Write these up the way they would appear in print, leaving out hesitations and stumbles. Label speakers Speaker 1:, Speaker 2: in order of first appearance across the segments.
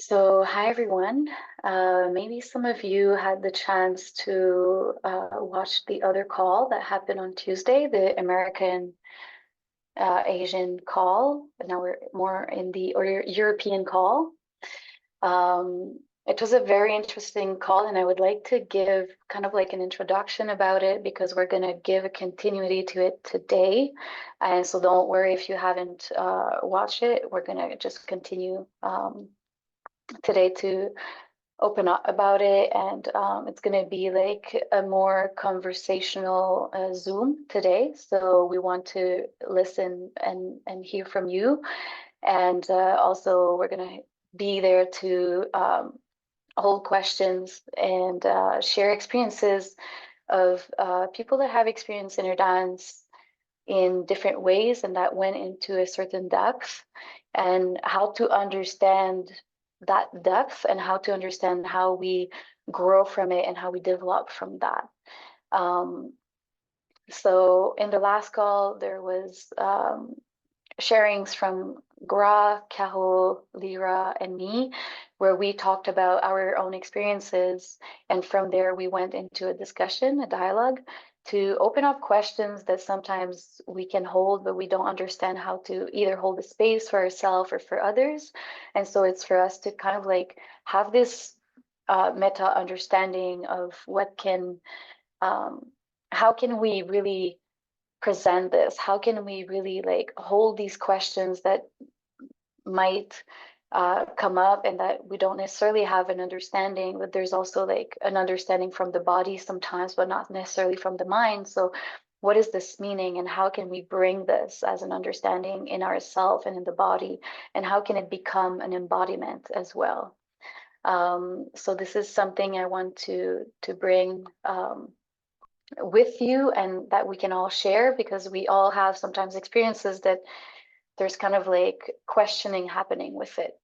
Speaker 1: So, hi everyone. Maybe some of you had the chance to watch the other call that happened on Tuesday, the American Asian call. Now we're more in the or European call. It was a very interesting call, and I would like to give kind of like an introduction about it because we're going to give a continuity to it today. And so don't worry if you haven't watched it. We're going to just continue today to open up about it, and it's going to be like a more conversational Zoom today. So we want to listen and hear from you, and also we're going to be there to hold questions and share experiences of people that have experienced inner dance in different ways and that went into a certain depth, and how to understand that depth and how to understand how we grow from it and how we develop from that. So in the last call, there was sharings from Gra, Caro, Lyra, and me, where we talked about our own experiences. And from there, we went into a discussion, a dialogue, to open up questions that sometimes we can hold, but we don't understand how to either hold the space for ourselves or for others. And so it's for us to kind of like have this meta understanding of what can, how can we really present this? How can we really like hold these questions that might come up and that we don't necessarily have an understanding, but there's also like an understanding from the body sometimes, but not necessarily from the mind. So what is this meaning, and how can we bring this as an understanding in ourselves and in the body, and how can it become an embodiment as well? So this is something I want to bring with you, and that we can all share, because we all have sometimes experiences that there's kind of like questioning happening with it.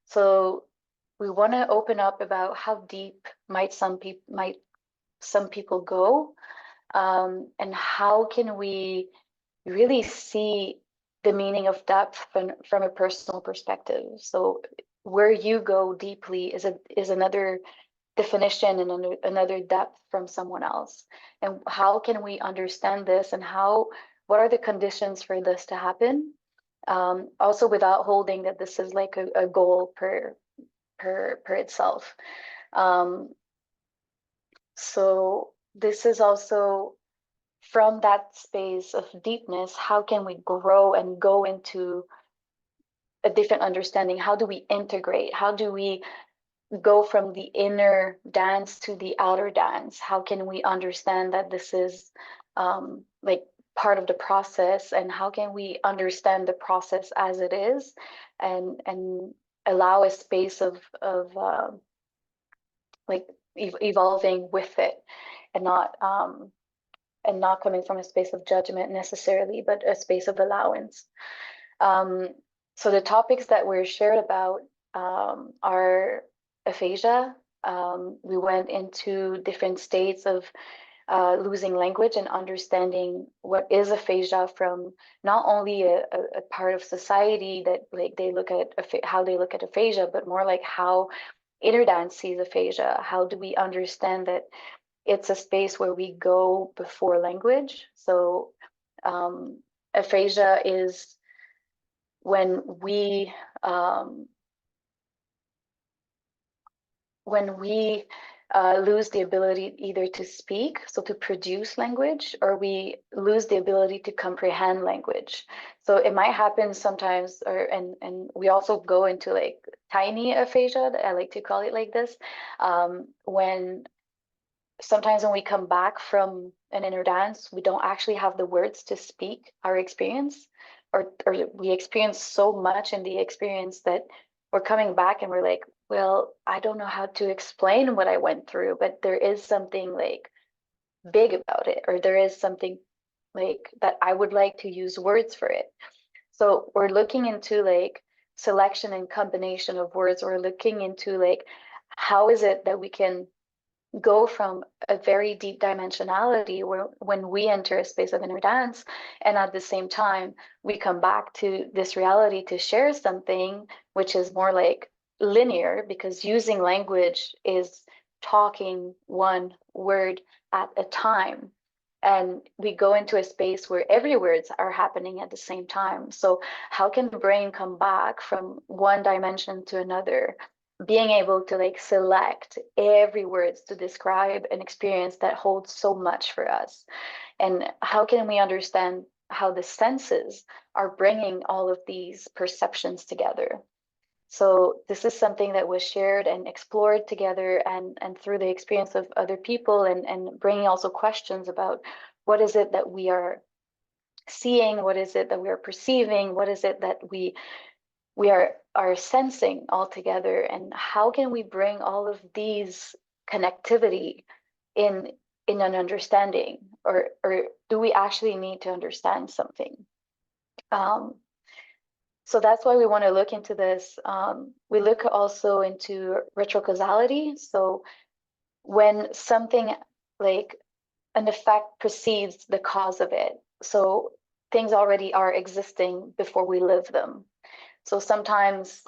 Speaker 1: So we want to open up about how deep might some people go, and how can we really see the meaning of depth from a personal perspective. So where you go deeply is another definition and another depth from someone else. And how can we understand this, and what are the conditions for this to happen? Also without holding that this is like a goal per itself. So this is also from that space of deepness, how can we grow and go into a different understanding? How do we integrate? How do we go from the inner dance to the outer dance? How can we understand that this is like part of the process, and how can we understand the process as it is, and allow a space of like evolving with it, and not coming from a space of judgment necessarily, but a space of allowance. So the topics that were shared about are aphasia. We went into different states of losing language and understanding what is aphasia from not only a part of society that like they look at how they look at aphasia, but more like how inner dance sees aphasia. How do we understand that it's a space where we go before language? So aphasia is when we lose the ability either to speak, so to produce language, or we lose the ability to comprehend language. So it might happen sometimes, and we also go into like tiny aphasia, I like to call it like this, when sometimes when we come back from an inner dance, we don't actually have the words to speak our experience, or we experience so much in the experience that we're coming back and we're like, well, I don't know how to explain what I went through, but there is something like big about it, or there is something like that I would like to use words for it. So we're looking into like selection and combination of words. We're looking into like, how is it that we can go from a very deep dimensionality where when we enter a space of inner dance, and at the same time we come back to this reality to share something which is more like linear, because using language is talking one word at a time, and we go into a space where every words are happening at the same time. So how can the brain come back from one dimension to another, being able to like select every words to describe an experience that holds so much for us? And how can we understand how the senses are bringing all of these perceptions together? So this is something that was shared and explored together, and through the experience of other people, and bringing also questions about what is it that we are seeing, what is it that we are perceiving, what is it that we are sensing all together, and how can we bring all of these connectivity in an understanding, or do we actually need to understand something? So that's why we want to look into this. We look also into retrocausality. So when something like an effect precedes the cause of it. So things already are existing before we live them. So sometimes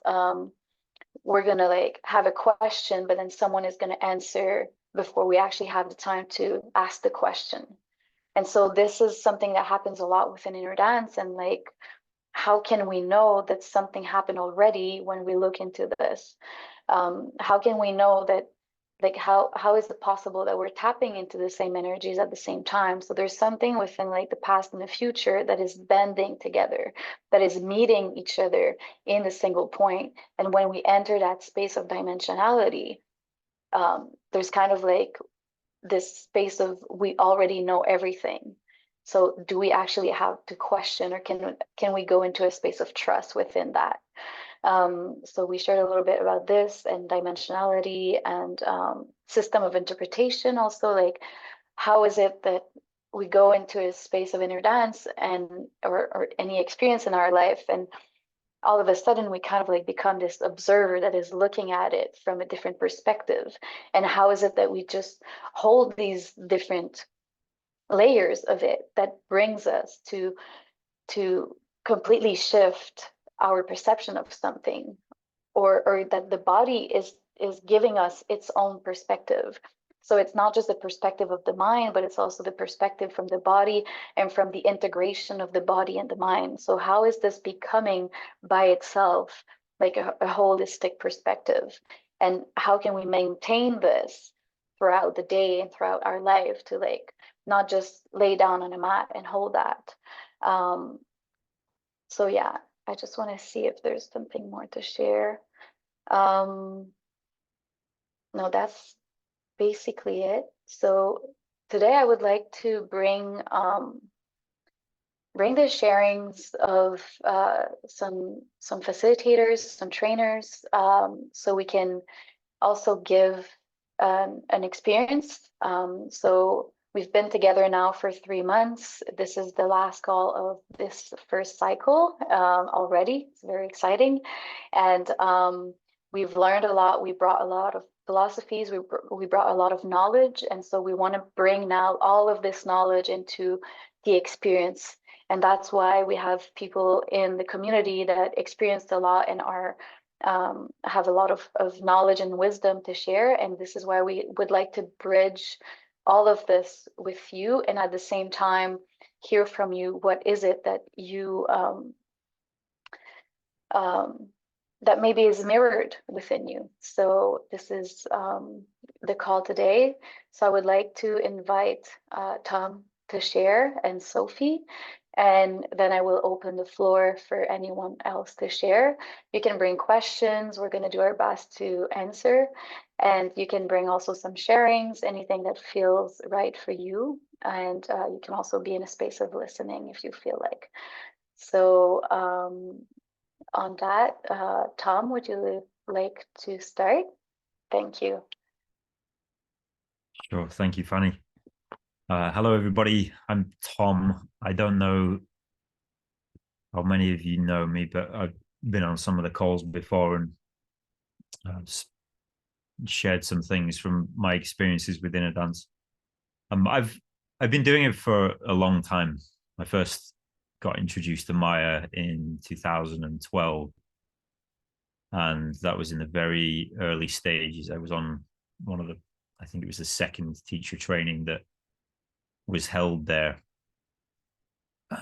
Speaker 1: we're going to like have a question, but then someone is going to answer before we actually have the time to ask the question. And so this is something that happens a lot within inner dance, and like, how can we know that something happened already when we look into this? How can we know that, like, how is it possible that we're tapping into the same energies at the same time? So there's something within like the past and the future that is bending together, that is meeting each other in a single point. And when we enter that space of dimensionality, there's kind of like this space of we already know everything. So do we actually have to question, or can we go into a space of trust within that? So we shared a little bit about this and dimensionality and system of interpretation. Also, like, how is it that we go into a space of inner dance and or any experience in our life, and all of a sudden we kind of like become this observer that is looking at it from a different perspective? And how is it that we just hold these different layers of it that brings us to completely shift our perception of something, or that the body is giving us its own perspective? So it's not just the perspective of the mind, but it's also the perspective from the body and from the integration of the body and the mind. So how is this becoming by itself like a holistic perspective? And how can we maintain this throughout the day and throughout our life, to like not just lay down on a mat and hold that? So yeah, I just want to see if there's something more to share. No, that's basically it. So today I would like to bring the sharings of some facilitators, some trainers, so we can also give an experience. So we've been together now for 3 months. This is the last call of this first cycle already. It's very exciting. And we've learned a lot. We brought a lot of philosophies. We brought a lot of knowledge. And so we want to bring now all of this knowledge into the experience. And that's why we have people in the community that experienced a lot and are have a lot of knowledge and wisdom to share. And this is why we would like to bridge all of this with you, and at the same time hear from you. What is it that you that maybe is mirrored within you? So this is the call today. So I would like to invite Tom to share, and Sophie, and then I will open the floor for anyone else to share. You can bring questions. We're going to do our best to answer. And you can bring also some sharings, anything that feels right for you. And you can also be in a space of listening if you feel like. So on that, Tom, would you like to start? Thank you.
Speaker 2: Sure. Thank you, Fanny. Hello, everybody. I'm Tom. I don't know how many of you know me, but I've been on some of the calls before, and shared some things from my experiences within a dance. I've been doing it for a long time. I first got introduced to Maya in 2012, and that was in the very early stages. I was on one of the, I think it was the second teacher training that was held there.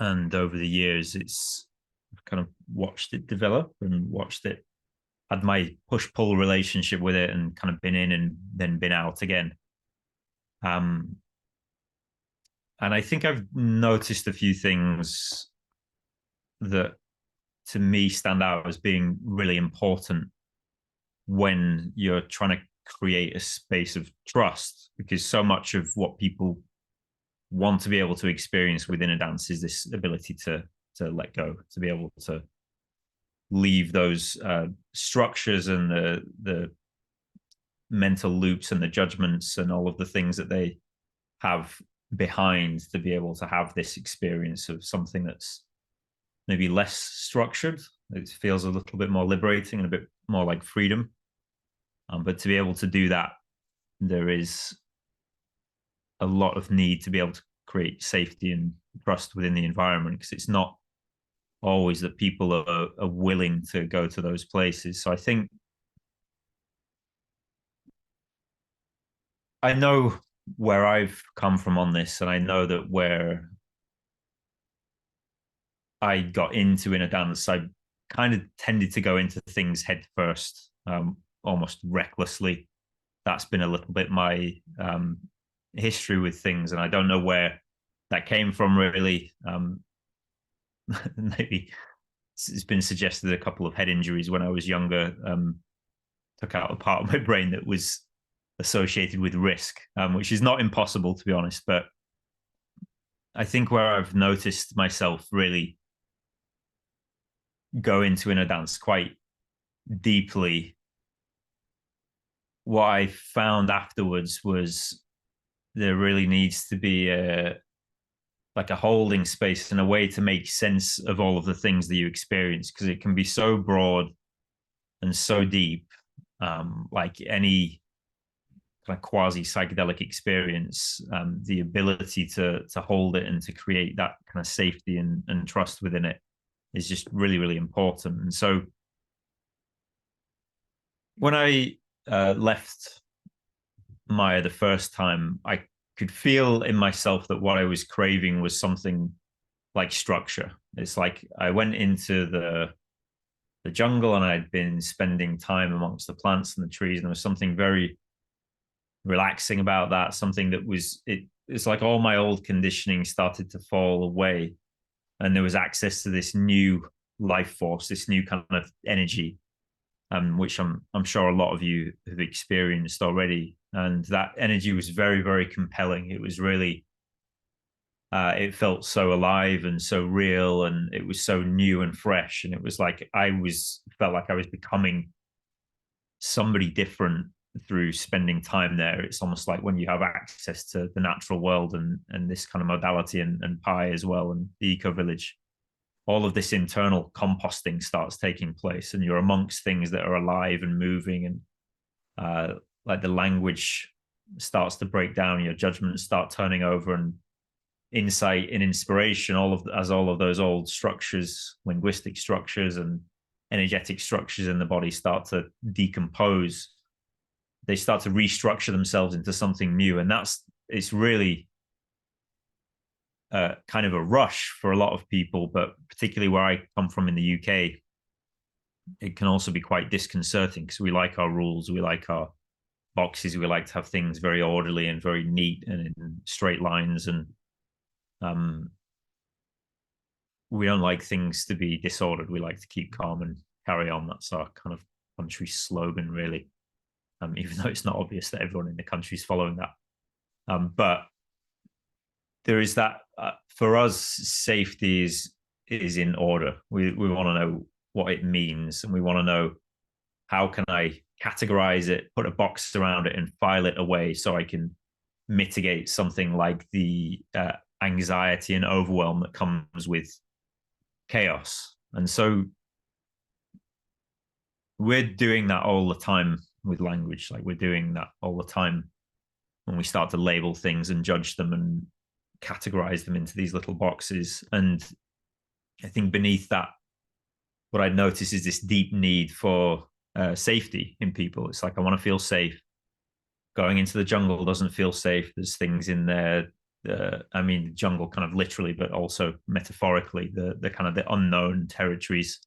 Speaker 2: And over the years, it's I've kind of watched it develop and watched it, had my push pull relationship with it, and kind of been in and then been out again. Um, and I think I've noticed a few things that to me stand out as being really important when you're trying to create a space of trust, because so much of what people want to be able to experience within a dance is this ability to let go, to be able to leave those structures and the mental loops and the judgments and all of the things that they have behind, to be able to have this experience of something that's maybe less structured. It feels a little bit more liberating and a bit more like freedom. But to be able to do that, there is a lot of need to be able to create safety and trust within the environment, because it's not always that people are willing to go to those places. So I think I know where I've come from on this, and I know that where I got into in a dance, I kind of tended to go into things head first, almost recklessly. That's been a little bit my history with things, and I don't know where that came from really. Maybe it's been suggested a couple of head injuries when I was younger took out a part of my brain that was associated with risk, which is not impossible, to be honest. But I think where I've noticed myself really go into in a dance quite deeply, what I found afterwards was there really needs to be a holding space and a way to make sense of all of the things that you experience, because it can be so broad and so deep, like any kind of quasi psychedelic experience. The ability to hold it and to create that kind of safety and trust within it is just really, really important. And so when I left Maya the first time, I could feel in myself that what I was craving was something like structure. It's like I went into the jungle and I'd been spending time amongst the plants and the trees, and there was something very relaxing about that. Something that was it's like all my old conditioning started to fall away, and there was access to this new life force, this new kind of energy, which I'm sure a lot of you have experienced already. And that energy was very, very compelling. It was really, it felt so alive and so real, and it was so new and fresh. And it was like felt like I was becoming somebody different through spending time there. It's almost like when you have access to the natural world and this kind of modality and Pi as well, and the eco village, all of this internal composting starts taking place, and you're amongst things that are alive and moving, and like the language starts to break down, your judgments start turning over, and insight and inspiration, all of those old structures, linguistic structures and energetic structures in the body start to decompose. They start to restructure themselves into something new, and it's really kind of a rush for a lot of people, but particularly where I come from in the UK, it can also be quite disconcerting, because we like our rules, we like our boxes, we like to have things very orderly and very neat and in straight lines, and we don't like things to be disordered. We like to keep calm and carry on. That's our kind of country slogan, really. Even though it's not obvious that everyone in the country is following that. But there is that for us, safety is in order. We want to know what it means, and we want to know, how can I categorize it, put a box around it, and file it away so I can mitigate something like the anxiety and overwhelm that comes with chaos. And so we're doing that all the time with language. Like we're doing that all the time when we start to label things and judge them and categorize them into these little boxes. And I think beneath that, what I notice is this deep need for safety in people. It's like, I want to feel safe. Going into the jungle doesn't feel safe. There's things in there. I mean, the jungle kind of literally, but also metaphorically, the kind of the unknown territories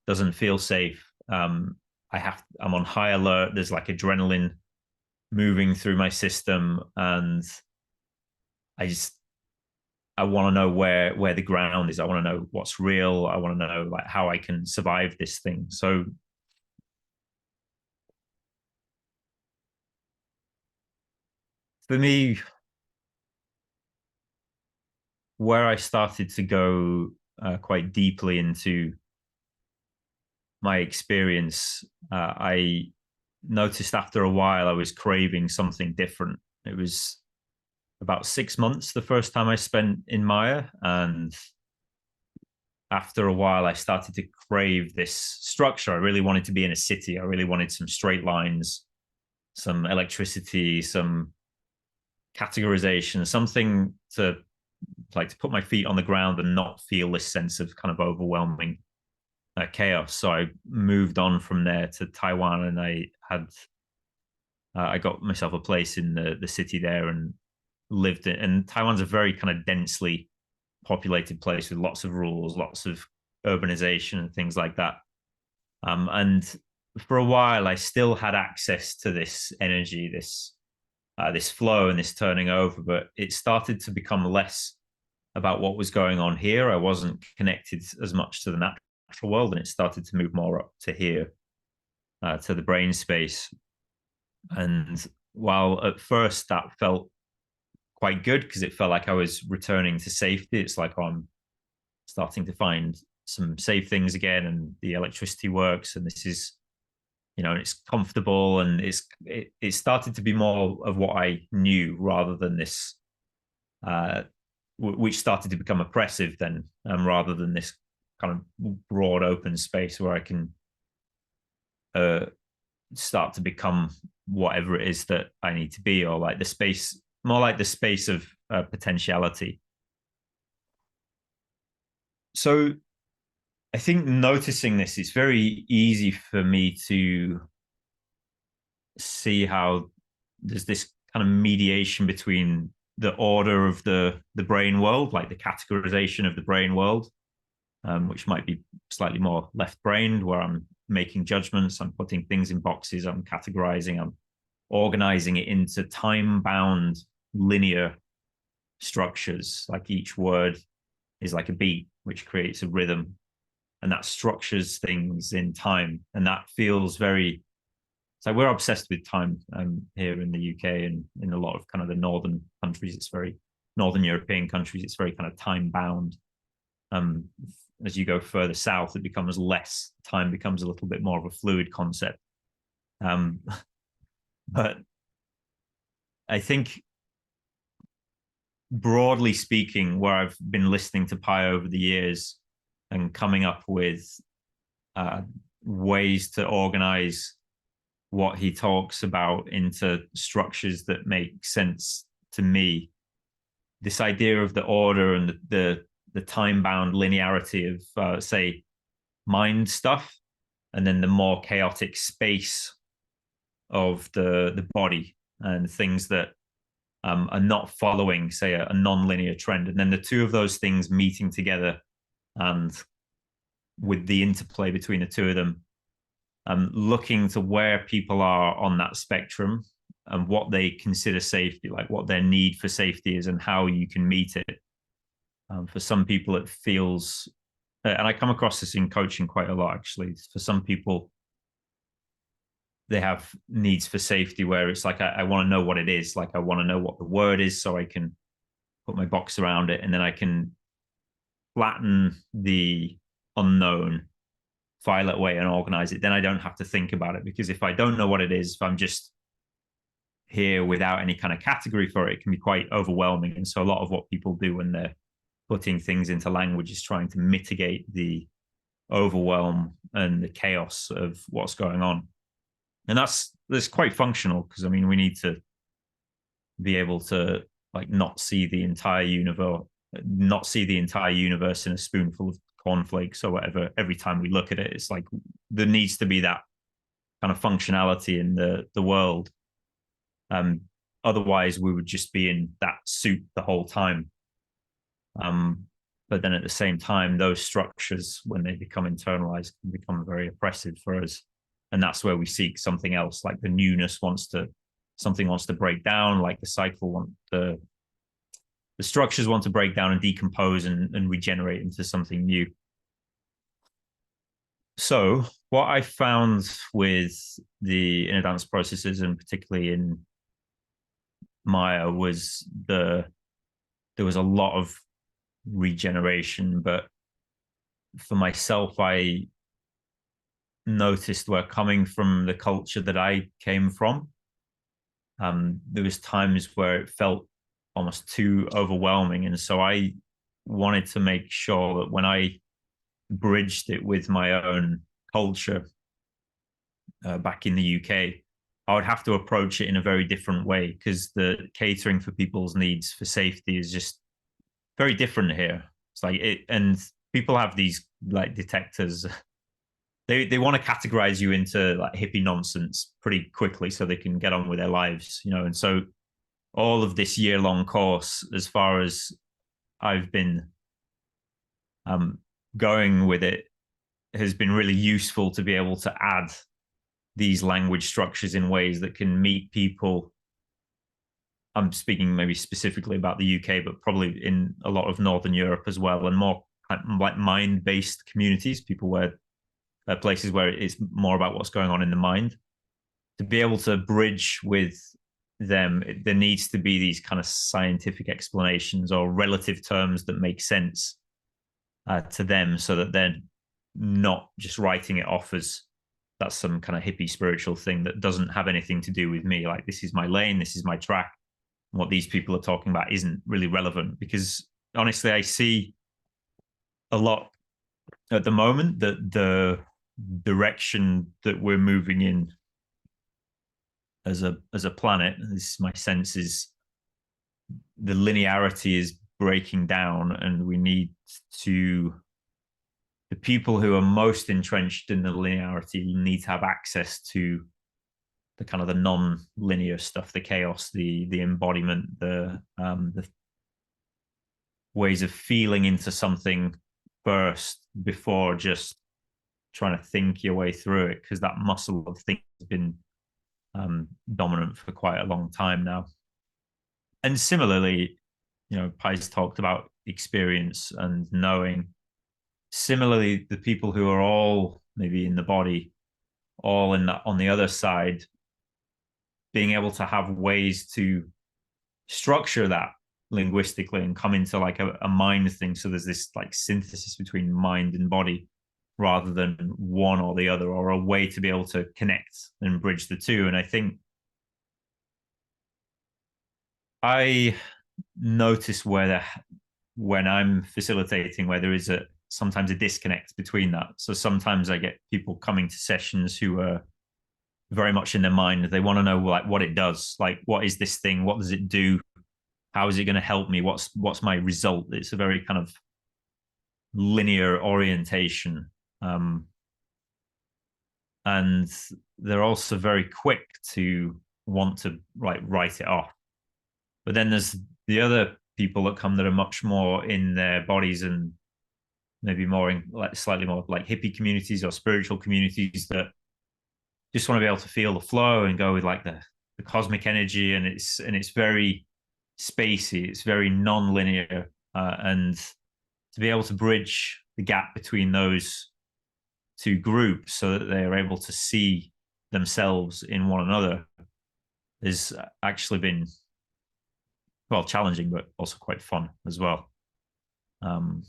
Speaker 2: doesn't feel safe. I'm on high alert. There's like adrenaline moving through my system, and I want to know where the ground is. I want to know what's real. I want to know like how I can survive this thing. So for me, where I started to go quite deeply into my experience, I noticed after a while I was craving something different. It was about 6 months the first time I spent in Maya, and after a while I started to crave this structure. I really wanted to be in a city. I really wanted some straight lines, some electricity, some categorization, something to like to put my feet on the ground and not feel this sense of kind of overwhelming chaos. So I moved on from there to Taiwan, and I got myself a place in the city there and lived in. And Taiwan's a very kind of densely populated place with lots of rules, lots of urbanization and things like that. And for a while, I still had access to this energy, this flow, and this turning over, but it started to become less about what was going on here. I wasn't connected as much to the natural world, and it started to move more up to here, to the brain space. And while at first that felt quite good because it felt like I was returning to safety, it's like, oh, I'm starting to find some safe things again, and the electricity works, and this is, it's comfortable, and it started to be more of what I knew rather than this, which started to become oppressive then, rather than this kind of broad open space where I can start to become whatever it is that I need to be, or like the space, more like the space of potentiality. So I think noticing this, it's very easy for me to see how there's this kind of mediation between the order of the brain world, like the categorization of the brain world, which might be slightly more left-brained, where I'm making judgments, I'm putting things in boxes, I'm categorizing, I'm organizing it into time-bound linear structures. Like each word is like a beat, which creates a rhythm, and that structures things in time. And that feels very, so we're obsessed with time here in the UK, and in a lot of kind of the northern countries, it's very northern European countries, it's very kind of time bound. As you go further south, it becomes less. Time becomes a little bit more of a fluid concept. But I think, broadly speaking, where I've been listening to Pi over the years and coming up with ways to organize what he talks about into structures that make sense to me, this idea of the order and the time-bound linearity of say mind stuff, and then the more chaotic space of the body and things that are not following, say, a non-linear trend, and then the two of those things meeting together, and with the interplay between the two of them, looking to where people are on that spectrum and what they consider safety, like what their need for safety is and how you can meet it. For some people, it feels, and I come across this in coaching quite a lot, actually. For some people, they have needs for safety where it's like, I want to know what it is. Like, I want to know what the word is so I can put my box around it, and then I can flatten the unknown, file it away, and organize it. Then I don't have to think about it, because if I don't know what it is, if I'm just here without any kind of category for it, it can be quite overwhelming. And so a lot of what people do when they're putting things into language is trying to mitigate the overwhelm and the chaos of what's going on. And that's quite functional, because I mean we need to be able to like not see the entire universe in a spoonful of cornflakes or whatever every time we look at it. It's like there needs to be that kind of functionality in the world. Um, Otherwise, we would just be in that suit the whole time. Um, but then at the same time, those structures, when they become internalized, can become very oppressive for us. And that's where we seek something else, like the newness something wants to break down, like the structures want to break down and decompose and regenerate into something new. So what I found with the inner dance processes, and particularly in Maya, was there was a lot of regeneration. But for myself, I noticed where, coming from the culture that I came from, there was times where it felt almost too overwhelming. And so I wanted to make sure that when I bridged it with my own culture back in the UK, I would have to approach it in a very different way, because the catering for people's needs for safety is just very different here. It's like it, and people have these like detectors. They want to categorize you into like hippie nonsense pretty quickly so they can get on with their lives, you know. And so all of this year-long course, as far as I've been um, going with it, has been really useful to be able to add these language structures in ways that can meet people. I'm speaking maybe specifically about the UK, but probably in a lot of Northern Europe as well, and more like mind-based communities, people where places where it's more about what's going on in the mind. To be able to bridge with them, there needs to be these kind of scientific explanations or relative terms that make sense to them, so that they're not just writing it off as that's some kind of hippie spiritual thing that doesn't have anything to do with me. Like, this is my lane, this is my track. What these people are talking about isn't really relevant, because honestly, I see a lot at the moment that the direction that we're moving in as a planet, this is my sense, is the linearity is breaking down, and we need to, the people who are most entrenched in the linearity need to have access to the kind of the non-linear stuff, the chaos, the embodiment, the ways of feeling into something first before just trying to think your way through it, because that muscle of thinking has been dominant for quite a long time now. And similarly, you know, Pi's talked about experience and knowing. Similarly, the people who are all maybe in the body, all in that on the other side, being able to have ways to structure that linguistically and come into like a mind thing. So there's this like synthesis between mind and body, rather than one or the other, or a way to be able to connect and bridge the two. And I think I notice when I'm facilitating, where there is sometimes a disconnect between that. So sometimes I get people coming to sessions who are very much in their mind. They want to know like what it does, like what is this thing, what does it do, how is it going to help me, what's my result. It's a very kind of linear orientation, and they're also very quick to want to like write it off. But then there's the other people that come that are much more in their bodies, and maybe more in like slightly more like hippie communities or spiritual communities, that just want to be able to feel the flow and go with like the cosmic energy. And it's very spacey, it's very non-linear, and to be able to bridge the gap between those two groups so that they are able to see themselves in one another has actually been, well, challenging, but also quite fun as well. Um,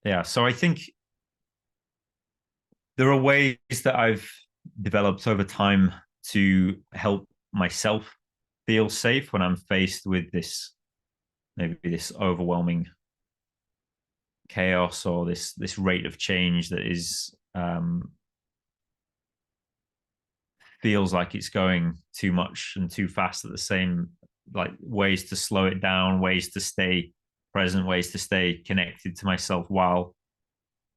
Speaker 2: yeah, so I think there are ways that I've developed over time to help myself feel safe when I'm faced with maybe this overwhelming chaos, or this rate of change that is feels like it's going too much and too fast at the same, like ways to slow it down, ways to stay present, ways to stay connected to myself while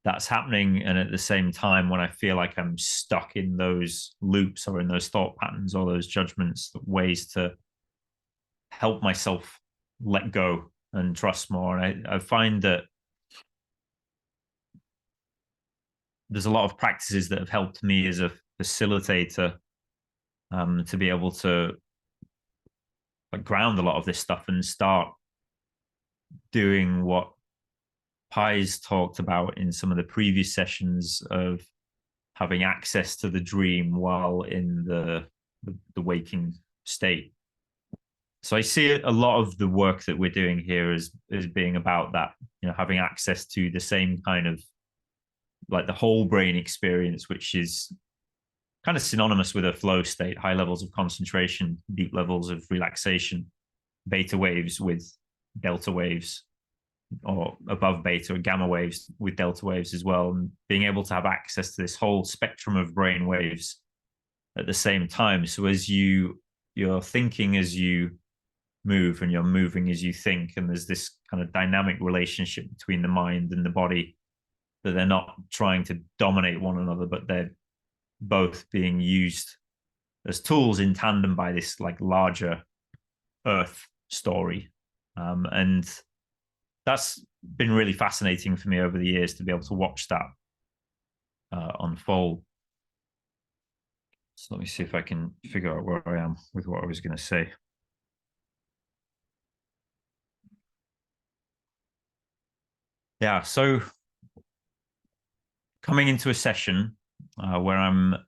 Speaker 2: that's happening. And at the same time, when I feel like I'm stuck in those loops or in those thought patterns or those judgments, ways to help myself let go and trust more. And I find that there's a lot of practices that have helped me as a facilitator, to be able to like ground a lot of this stuff and start doing what Pi's talked about in some of the previous sessions of having access to the dream while in the waking state. So I see a lot of the work that we're doing here as being about that, having access to the same kind of like the whole brain experience, which is kind of synonymous with a flow state, high levels of concentration, deep levels of relaxation, beta waves with delta waves, or above beta or gamma waves with delta waves as well, and being able to have access to this whole spectrum of brain waves at the same time. So as you're thinking as you move, and you're moving as you think, and there's this kind of dynamic relationship between the mind and the body, that they're not trying to dominate one another, but they're both being used as tools in tandem by this like larger earth story. And that's been really fascinating for me over the years to be able to watch that unfold. So let me see if I can figure out where I am with what I was going to say. Yeah, so coming into a session where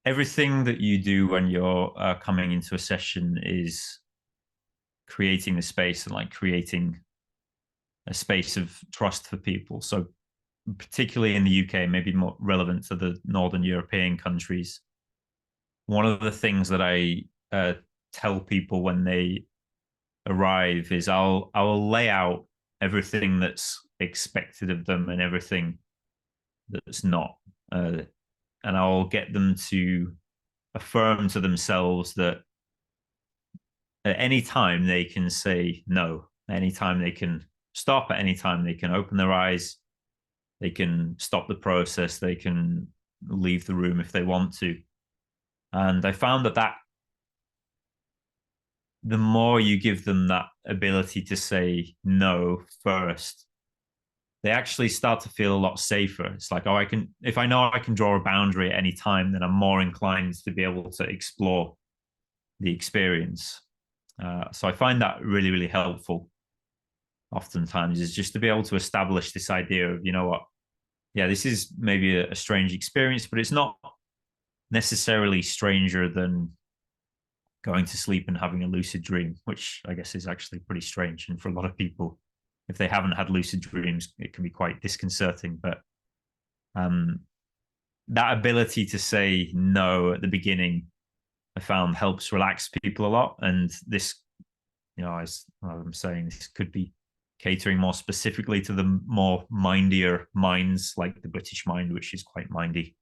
Speaker 2: everything that you do when you're coming into a session is creating the space and like creating a space of trust for people. So particularly in the UK, maybe more relevant to the Northern European countries, one of the things that I tell people when they arrive is I'll lay out everything that's expected of them and everything that's not, and I'll get them to affirm to themselves that at any time they can say no, anytime they can stop, at any time they can open their eyes, they can stop the process, they can leave the room if they want to. And I found that the more you give them that ability to say no first, they actually start to feel a lot safer. It's like, oh, if I know I can draw a boundary at any time, then I'm more inclined to be able to explore the experience. So I find that really, really helpful oftentimes, is just to be able to establish this idea of, what, yeah, this is maybe a strange experience, but it's not necessarily stranger than going to sleep and having a lucid dream, which I guess is actually pretty strange. And for a lot of people, if they haven't had lucid dreams, it can be quite disconcerting. But that ability to say no at the beginning, I found helps relax people a lot. And this, as I'm saying, this could be catering more specifically to the more mindier minds, like the British mind, which is quite mindy.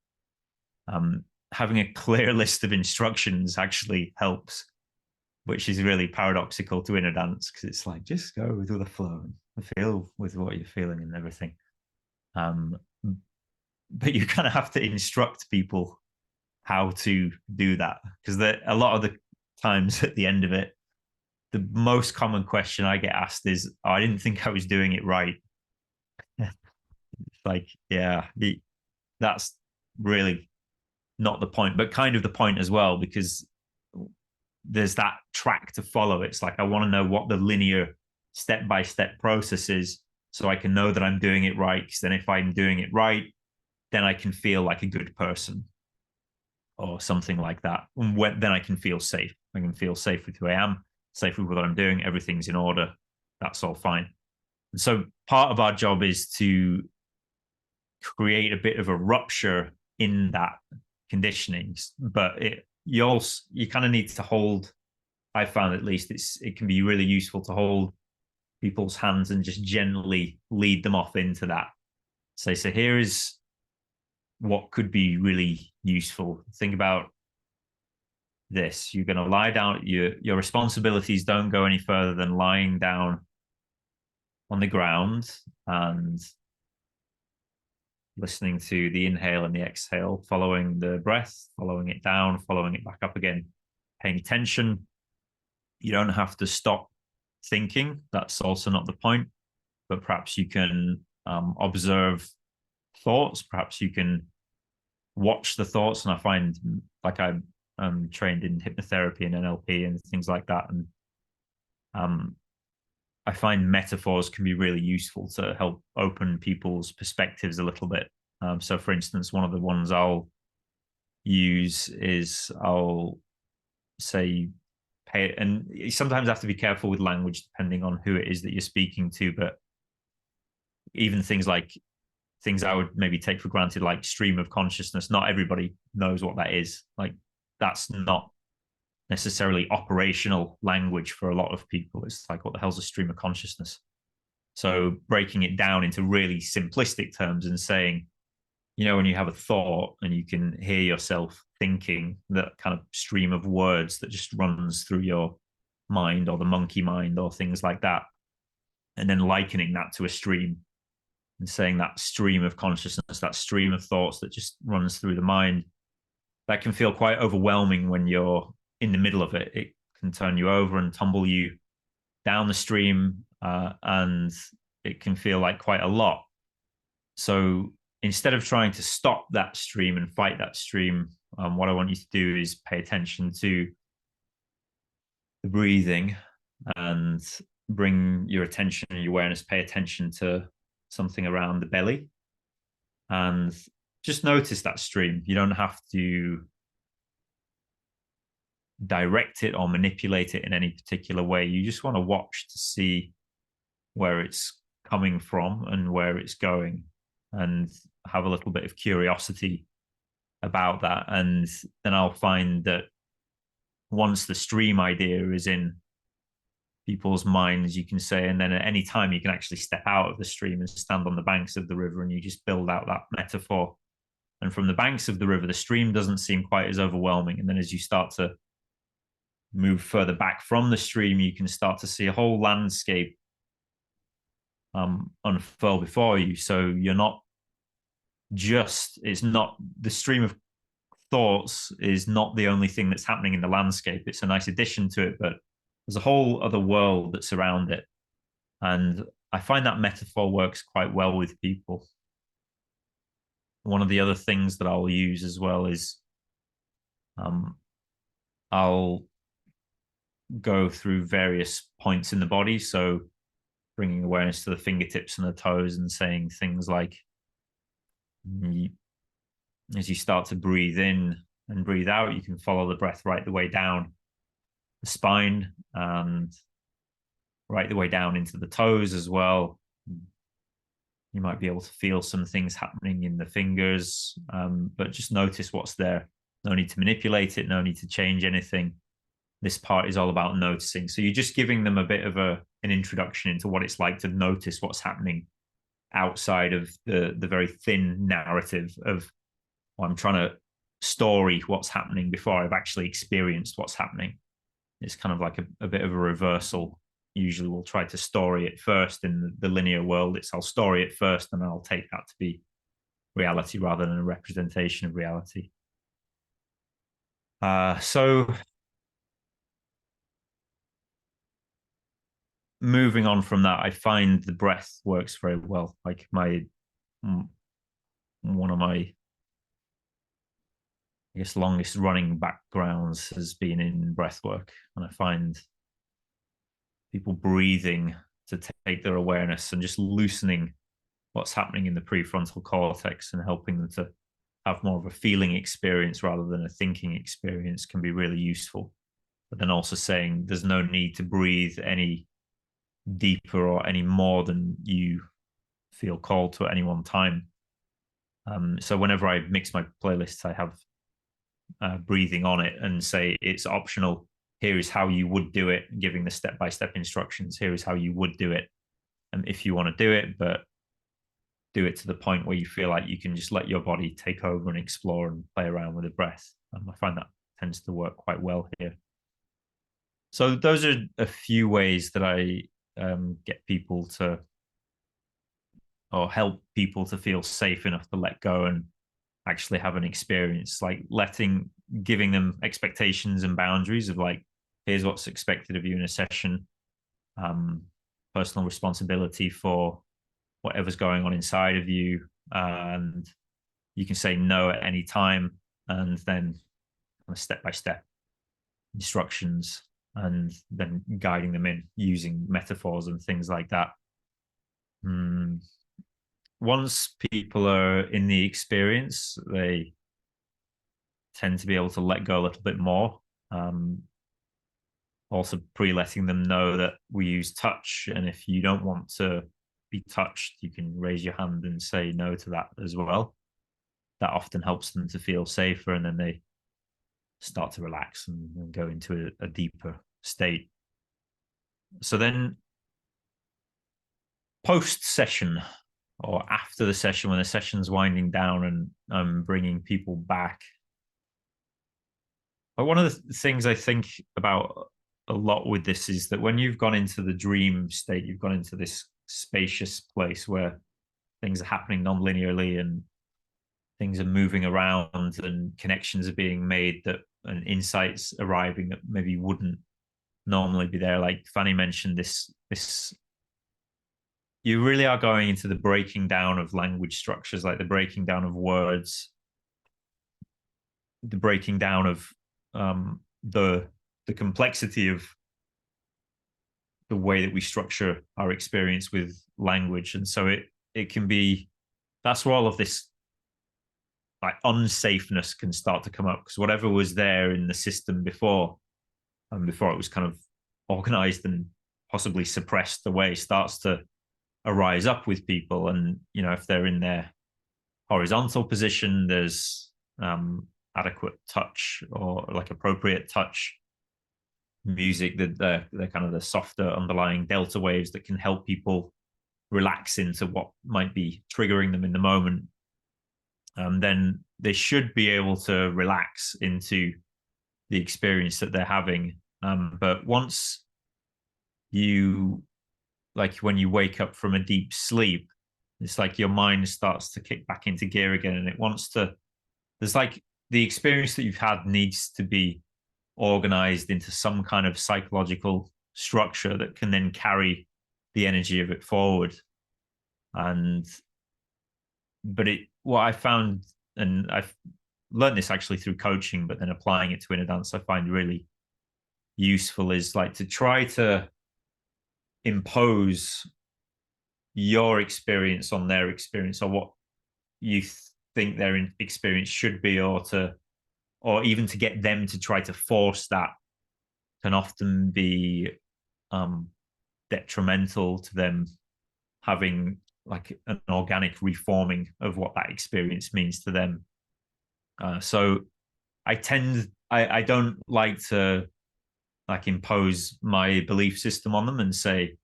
Speaker 2: Having a clear list of instructions actually helps, which is really paradoxical to inner dance, because it's like, just go with the flow and feel with what you're feeling and everything. But you kind of have to instruct people how to do that, because a lot of the times at the end of it, the most common question I get asked is, oh, I didn't think I was doing it right. Like, yeah, that's really not the point, but kind of the point as well, because there's that track to follow. It's like, I want to know what the linear step-by-step process is, so I can know that I'm doing it right. Because then if I'm doing it right, then I can feel like a good person or something like that. And then I can feel safe. I can feel safe with who I am, safe with what I'm doing. Everything's in order. That's all fine. And so part of our job is to create a bit of a rupture in that conditioning, but you kind of need to hold. I found, at least, it can be really useful to hold people's hands and just gently lead them off into that. So here is what could be really useful. Think about this. You're going to lie down. Your responsibilities don't go any further than lying down on the ground and listening to the inhale and the exhale, following the breath, following it down, following it back up again, paying attention. You don't have to stop thinking. That's also not the point. But perhaps you can observe thoughts. Perhaps you can watch the thoughts. And I find, like, I'm trained in hypnotherapy and NLP and things like that. And I find metaphors can be really useful to help open people's perspectives a little bit. So, for instance, one of the ones I'll use is I'll say, pay, and you sometimes have to be careful with language depending on who it is that you're speaking to. But even things I would maybe take for granted, like stream of consciousness, not everybody knows what that is. Like, that's not necessarily operational language for a lot of people. It's like, what the hell's a stream of consciousness? So breaking it down into really simplistic terms and saying, when you have a thought and you can hear yourself thinking, that kind of stream of words that just runs through your mind, or the monkey mind, or things like that, and then likening that to a stream and saying that stream of consciousness, that stream of thoughts that just runs through the mind, that can feel quite overwhelming when you're in the middle of it. It can turn you over and tumble you down the stream, and it can feel like quite a lot. So instead of trying to stop that stream and fight that stream, what I want you to do is pay attention to the breathing and bring your attention and your awareness, pay attention to something around the belly, and just notice that stream. You don't have to direct it or manipulate it in any particular way. You just want to watch to see where it's coming from and where it's going, and have a little bit of curiosity about that. And then I'll find that once the stream idea is in people's minds, you can say, and then at any time you can actually step out of the stream and stand on the banks of the river, and you just build out that metaphor. And from the banks of the river, the stream doesn't seem quite as overwhelming. And then as you start to move further back from the stream, you can start to see a whole landscape unfurl before you. So you're not just, it's not, the stream of thoughts is not the only thing that's happening in the landscape. It's a nice addition to it, but there's a whole other world that's around it. And I find that metaphor works quite well with people. One of the other things that I'll use as well is I'll go through various points in the body. So bringing awareness to the fingertips and the toes and saying things like, as you start to breathe in and breathe out, you can follow the breath right the way down the spine and right the way down into the toes as well. You might be able to feel some things happening in the fingers, but just notice what's there. No need to manipulate it, no need to change anything. This part is all about noticing. So you're just giving them a bit of an introduction into what it's like to notice what's happening outside of the very thin narrative of, well, I'm trying to story what's happening before I've actually experienced what's happening. It's kind of like a bit of a reversal. Usually we'll try to story it first. In the linear world, it's I'll story it first and I'll take that to be reality rather than a representation of reality. So moving on from that, I find the breath works very well. Like one of my, I guess, longest running backgrounds has been in breath work. And I find people breathing to take their awareness and just loosening what's happening in the prefrontal cortex and helping them to have more of a feeling experience rather than a thinking experience can be really useful. But then also saying there's no need to breathe any deeper or any more than you feel called to at any one time. So whenever I mix my playlists, I have breathing on it and say it's optional. Here is how you would do it, giving the step-by-step instructions. Here is how you would do it. And if you want to do it, but do it to the point where you feel like you can just let your body take over and explore and play around with the breath. I find that tends to work quite well here. So those are a few ways that I get people to, or help people to feel safe enough to let go and actually have an experience, like giving them expectations and boundaries of like, here's what's expected of you in a session, personal responsibility for whatever's going on inside of you, and you can say no at any time, and then step by step instructions, and then guiding them in using metaphors and things like that. Once people are in the experience, they tend to be able to let go a little bit more. Also pre-letting them know that we use touch, and if you don't want to be touched, you can raise your hand and say no to that as well. That often helps them to feel safer, and then they start to relax and go into a deeper state. So then post-session, or after the session, when the session's winding down and I'm bringing people back, but one of the things I think about a lot with this is that when you've gone into the dream state, you've gone into this spacious place where things are happening non-linearly and things are moving around and connections are being made that, and insights arriving that maybe wouldn't normally be there. Like Fanny mentioned, this you really are going into the breaking down of language structures, like the breaking down of words, the breaking down of the complexity of the way that we structure our experience with language. And so it can be, that's where all of this like unsafeness can start to come up, because whatever was there in the system before, and before it was kind of organized and possibly suppressed away, starts to arise up with people. And if they're in their horizontal position, there's adequate touch, or like appropriate touch music, that they're kind of the softer underlying delta waves that can help people relax into what might be triggering them in the moment. Then they should be able to relax into the experience that they're having. But once you, like when you wake up from a deep sleep, it's like your mind starts to kick back into gear again, and it wants to, there's like the experience that you've had needs to be organized into some kind of psychological structure that can then carry the energy of it forward. What I found, and I've learned this actually through coaching, but then applying it to inner dance, I find really useful, is like to try to impose your experience on their experience, or what you think their experience should be, or even to get them to try to force that, can often be detrimental to them having like an organic reforming of what that experience means to them. So I don't like to like impose my belief system on them and say,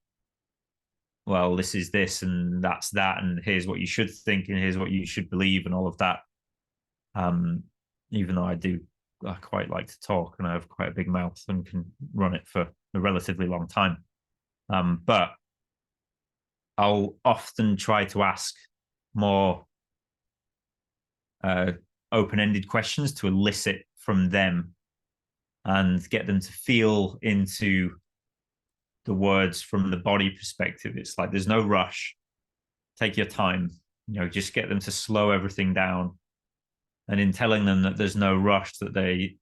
Speaker 2: well, this is this and that's that, and here's what you should think and here's what you should believe and all of that. Even though I quite like to talk and I have quite a big mouth and can run it for a relatively long time. But I'll often try to ask more open-ended questions to elicit from them and get them to feel into the words from the body perspective. It's like there's no rush. Take your time. Just get them to slow everything down. And in telling them that there's no rush, that they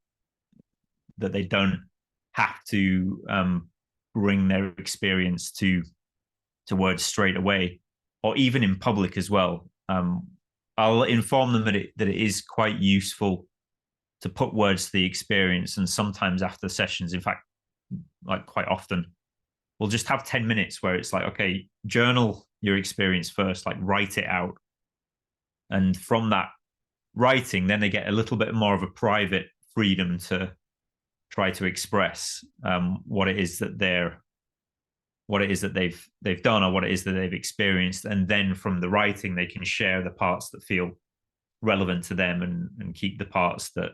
Speaker 2: don't have to bring their experience to words straight away, or even in public as well. I'll inform them that it is quite useful to put words to the experience. And sometimes after sessions, in fact, like quite often, we'll just have 10 minutes where it's like, okay, journal your experience first, like write it out. And from that writing, then they get a little bit more of a private freedom to try to express what it is that they've done, or what it is that they've experienced. And then from the writing, they can share the parts that feel relevant to them, and keep the parts that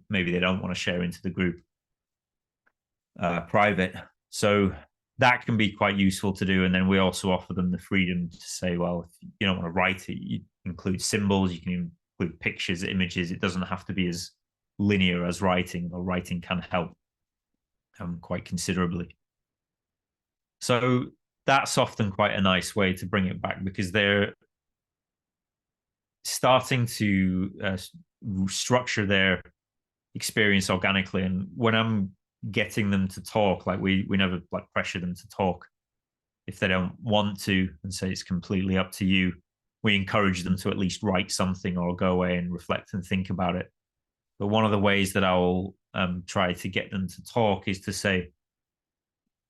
Speaker 2: maybe they don't want to share into the group private. So that can be quite useful to do. And then we also offer them the freedom to say, well, if you don't want to write it, you include symbols, you can include pictures, images. It doesn't have to be as linear as writing, or writing can help quite considerably. So that's often quite a nice way to bring it back, because they're starting to structure their experience organically. And when I'm getting them to talk, like we never like pressure them to talk if they don't want to, and say it's completely up to you. We encourage them to at least write something or go away and reflect and think about it. But one of the ways that I'll try to get them to talk is to say,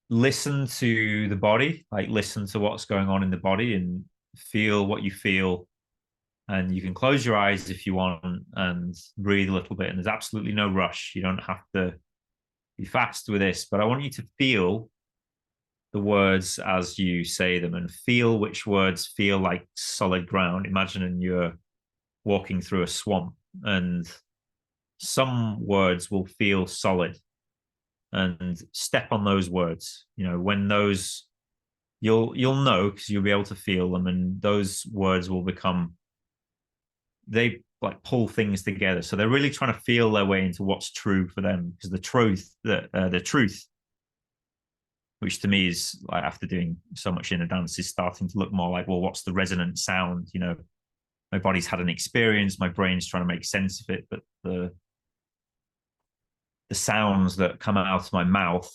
Speaker 2: listen to the body, like listen to what's going on in the body and feel what you feel. And you can close your eyes if you want and breathe a little bit. And there's absolutely no rush. You don't have to be fast with this, but I want you to feel the words as you say them, and feel which words feel like solid ground. Imagining you're walking through a swamp, and some words will feel solid, and step on those words. When those, you'll know, because you'll be able to feel them, and those words will become, they like pull things together. So they're really trying to feel their way into what's true for them, because the truth, which to me is, like, after doing so much inner dance, is starting to look more like, well, what's the resonant sound? My body's had an experience, my brain's trying to make sense of it, but the sounds that come out of my mouth,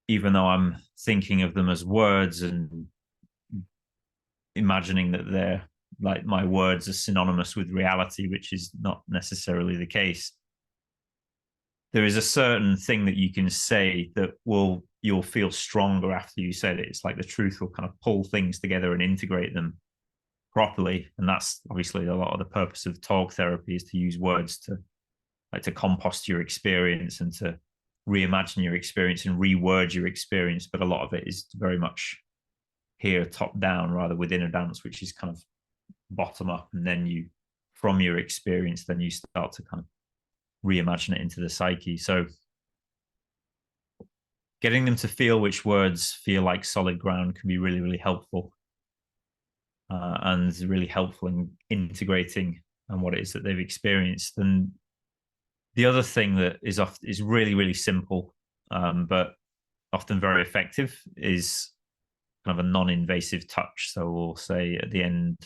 Speaker 2: even though I'm thinking of them as words and imagining that they're like my words are synonymous with reality, which is not necessarily the case, there is a certain thing that you can say that you'll feel stronger after you said it. It's like the truth will kind of pull things together and integrate them properly. And that's obviously a lot of the purpose of talk therapy, is to use words to compost your experience and to reimagine your experience and reword your experience. But a lot of it is very much here top down, rather within a dance, which is kind of bottom up. And then you, from your experience, then you start to kind of reimagine it into the psyche. So getting them to feel which words feel like solid ground can be really, really helpful, and really helpful in integrating and what it is that they've experienced. And the other thing that is really, really simple, but often very effective, is kind of a non-invasive touch. So we'll say at the end,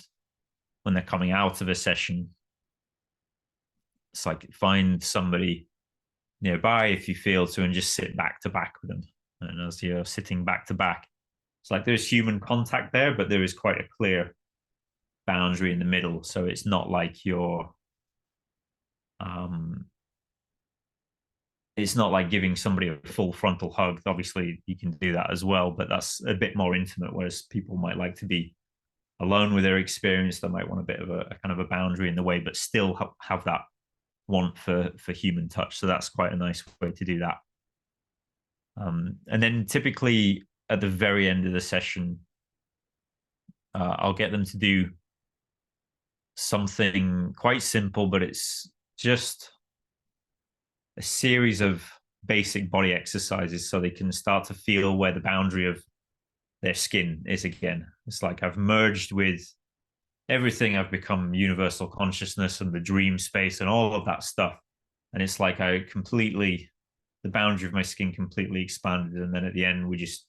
Speaker 2: when they're coming out of a session, it's like, find somebody nearby if you feel to, and just sit back to back with them. And as you're sitting back to back, it's like there's human contact there, but there is quite a clear boundary in the middle. So it's not like it's not like giving somebody a full frontal hug. Obviously, you can do that as well, but that's a bit more intimate. Whereas people might like to be alone with their experience. They might want a bit of a kind of a boundary in the way, but still have that want for human touch. So that's quite a nice way to do that. And then typically at the very end of the session, I'll get them to do something quite simple, but it's just a series of basic body exercises, so they can start to feel where the boundary of their skin is again. It's like I've merged with everything. I've become universal consciousness and the dream space and all of that stuff. And it's like the boundary of my skin completely expanded. And then at the end, we just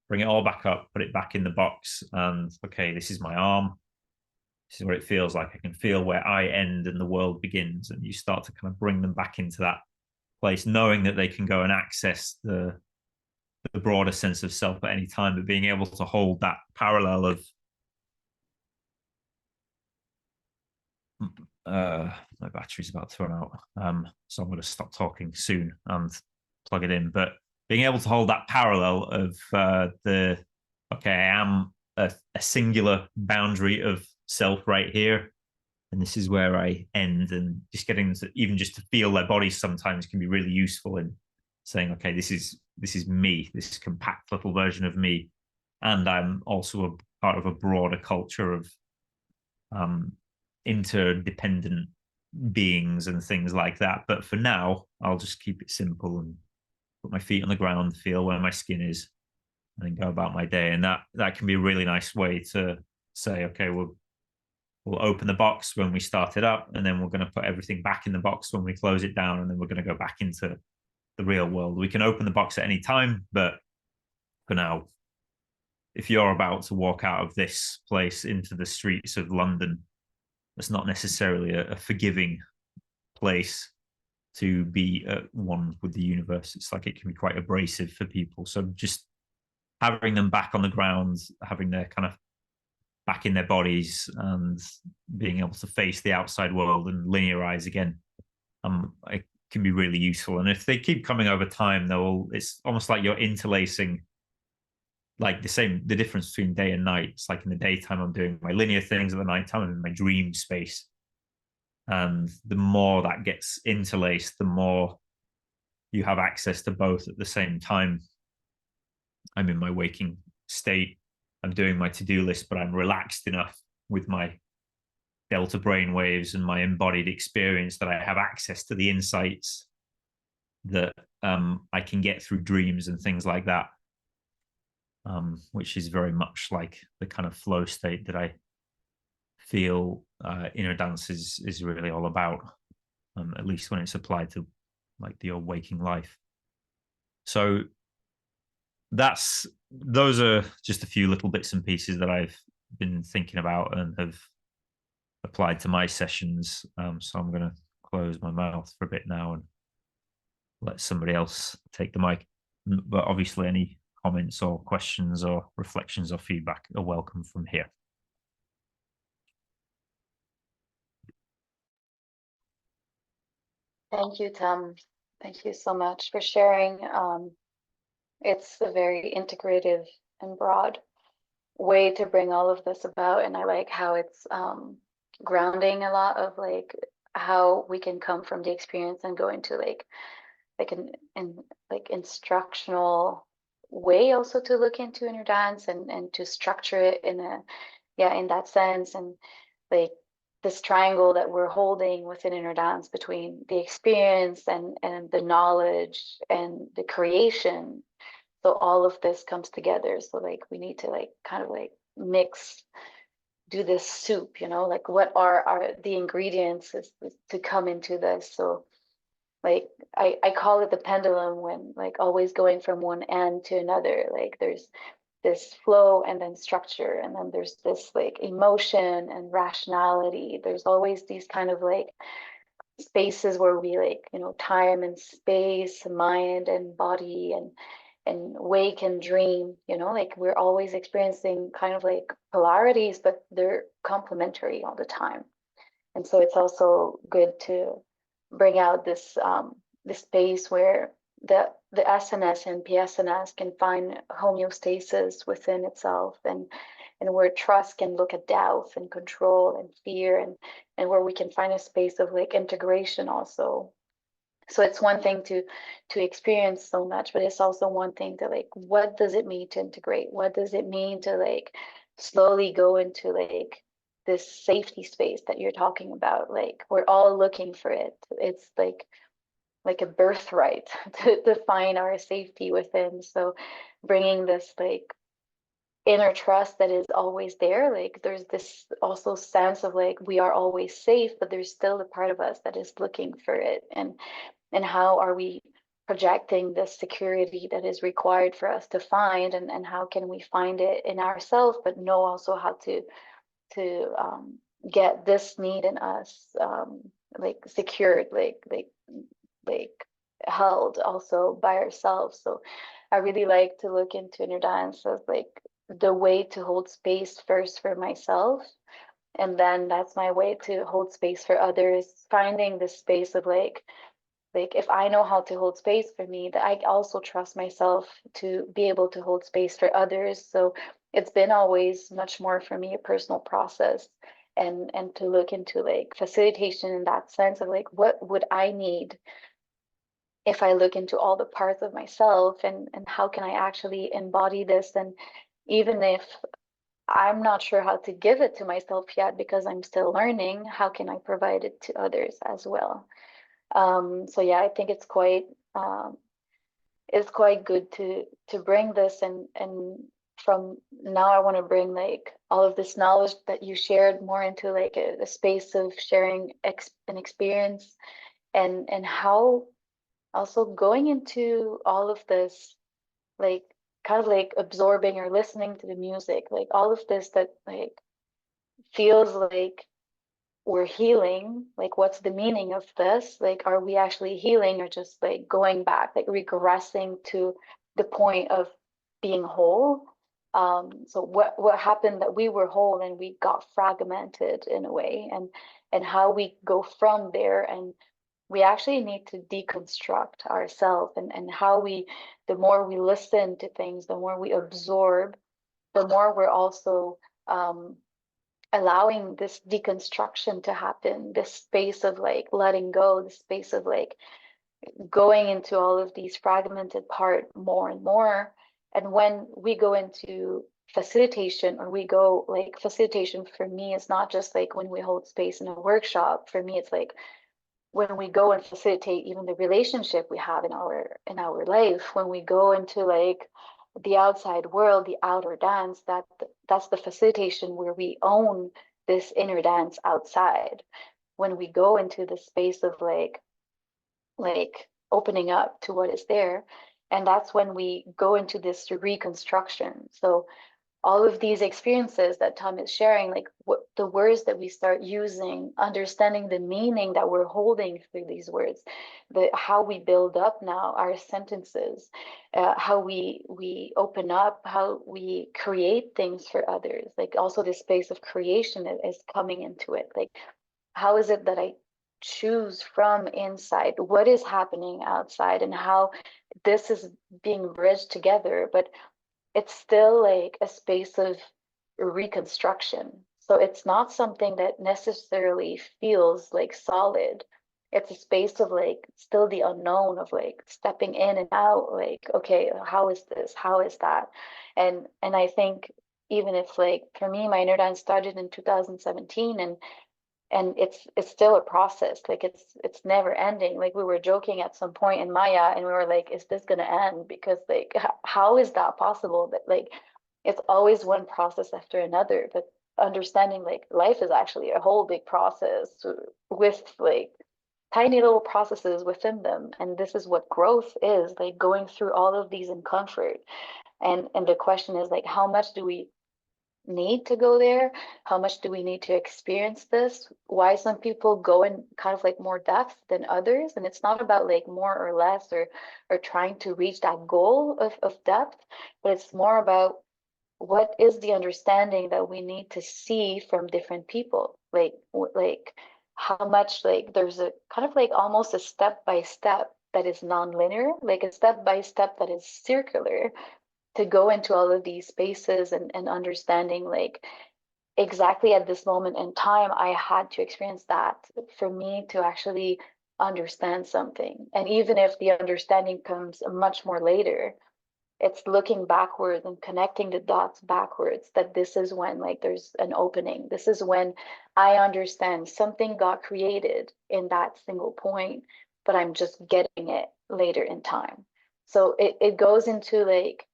Speaker 2: bring it all back up, put it back in the box. And okay, this is my arm. This is what it feels like. I can feel where I end and the world begins. And you start to kind of bring them back into that place, knowing that they can go and access the broader sense of self at any time, but being able to hold that parallel of my battery's about to run out, so I'm going to stop talking soon and plug it in. But being able to hold that parallel of I am a singular boundary of self right here, and this is where I end. And just getting them to even just to feel their bodies sometimes can be really useful in saying, okay, this is me, this compact little version of me, and I'm also a part of a broader culture of interdependent beings and things like that. But for now, I'll just keep it simple and put my feet on the ground, feel where my skin is, and then go about my day. And that can be a really nice way to say, okay, we'll open the box when we start it up, and then we're going to put everything back in the box when we close it down, and then we're going to go back into the real world. We can open the box at any time, but for now, if you're about to walk out of this place into the streets of London, it's not necessarily a forgiving place to be at one with the universe. It's like it can be quite abrasive for people. So just having them back on the ground, having their kind of back in their bodies and being able to face the outside world and linearize again, it can be really useful. And if they keep coming over time, it's almost like you're interlacing like the difference between day and night. It's like in the daytime, I'm doing my linear things, at the nighttime, I'm in my dream space. And the more that gets interlaced, the more you have access to both at the same time. I'm in my waking state, I'm doing my to-do list, but I'm relaxed enough with my delta brain waves and my embodied experience that I have access to the insights that I can get through dreams and things like that, which is very much like the kind of flow state that I feel inner dance is really all about, at least when it's applied to like the waking life. So those are just a few little bits and pieces that I've been thinking about and have applied to my sessions. So I'm going to close my mouth for a bit now and let somebody else take the mic. But obviously, any comments or questions or reflections or feedback are welcome from here.
Speaker 1: Thank you, Tom. Thank you so much for sharing. It's a very integrative and broad way to bring all of this about, and I like how it's grounding a lot of like how we can come from the experience and go into like an like instructional way also to look into inner dance and to structure it in in that sense, and like this triangle that we're holding within inner dance between the experience and the knowledge and the creation. So all of this comes together. So like we need to like kind of like mix, do this soup, like what are the ingredients is to come into this. So like I call it the pendulum, when like always going from one end to another. Like there's this flow and then structure, and then there's this like emotion and rationality. There's always these kind of like spaces where we like, time and space, mind and body, and wake and dream, like we're always experiencing kind of like polarities, but they're complementary all the time. And so it's also good to bring out this space where the SNS and PSNS can find homeostasis within itself, and where trust can look at doubt and control and fear, and where we can find a space of like integration also. So it's one thing to experience so much, but it's also one thing to like, what does it mean to integrate? What does it mean to like slowly go into like this safety space that you're talking about? Like we're all looking for it. It's like a birthright to find our safety within. So bringing this like inner trust that is always there, like there's this also sense of like we are always safe, but there's still a part of us that is looking for it. And how are we projecting the security that is required for us to find, and how can we find it in ourselves, but know also how to get this need in us like secured, like held also by ourselves. So I really like to look into inner dance as like the way to hold space first for myself, and then that's my way to hold space for others, finding this space of like if I know how to hold space for me, that I also trust myself to be able to hold space for others. So it's been always much more for me a personal process, and to look into like facilitation in that sense of like what would I need if I look into all the parts of myself, and how can I actually embody this. And even if I'm not sure how to give it to myself yet because I'm still learning. How can I provide it to others as well? So yeah, I think um, it's quite good to bring this, and from now I want to bring like all of this knowledge that you shared more into like a space of sharing an experience, and how also going into all of this, like kind of like absorbing or listening to the music, like all of this that like feels like we're healing. Like what's the meaning of this? Like are we actually healing or just like going back, like regressing to the point of being whole? So what happened that we were whole and we got fragmented in a way, and how we go from there, and we actually need to deconstruct ourselves, and how we, the more we listen to things, the more we absorb, the more we're also um, allowing this deconstruction to happen, this space of like letting go, this space of like going into all of these fragmented part more and more. And when we go into facilitation, or we go like facilitation for me is not just like when we hold space in a workshop. For me, it's like when we go and facilitate even the relationship we have in our life, when we go into like the outside world, the outer dance, that's the facilitation where we own this inner dance outside. When we go into the space of like opening up to what is there, and that's when we go into this reconstruction. So all of these experiences that Tom is sharing, like what the words that we start using, understanding the meaning that we're holding through these words, how we build up now our sentences, how we open up, how we create things for others. Like also the space of creation is coming into it. Like how is it that I choose from inside? What is happening outside, and how this is being bridged together, but it's still like a space of reconstruction. So it's not something that necessarily feels like solid. It's a space of like still the unknown, of like stepping in and out, like, okay, how is this? How is that? And I think even if like for me, my inner dance started in 2017, and it's still a process. Like it's never ending. Like we were joking at some point in Maya, and we were like, is this gonna end? Because like how is that possible? That like it's always one process after another. But understanding like life is actually a whole big process with like tiny little processes within them, and this is what growth is, like going through all of these in comfort. And the question is like, how much do we need to go there? How much do we need to experience this? Why some people go in kind of like more depth than others? And it's not about like more or less, or trying to reach that goal of depth, but it's more about what is the understanding that we need to see from different people. Like how much like there's a kind of like almost a step by step that is non-linear, like a step by step that is circular, to go into all of these spaces, and understanding like exactly at this moment in time I had to experience that for me to actually understand something. And even if the understanding comes much more later, it's looking backwards and connecting the dots backwards, that this is when like there's an opening. This is when I understand something got created in that single point, but I'm just getting it later in time. So it goes into like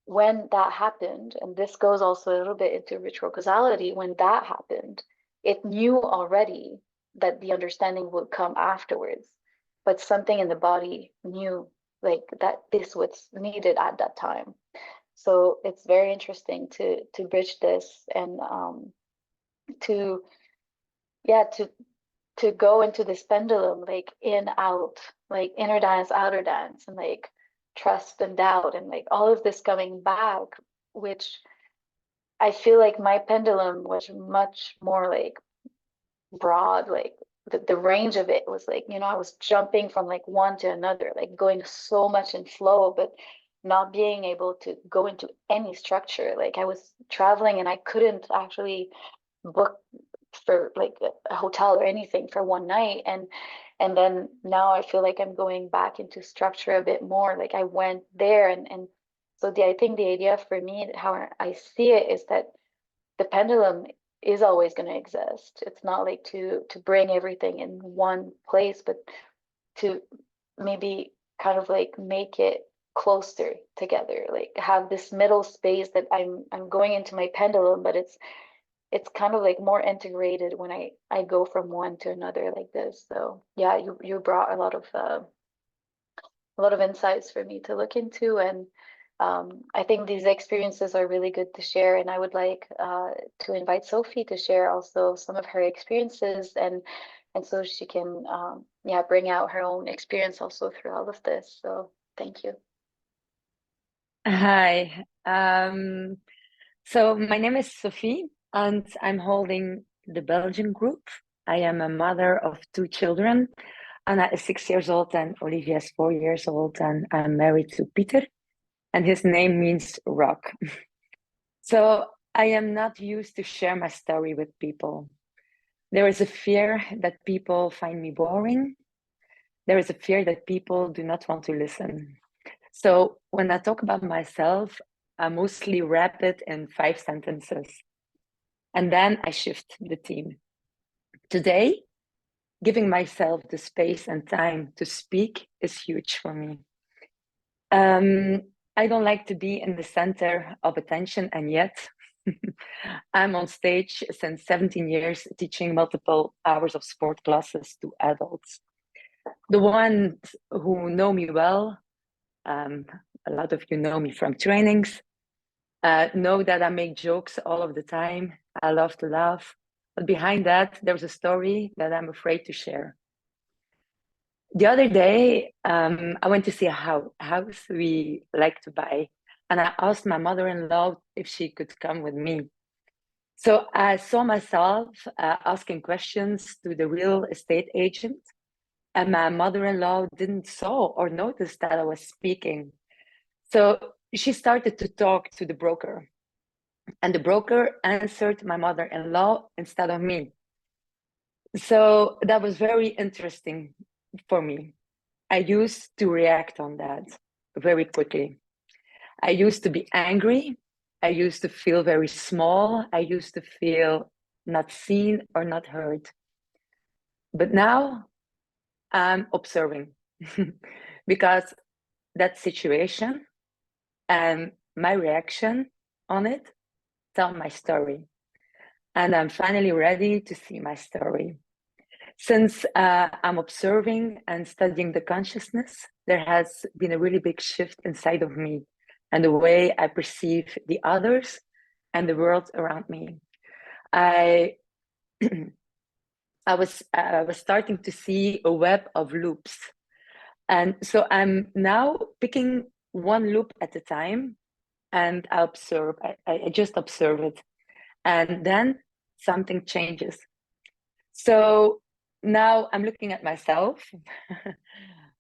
Speaker 1: when that happened, and this goes also a little bit into ritual causality, when that happened, it knew already that the understanding would come afterwards, but something in the body knew like that this was needed at that time. So it's very interesting to bridge this, and to yeah to go into this pendulum, like in out, like inner dance outer dance, and like trust and doubt, and like all of this coming back, which I feel like my pendulum was much more like broad, like the range of it was like, I was jumping from like one to another, like going so much in flow, but not being able to go into any structure. Like I was traveling and I couldn't actually book for like a hotel or anything for one night. And then now I feel like I'm going back into structure a bit more. Like I went there, and So I think the idea for me, how I see it, is that the pendulum is always going to exist. It's not like to bring everything in one place, but to maybe kind of like make it closer together, like have this middle space that I'm going into my pendulum, but it's kind of like more integrated when I go from one to another like this. So yeah, you brought a lot of insights for me to look into, and I think these experiences are really good to share. And I would like to invite Sophie to share also some of her experiences, and so she can yeah, bring out her own experience also through all of this. So thank you.
Speaker 3: Hi. So my name is Sophie, and I'm holding the Belgian group. I am a mother of two children. Anna is 6 years old and Olivia is 4 years old, and I'm married to Peter, and his name means rock. So I am not used to share my story with people. There is a fear that people find me boring. There is a fear that people do not want to listen. So when I talk about myself, I mostly wrap it in 5 sentences. And then I shift the theme. Today, giving myself the space and time to speak is huge for me. I don't like to be in the center of attention, and yet I'm on stage since 17 years teaching multiple hours of sport classes to adults. The ones who know me well, a lot of you know me from trainings, know that I make jokes all of the time. I love to laugh. But behind that, there's a story that I'm afraid to share. The other day, I went to see a house we like to buy, and I asked my mother-in-law if she could come with me. So I saw myself asking questions to the real estate agent, and my mother-in-law didn't saw or notice that I was speaking. So she started to talk to the broker, and the broker answered my mother-in-law instead of me. So that was very interesting for me. I used to react on that very quickly. I used to be angry. I used to feel very small. I used to feel not seen or not heard. But now I'm observing because that situation and my reaction on it tell my story. And I'm finally ready to see my story. Since I'm observing and studying the consciousness, there has been a really big shift inside of me and the way I perceive the others and the world around me. I I was starting to see a web of loops, and so I'm now picking one loop at a time, and I observe. I just observe it, and then something changes. So now I'm looking at myself.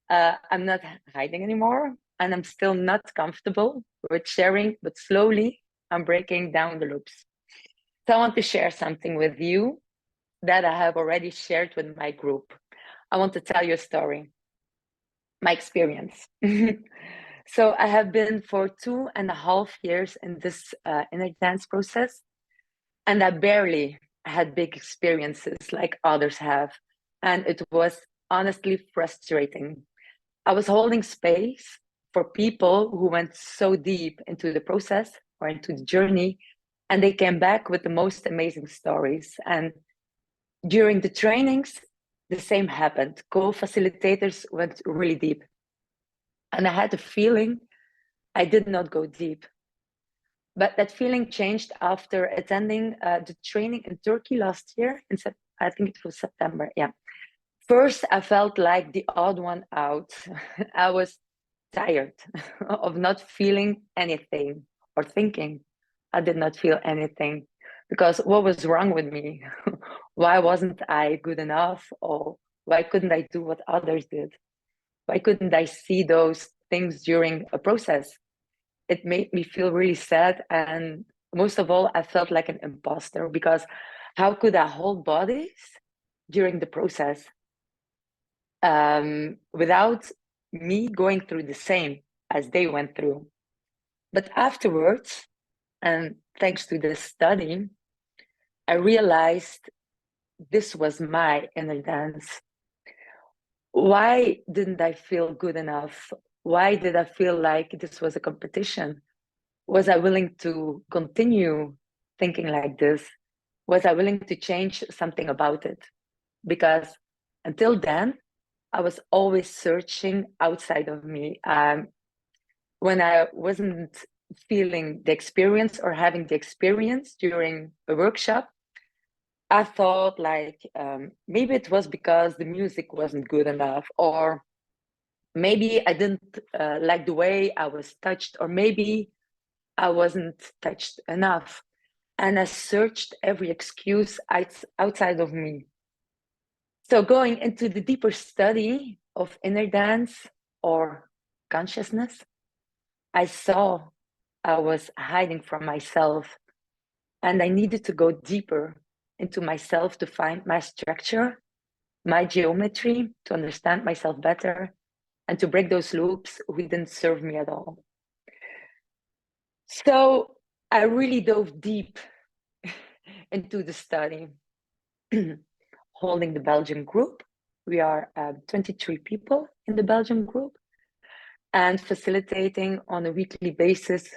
Speaker 3: I'm not hiding anymore, and I'm still not comfortable with sharing, but slowly I'm breaking down the loops. So I want to share something with you that I have already shared with my group. I want to tell you a story, my experience. So I have been for 2.5 years in this inner dance process, and I barely had big experiences like others have. And it was honestly frustrating. I was holding space for people who went so deep into the process or into the journey, and they came back with the most amazing stories. And during the trainings, the same happened. Co-facilitators went really deep. And I had a feeling I did not go deep. But that feeling changed after attending the training in Turkey last year. I think it was September. Yeah. First, I felt like the odd one out. I was tired of not feeling anything or thinking I did not feel anything because what was wrong with me? Why wasn't I good enough? Or why couldn't I do what others did? Why couldn't I see those things during a process? It made me feel really sad. And most of all, I felt like an imposter because how could I hold bodies during the process without me going through the same as they went through? But afterwards, and thanks to this study, I realized this was my inner dance. Why didn't I feel good enough? Why did I feel like this was a competition? Was I willing to continue thinking like this? Was I willing to change something about it? Because until then, I was always searching outside of me. When I wasn't feeling the experience or having the experience during a workshop, I thought like maybe it was because the music wasn't good enough, or maybe I didn't like the way I was touched, or maybe I wasn't touched enough. And I searched every excuse outside of me. So going into the deeper study of inner dance or consciousness, I saw I was hiding from myself, and I needed to go deeper into myself to find my structure, my geometry, to understand myself better, and to break those loops who didn't serve me at all. So I really dove deep into the study, holding the Belgian group. We are 23 people in the Belgian group, and facilitating on a weekly basis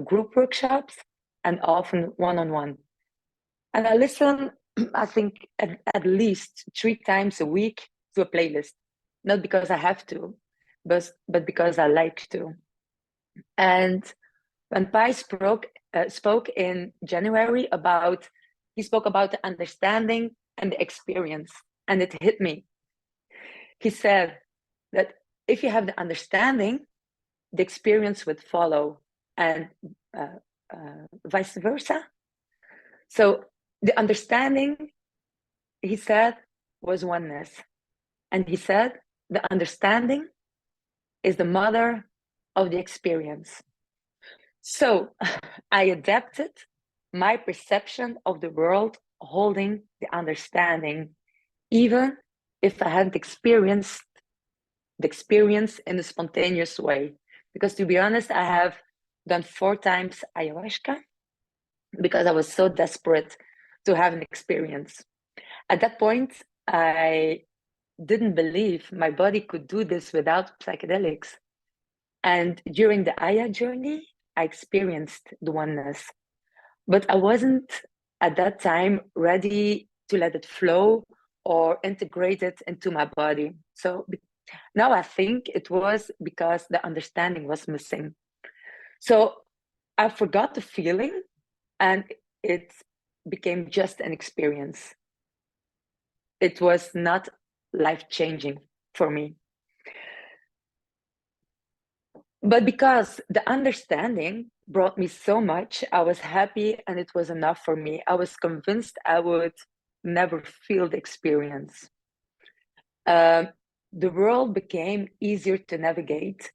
Speaker 3: group workshops and often one-on-one. And I listen, I think, at least 3 times a week to a playlist, not because I have to, but because I like to. And when Pai spoke in January he spoke about the understanding and the experience, and it hit me. He said that if you have the understanding, the experience would follow, and vice versa. So the understanding, he said, was oneness. And he said the understanding is the mother of the experience. So I adapted my perception of the world holding the understanding, even if I hadn't experienced the experience in a spontaneous way. Because to be honest, I have done 4 times ayahuasca because I was so desperate to have an experience. At that point, I didn't believe my body could do this without psychedelics. And during the Aya journey, I experienced the oneness. But I wasn't at that time ready to let it flow or integrate it into my body. So now I think it was because the understanding was missing. So I forgot the feeling, and it became just an experience. It was not life-changing for me. But because the understanding brought me so much, I was happy and it was enough for me. I was convinced I would never feel the experience. The world became easier to navigate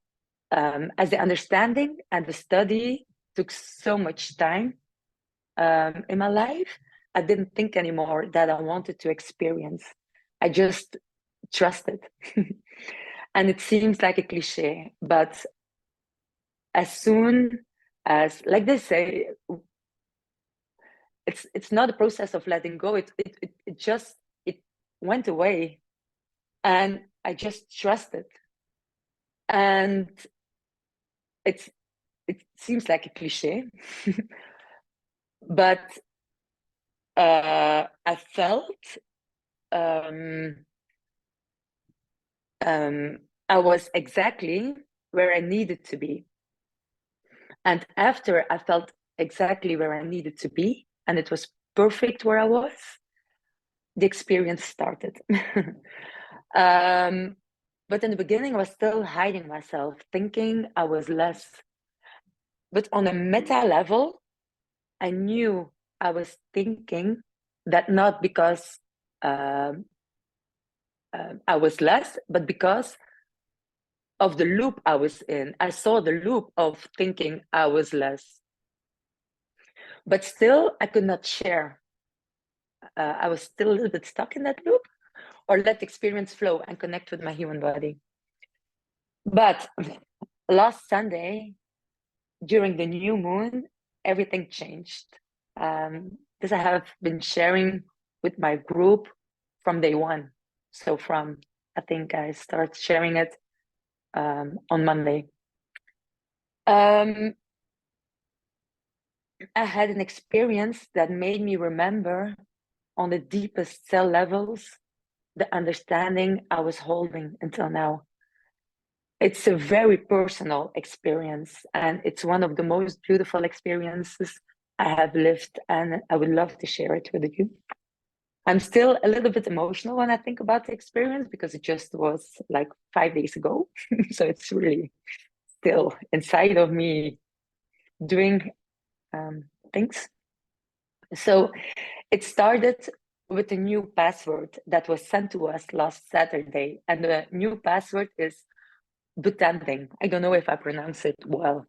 Speaker 3: as the understanding and the study took so much time in my life. I didn't think anymore that I wanted to experience. I just trusted. And it seems like a cliche, but as soon as, like they say, it's not a process of letting go. It just went away, and I just trusted. And it seems like a cliche, but I felt I was exactly where I needed to be. And after I felt exactly where I needed to be, and it was perfect where I was, the experience started. But in the beginning, I was still hiding myself, thinking I was less. But on a meta level, I knew I was thinking that not because I was less, but because of the loop I was in. I saw the loop of thinking I was less. But still, I could not share. I was still a little bit stuck in that loop, or let the experience flow and connect with my human body. But last Sunday, during the new moon, everything changed. This I have been sharing with my group from day one. So I think I start sharing it on Monday. I had an experience that made me remember on the deepest cell levels the understanding I was holding until now. It's a very personal experience, and it's one of the most beautiful experiences I have lived, and I would love to share it with you. I'm still a little bit emotional when I think about the experience because it just was like 5 days ago. So it's really still inside of me doing things. So it started with a new password that was sent to us last Saturday. And the new password is butanding. I don't know if I pronounce it well,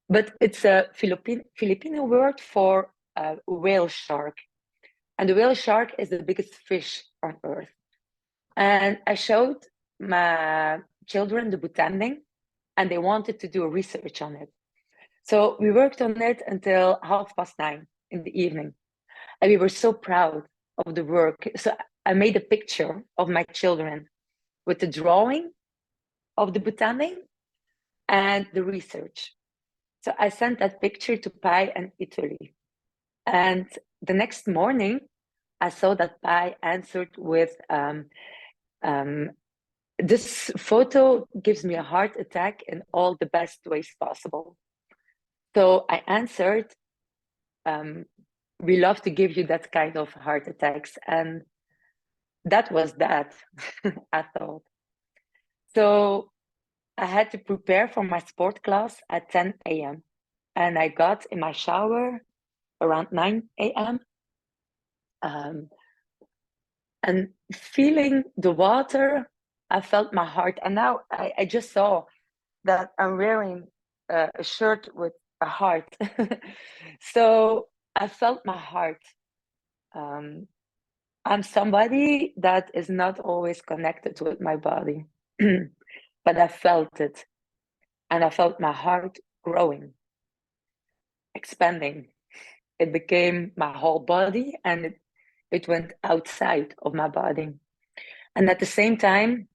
Speaker 3: but it's a Filipino word for a whale shark. And the whale shark is the biggest fish on earth. And I showed my children the butanding, and they wanted to do research on it. So we worked on it until 9:30 in the evening. And we were so proud of the work. So I made a picture of my children with the drawing of the butanding and the research. So I sent that picture to Pi and Italy. And the next morning, I saw that Pi answered with, this photo gives me a heart attack in all the best ways possible. So I answered, we love to give you that kind of heart attacks. And that was that, I thought. So I had to prepare for my sport class at 10 a.m. And I got in my shower around 9 a.m. And feeling the water, I felt my heart. And now I just saw that I'm wearing a shirt with a heart. So I felt my heart. I'm somebody that is not always connected with my body, but I felt it. And I felt my heart growing, expanding. It became my whole body, and it went outside of my body. And at the same time,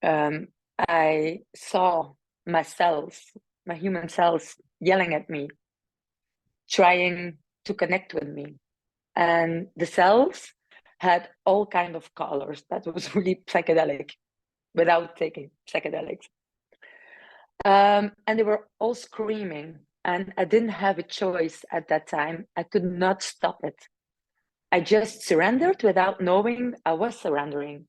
Speaker 3: I saw my cells, my human cells, yelling at me, trying to connect with me. And the cells had all kind of colors. That was really psychedelic without taking psychedelics. And they were all screaming, and I didn't have a choice at that time. I could not stop it. I just surrendered without knowing I was surrendering.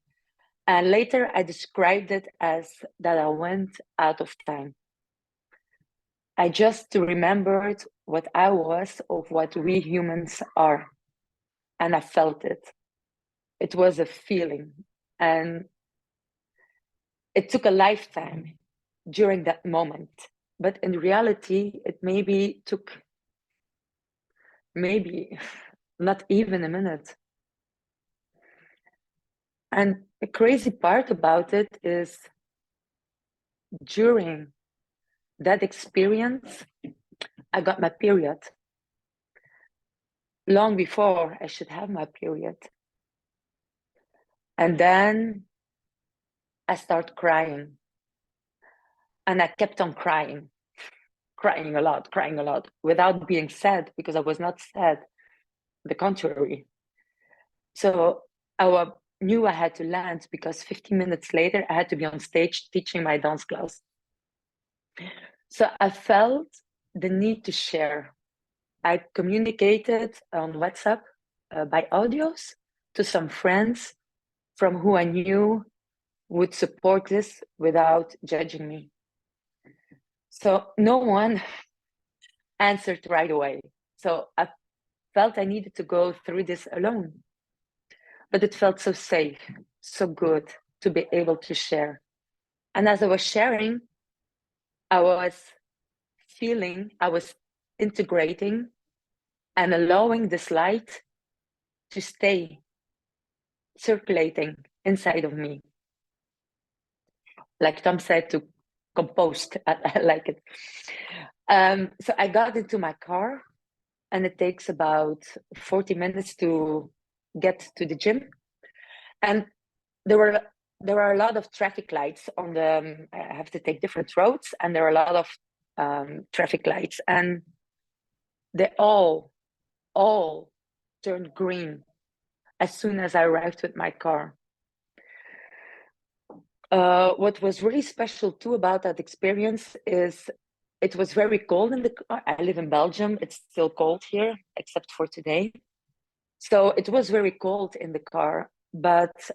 Speaker 3: And later I described it as that I went out of time. I just remembered what I was of what we humans are. And I felt it. It was a feeling. And it took a lifetime during that moment. But in reality, it maybe took not even a minute. And the crazy part about it is during that experience, I got my period. Long before I should have my period. And then I start crying. And I kept on crying a lot, without being sad, because I was not sad, the contrary. So I knew I had to land, because 15 minutes later, I had to be on stage teaching my dance class. So I felt the need to share. I communicated on WhatsApp by audios to some friends from who I knew would support this without judging me. So no one answered right away. So I felt I needed to go through this alone. But it felt so safe, so good to be able to share. And as I was sharing, I was feeling, I was integrating and allowing this light to stay circulating inside of me. Like Tom said, to composed. I like it. So I got into my car, and it takes about 40 minutes to get to the gym. And there are a lot of traffic lights on the. I have to take different roads, and there are a lot of traffic lights, and they all turned green as soon as I arrived with my car. What was really special too about that experience is it was very cold in the car. I live in Belgium. It's still cold here, except for today. So it was very cold in the car, but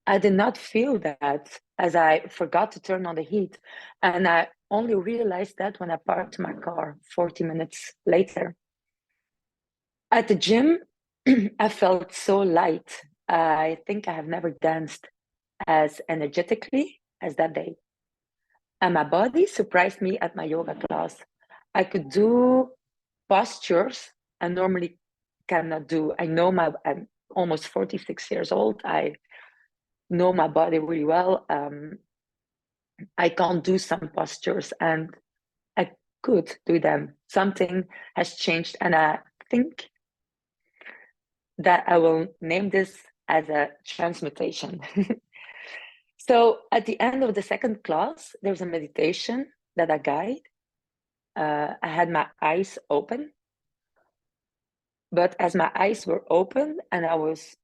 Speaker 3: I did not feel that, as I forgot to turn on the heat. And I only realized that when I parked my car 40 minutes later. At the gym, I felt so light. I think I have never danced as energetically as that day. And my body surprised me at my yoga class. I could do postures I normally cannot do. I'm almost 46 years old. I know my body really well. I can't do some postures, and I could do them. Something has changed, and I think that I will name this as a transmutation. So at the end of the second class, there's a meditation that I guide. I had my eyes open, but as my eyes were open and I was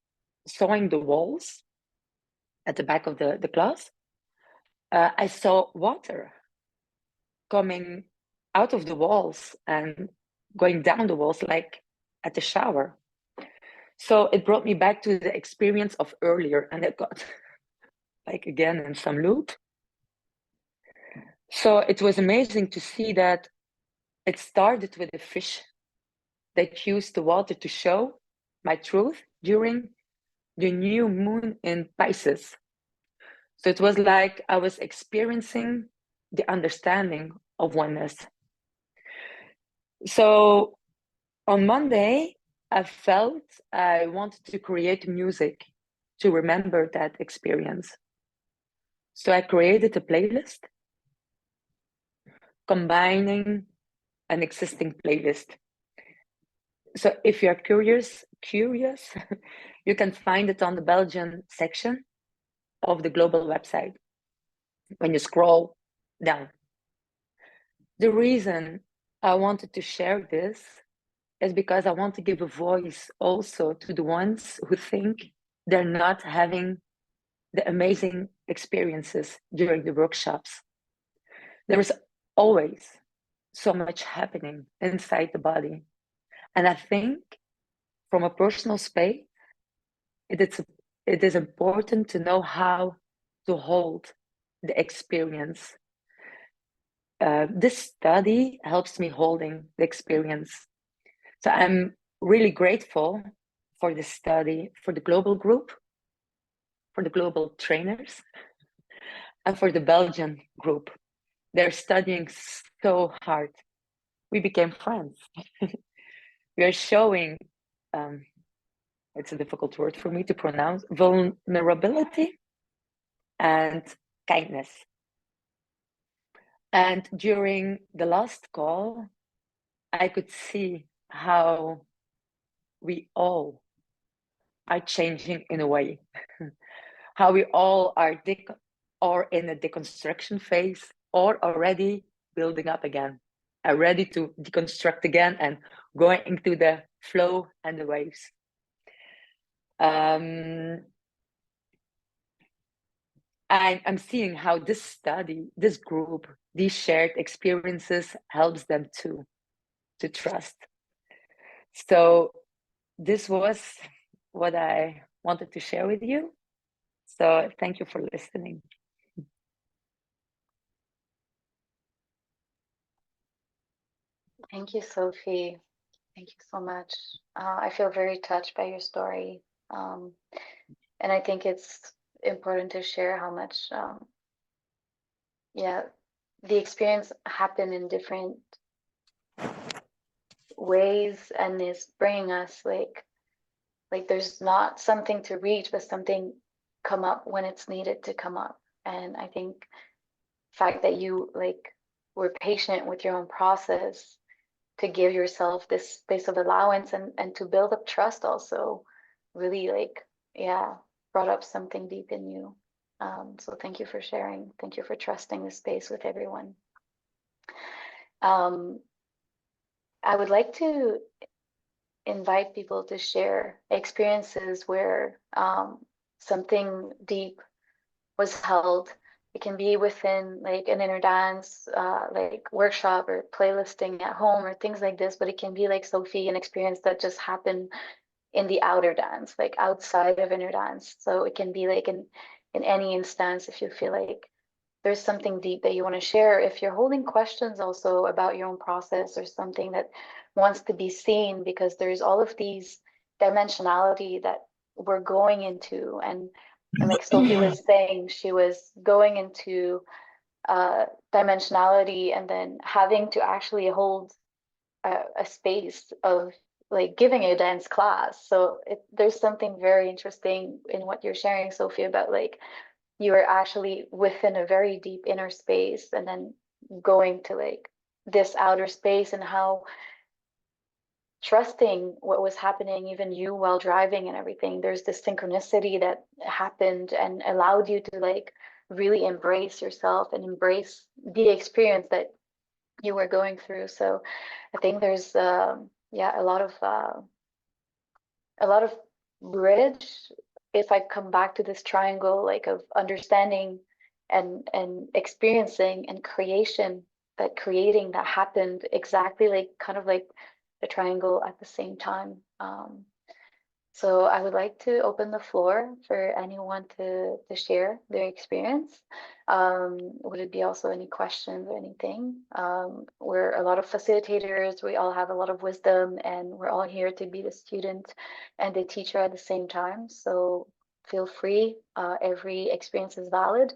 Speaker 3: sawing the walls at the back of the class, I saw water coming out of the walls and going down the walls like at the shower. So it brought me back to the experience of earlier, and it got like again in some loop. So it was amazing to see that it started with a fish that used the water to show my truth during the new moon in Pisces. So it was like I was experiencing the understanding of oneness. So on Monday, I felt I wanted to create music to remember that experience. So I created a playlist combining an existing playlist. So if you're curious, you can find it on the Belgian section of the global website when you scroll down. The reason I wanted to share this is because I want to give a voice also to the ones who think they're not having the amazing experiences during the workshops. There is always so much happening inside the body. And I think from a personal space, it is important to know how to hold the experience. This study helps me holding the experience. So I'm really grateful for this study, for the global group, for the global trainers, and for the Belgian group. They're studying so hard. We became friends. We are showing, it's a difficult word for me to pronounce, vulnerability and kindness. And during the last call, I could see how we all are changing in a way, how we all are or in a deconstruction phase or already building up again, are ready to deconstruct again and going into the flow and the waves. I'm seeing how this study, this group, these shared experiences helps them to trust. So this was what I wanted to share with you. So thank you for listening.
Speaker 1: Thank you, Sophie. Thank you so much. I feel very touched by your story. And I think it's important to share how much, the experience happened in different ways and is bringing us like there's not something to reach, but something come up when it's needed to come up. And I think fact that you like were patient with your own process to give yourself this space of allowance and to build up trust also really like, yeah, brought up something deep in you. So thank you for sharing. Thank you for trusting the space with everyone. I would like to invite people to share experiences where something deep was held. It can be within like an inner dance, like workshop or playlisting at home or things like this, but it can be like Sophie, an experience that just happened in the outer dance, like outside of inner dance. So it can be like in any instance if you feel like there's something deep that you want to share. If you're holding questions also about your own process or something that wants to be seen, because there's all of these dimensionality that we're going into. And like Sophie was saying, she was going into dimensionality and then having to actually hold a space of like giving a dance class. So there's something very interesting in what you're sharing, Sophie, about like you are actually within a very deep inner space and then going to like this outer space, and how trusting what was happening, even you while driving and everything, there's this synchronicity that happened and allowed you to like really embrace yourself and embrace the experience that you were going through. So I think there's yeah, a lot of bridge, if I come back to this triangle like of understanding and experiencing and creation, that creating that happened exactly like kind of like the triangle at the same time. So I would like to open the floor for anyone to share their experience. Would it be also any questions or anything? We're a lot of facilitators, we all have a lot of wisdom, and we're all here to be the student and the teacher at the same time. So feel free, every experience is valid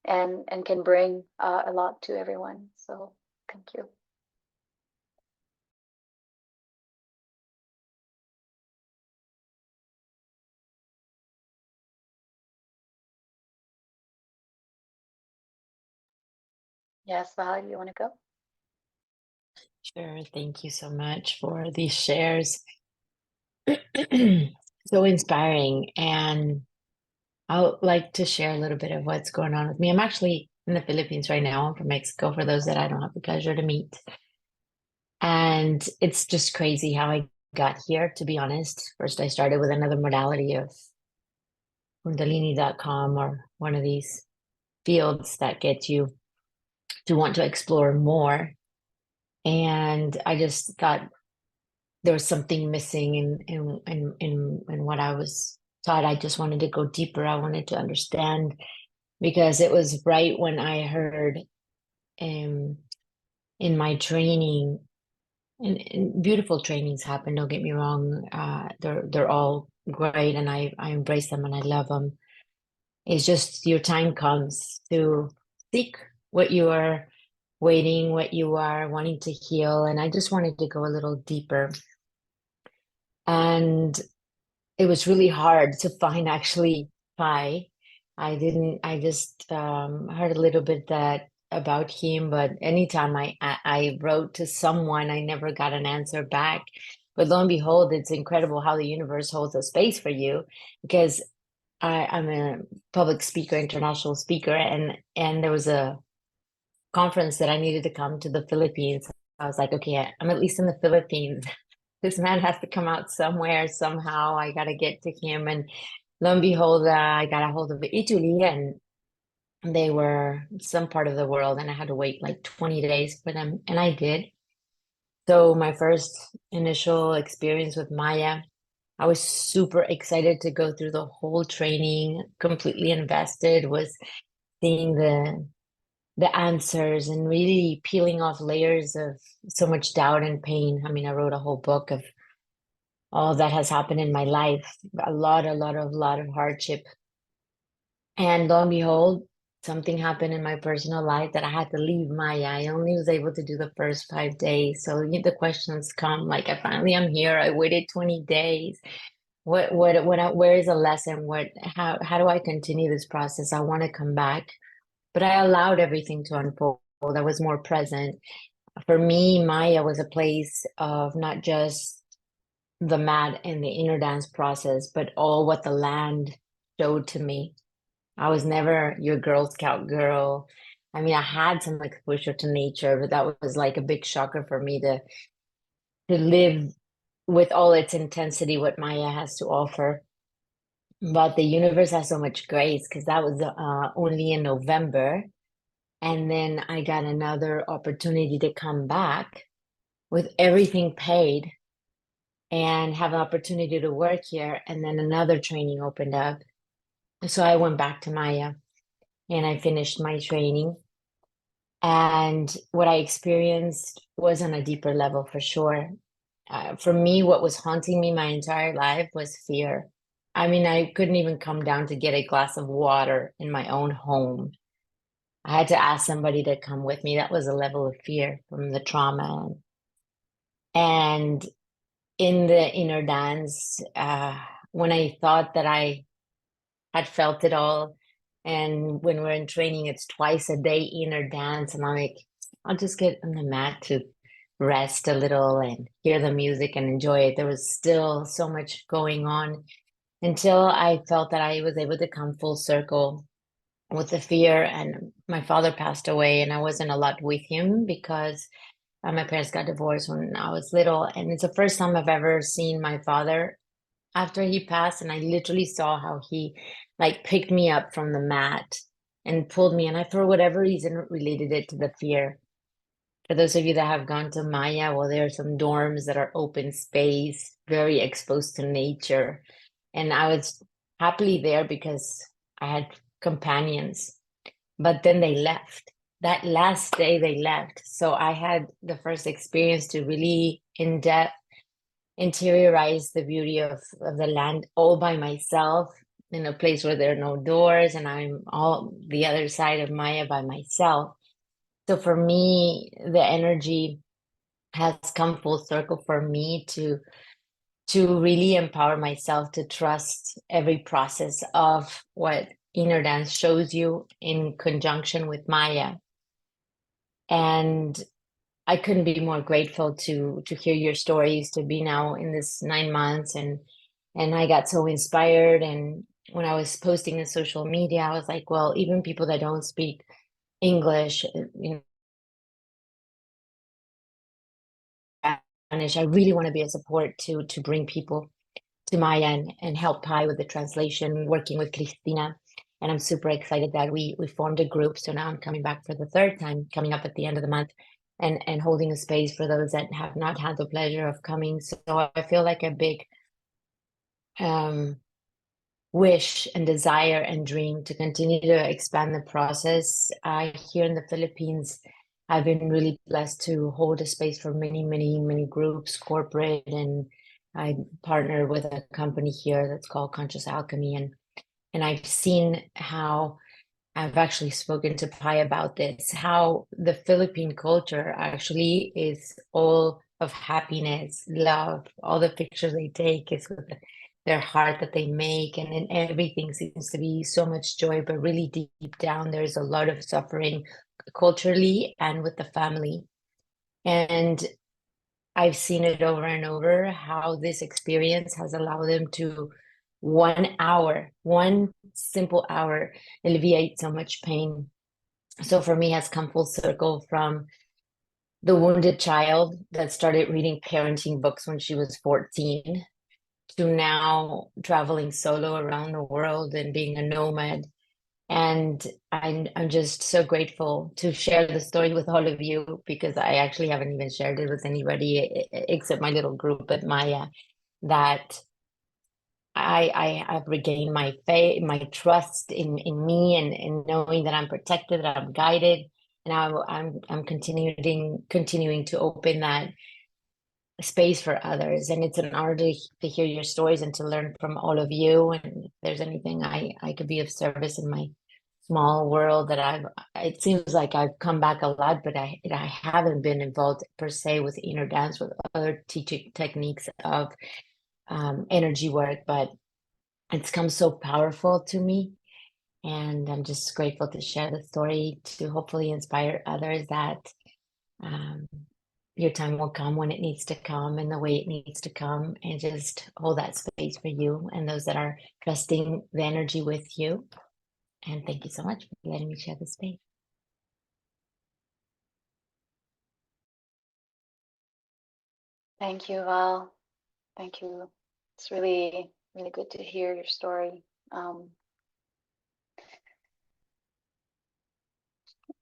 Speaker 1: and can bring a lot to everyone. So thank you. Yes, Val, you want to go?
Speaker 4: Sure. Thank you so much for these shares. So inspiring. And I would like to share a little bit of what's going on with me. I'm actually in the Philippines right now. I'm from Mexico, for those that I don't have the pleasure to meet. And it's just crazy how I got here, to be honest. First, I started with another modality of Kundalini.com, or one of these fields that get you to want to explore more. And I just thought there was something missing in what I was taught. I just wanted to go deeper. I wanted to understand, because it was right when I heard in my training, and beautiful trainings happen, don't get me wrong. They're all great, and I embrace them and I love them. It's just your time comes to seek what you are waiting, what you are wanting to heal. And I just wanted to go a little deeper. And it was really hard to find actually Pi. I just heard a little bit that about him, but anytime I wrote to someone, I never got an answer back. But lo and behold, it's incredible how the universe holds a space for you, because I'm a public speaker, international speaker, and there was a conference that I needed to come to the Philippines. I was like, okay, I'm at least in the Philippines. This man has to come out somewhere, somehow. I got to get to him. And lo and behold, I got a hold of Italy, and they were some part of the world, and I had to wait like 20 days for them. And I did. So my first initial experience with Maya, I was super excited to go through the whole training, completely invested, was seeing the answers and really peeling off layers of so much doubt and pain. I mean, I wrote a whole book of all that has happened in my life, a lot of hardship. And lo and behold, something happened in my personal life that I had to leave Maya. I only was able to do the first 5 days. So the questions come like, I finally am here. I waited 20 days. Where is the lesson? How do I continue this process? I want to come back. but I allowed everything to unfold. I was more present. For me, Maya was a place of not just the mat and the inner dance process, but all what the land showed to me. I was never your Girl Scout girl. I mean, I had some exposure to nature, but that was like a big shocker for me to live with all its intensity, what Maya has to offer. But the universe has so much grace because that was only in November. And then I got another opportunity to come back with everything paid and have an opportunity to work here. And then another training opened up. So I went back to Maya and I finished my training. And what I experienced was on a deeper level for sure. For me, what was haunting me my entire life was fear. I mean, I couldn't even come down to get a glass of water in my own home. I had to ask somebody to come with me. That was a level of fear from the trauma. And in the inner dance, when I thought that I had felt it all, and when we're in training, it's twice a day inner dance, and I'm like, I'll just get on the mat to rest a little and hear the music and enjoy it. There was still so much going on until I felt that I was able to come full circle with the fear. And my father passed away, and I wasn't a lot with him because my parents got divorced when I was little. And it's the first time I've ever seen my father after he passed. And I literally saw how he like picked me up from the mat and pulled me. And I, for whatever reason, related it to the fear. For those of you that have gone to Maya, well, there are some dorms that are open space, very exposed to nature. And I was happily there because I had companions, but then they left. That last day they left. So I had the first experience to really in depth interiorize the beauty of the land all by myself in a place where there are no doors, and I'm all the other side of Maya by myself. So for me, the energy has come full circle for me to really empower myself to trust every process of what inner dance shows you in conjunction with Maya. And I couldn't be more grateful to hear your stories, to be now in this 9 months, and I got so inspired. And when I was posting in social media, I was like, well, even people that don't speak English, you know, Spanish, I really want to be a support to bring people to Maya and help Pi with the translation, working with Cristina. And I'm super excited that we formed a group. So now I'm coming back for the third time, coming up at the end of the month, and holding a space for those that have not had the pleasure of coming. So I feel like a big wish and desire and dream to continue to expand the process. Here in the Philippines, I've been really blessed to hold a space for many, many, many groups, corporate, and I partner with a company here that's called Conscious Alchemy, and I've seen how I've actually spoken to Pi about this, how the Philippine culture actually is all of happiness, love. All the pictures they take is with their heart that they make, and then everything seems to be so much joy, but really deep down, there's a lot of suffering culturally and with the family. And I've seen it over and over how this experience has allowed them to 1 hour, one simple hour, alleviate so much pain. So for me, has come full circle from the wounded child that started reading parenting books when she was 14 to now traveling solo around the world and being a nomad. And I'm just so grateful to share the story with all of you, because I actually haven't even shared it with anybody except my little group at Maya, that I've regained my faith, my trust in me, and knowing that I'm protected, that I'm guided, and I'm continuing to open that space for others. And it's an honor to hear your stories and to learn from all of you. And if there's anything I could be of service in my small world, that it seems like I've come back a lot, but I haven't been involved per se with inner dance, with other teaching techniques of energy work, but it's come so powerful to me. And I'm just grateful to share the story to hopefully inspire others that your time will come when it needs to come and the way it needs to come, and just hold that space for you and those that are trusting the energy with you. And thank you so much for letting me share the space.
Speaker 1: Thank you, Val. Thank you. It's really, really good to hear your story.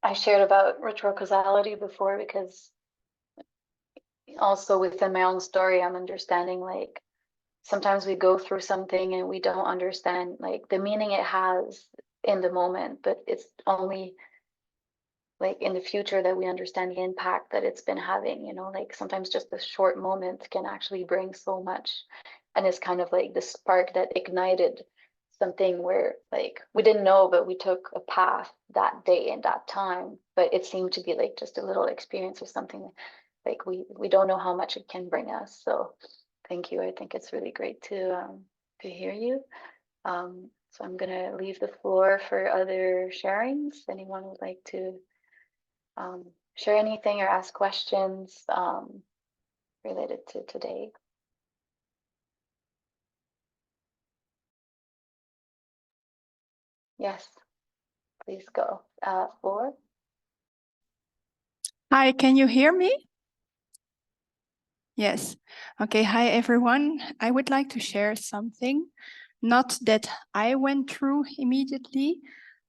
Speaker 1: I shared about ritual causality before because also within my own story, I'm understanding like sometimes we go through something and we don't understand like the meaning it has in the moment, but it's only like in the future that we understand the impact that it's been having, you know, like sometimes just a short moment can actually bring so much. And it's kind of like the spark that ignited something where like we didn't know, but we took a path that day and that time, but it seemed to be like just a little experience or something like we don't know how much it can bring us. So thank you. I think it's really great to hear you. So I'm gonna leave the floor for other sharings. Anyone would like to share anything or ask questions related to today? Yes, please go. Floor.
Speaker 5: Hi, can you hear me? Yes. Okay. Hi, everyone. I would like to share something, not that I went through immediately,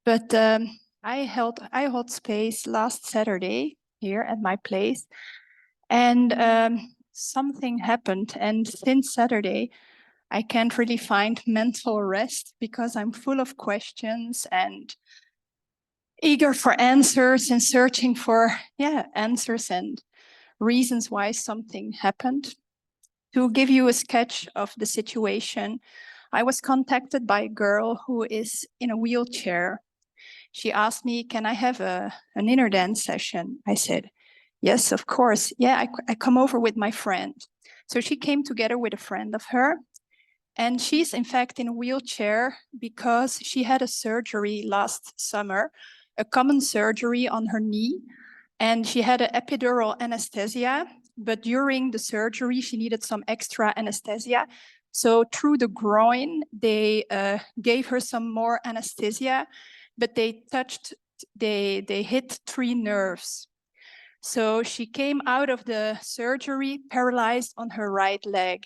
Speaker 5: but I held space last Saturday here at my place, and something happened. And since Saturday, I can't really find mental rest because I'm full of questions and eager for answers and searching for answers and reasons why something happened. To give you a sketch of the situation, I was contacted by a girl who is in a wheelchair. She asked me, can I have an inner dance session? I said, yes, of course. Yeah, I come over with my friend. So she came together with a friend of her. And she's in fact in a wheelchair because she had a surgery last summer, a common surgery on her knee. And she had an epidural anesthesia, but during the surgery, she needed some extra anesthesia. So through the groin, they gave her some more anesthesia, but they hit 3 nerves. So she came out of the surgery paralyzed on her right leg.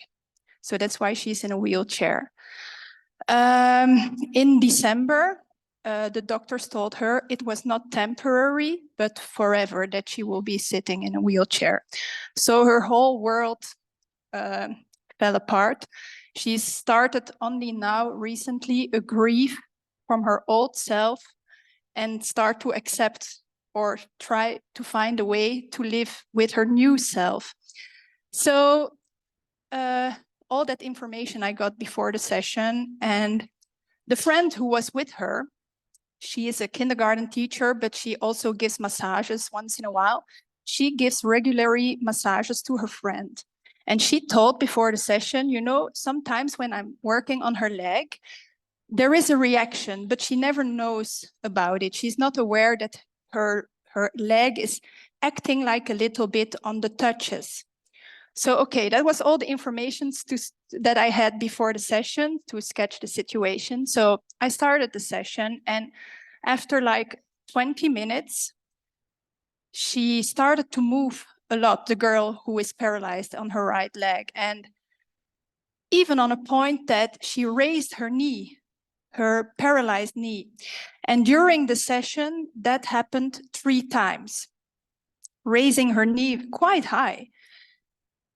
Speaker 5: So that's why she's in a wheelchair. In December, the doctors told her it was not temporary, but forever, that she will be sitting in a wheelchair. So her whole world fell apart. She started only now recently a grief from her old self and start to accept or try to find a way to live with her new self. So all that information I got before the session, and the friend who was with her, she is a kindergarten teacher, but she also gives massages once in a while. She gives regularly massages to her friend. And she told before the session, you know, sometimes when I'm working on her leg, there is a reaction, but she never knows about it. She's not aware that her leg is acting like a little bit on the touches. So, okay, that was all the information that I had before the session to sketch the situation. So I started the session, and after like 20 minutes, she started to move a lot, the girl who is paralyzed on her right leg. And even on a point that she raised her knee, her paralyzed knee. And during the session, that happened 3 times, raising her knee quite high.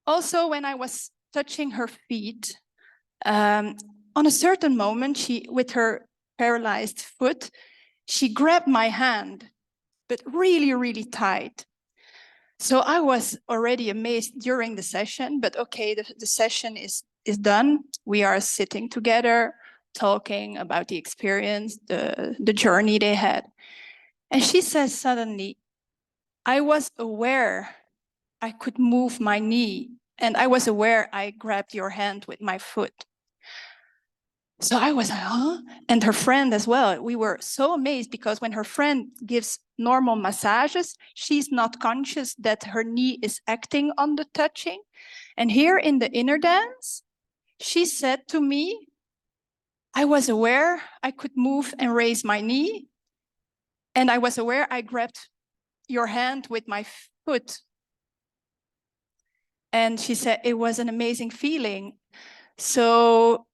Speaker 5: Also, when I was touching her feet, on a certain moment, with her paralyzed foot, she grabbed my hand, but really, really tight. So I was already amazed during the session, but okay, the session is done. We are sitting together, talking about the experience, the journey they had. And she says suddenly, I was aware I could move my knee, and I was aware I grabbed your hand with my foot. So I was like, huh? And her friend as well. We were so amazed because when her friend gives normal massages, she's not conscious that her knee is acting on the touching. And here in the inner dance, she said to me, I was aware I could move and raise my knee. And I was aware I grabbed your hand with my foot. And she said it was an amazing feeling. So,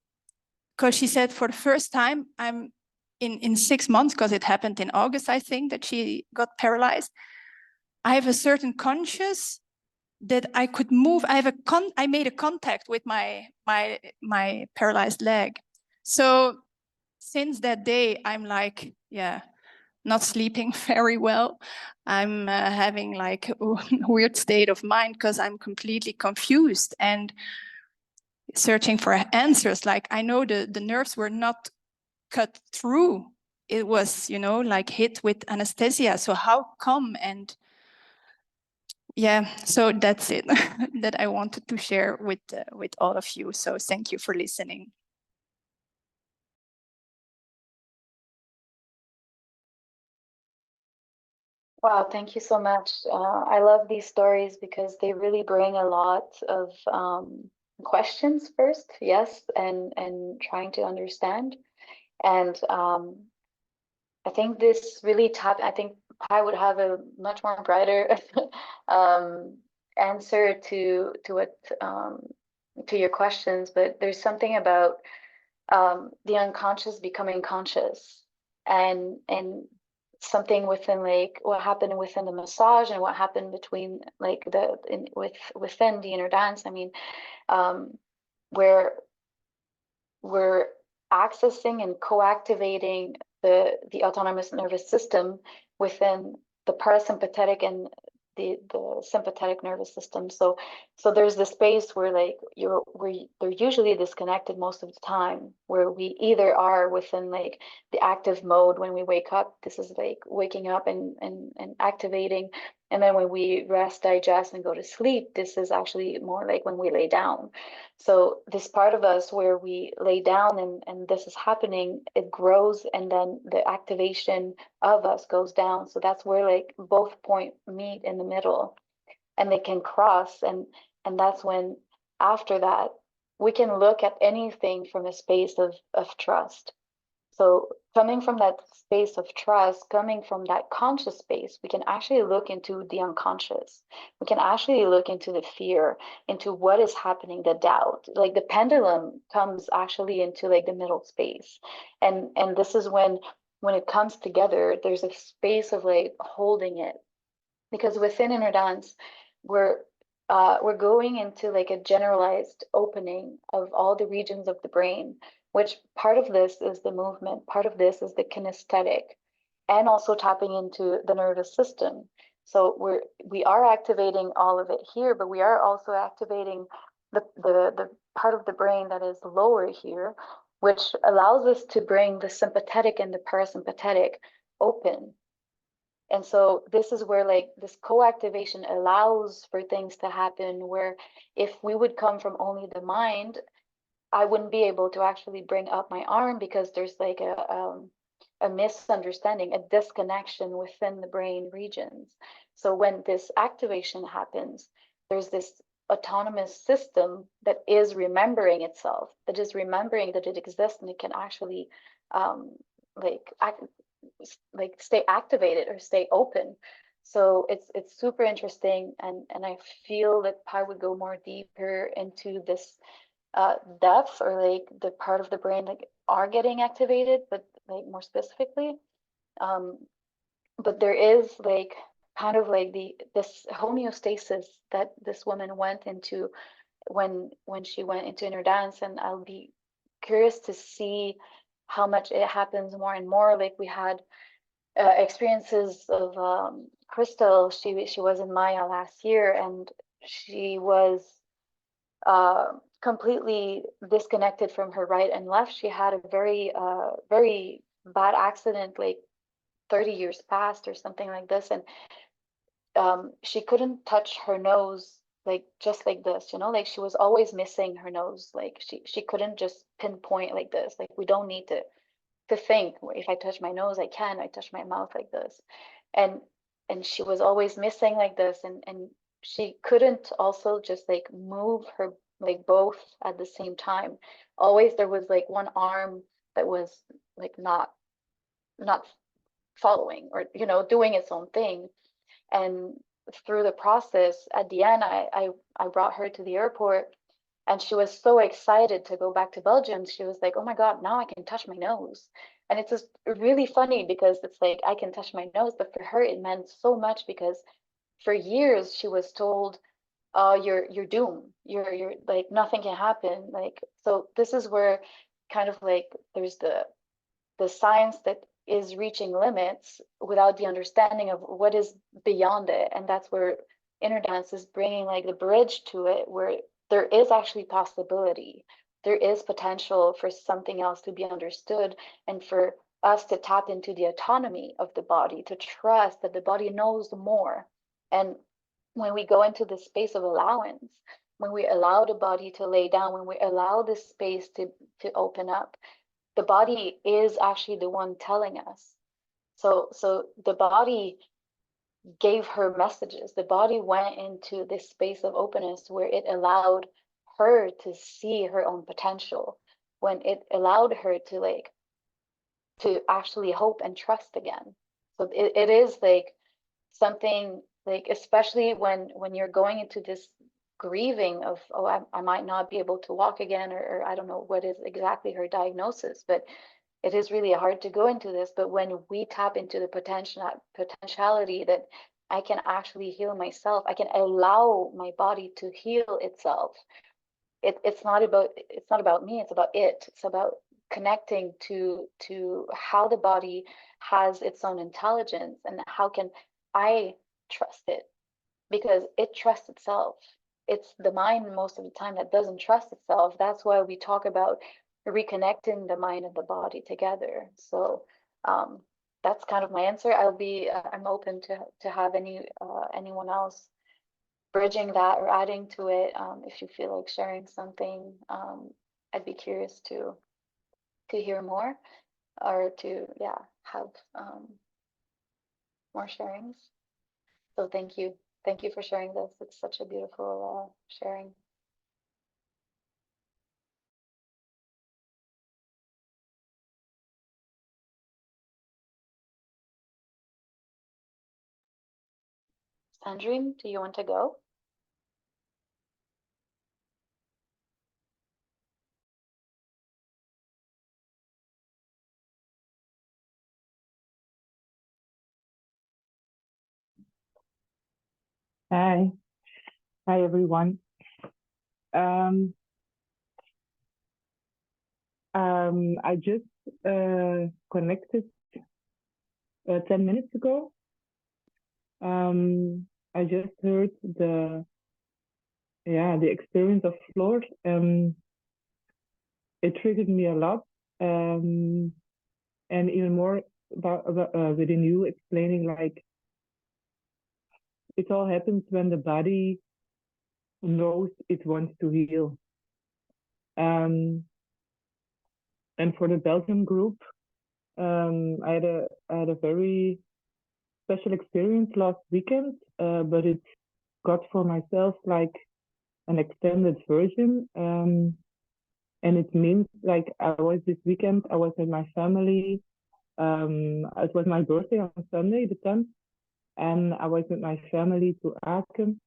Speaker 5: because she said for the first time, I'm in 6 months, because it happened in August, I think, that she got paralyzed. I have a certain conscious that I could move. I made a contact with my paralyzed leg. So since that day, I'm like, yeah, not sleeping very well. I'm having like a weird state of mind because I'm completely confused and searching for answers. Like, I know the nerves were not cut through. It was, like hit with anesthesia. So how come? And yeah, so that's it that I wanted to share with all of you. So thank you for listening.
Speaker 1: Wow, thank you so much. I love these stories because they really bring a lot of questions first, yes, and trying to understand. And I think this really I think I would have a much more brighter answer to what to your questions, but there's something about the unconscious becoming conscious, and something within like what happened within the massage and what happened between like within the inner dance. I mean, where we're accessing and co-activating the autonomous nervous system within the parasympathetic and the sympathetic nervous system. So there's this space where like they're usually disconnected most of the time, where we either are within like the active mode when we wake up. This is like waking up and activating. And then when we rest, digest, and go to sleep, this is actually more like when we lay down. So this part of us where we lay down and this is happening, it grows, and then the activation of us goes down. So that's where like both point meet in the middle, and they can cross, and that's when after that we can look at anything from a space of trust. So coming from that space of trust, coming from that conscious space, we can actually look into the unconscious. We can actually look into the fear, into what is happening, the doubt. Like the pendulum comes actually into like the middle space. And this is when it comes together, there's a space of like holding it. Because within inner dance, we're going into like a generalized opening of all the regions of the brain, which part of this is the movement, part of this is the kinesthetic, and also tapping into the nervous system. So we are activating all of it here, but we are also activating the part of the brain that is lower here, which allows us to bring the sympathetic and the parasympathetic open. And so this is where like this co-activation allows for things to happen, where if we would come from only the mind, I wouldn't be able to actually bring up my arm because there's like a misunderstanding, a disconnection within the brain regions. So when this activation happens, there's this autonomous system that is remembering itself, that is remembering that it exists, and it can actually like stay activated or stay open. So it's super interesting, and I feel that Pi would go more deeper into this depth, or like the part of the brain that are getting activated, but like more specifically. But there is like kind of like this homeostasis that this woman went into when she went into inner dance, and I'll be curious to see how much it happens more and more. Like we had experiences of Crystal. She was in Maya last year, and she was completely disconnected from her right and left. She had a very bad accident, like 30 years past or something like this, and she couldn't touch her nose like just like this, you know, like she was always missing her nose. Like she couldn't just pinpoint like this. Like we don't need to think, if I touch my nose, I touch my mouth like this. And she was always missing like this, and she couldn't also just like move her like both at the same time. Always there was like one arm that was like not following, or you know, doing its own thing. And through the process, at the end, I brought her to the airport, and she was so excited to go back to Belgium. She was like, "Oh my God, now I can touch my nose." And it's just really funny because it's like I can touch my nose, but for her it meant so much because for years she was told, "Oh, you're doomed. You're like nothing can happen." Like, so this is where kind of like there's the science that is reaching limits without the understanding of what is beyond it. And that's where inner dance is bringing like the bridge to it, where there is actually possibility. There is potential for something else to be understood, and for us to tap into the autonomy of the body, to trust that the body knows more. And when we go into the space of allowance, when we allow the body to lay down, when we allow this space to open up, the body is actually the one telling us. So the body gave her messages. The body went into this space of openness where it allowed her to see her own potential, when it allowed her to like to actually hope and trust again. So it is like something like, especially when you're going into this grieving of, oh, I might not be able to walk again, or I don't know what is exactly her diagnosis, but it is really hard to go into this. But when we tap into the potentiality that I can actually heal myself, I can allow my body to heal itself. It's not about me, it's about it. It's about connecting to how the body has its own intelligence, and how can I trust it, because it trusts itself. It's the mind most of the time that doesn't trust itself. That's why we talk about reconnecting the mind and the body together. So that's kind of my answer. I'm open to have anyone else bridging that or adding to it. If you feel like sharing something, I'd be curious to hear more, or to have more sharings. So thank you. Thank you for sharing this. It's such a beautiful sharing. Sandrine, do you want to go?
Speaker 6: Hi, hi everyone. Um, I just connected 10 minutes ago. I just heard the experience of Floor. It triggered me a lot, and even more about within you explaining, like, it all happens when the body knows it wants to heal. And for the Belgium group, I had a very special experience last weekend, but it got for myself like an extended version. And it means, like, this weekend, I was with my family. It was my birthday on Sunday, the 10th, and I was with my family to Aken.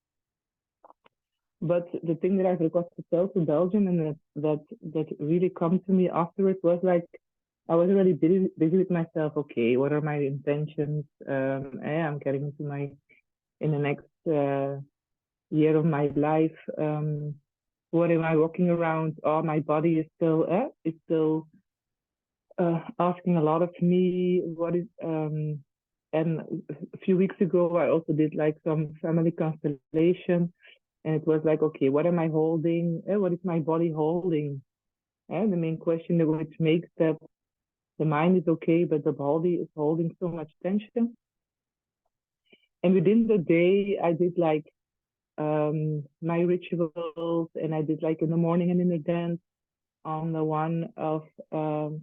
Speaker 6: But the thing that I forgot to tell to Belgium, and that really come to me afterwards, was like, I was already busy with myself. Okay, what are my intentions? I'm getting into in the next year of my life. What am I walking around? Oh, my body is still asking a lot of me. And a few weeks ago, I also did like some family constellation, and it was like, okay, what am I holding? What is my body holding? The main question, which makes that the mind is okay, but the body is holding so much tension. And within the day, I did like my rituals, and I did like in the morning an inner dance on the one of oh,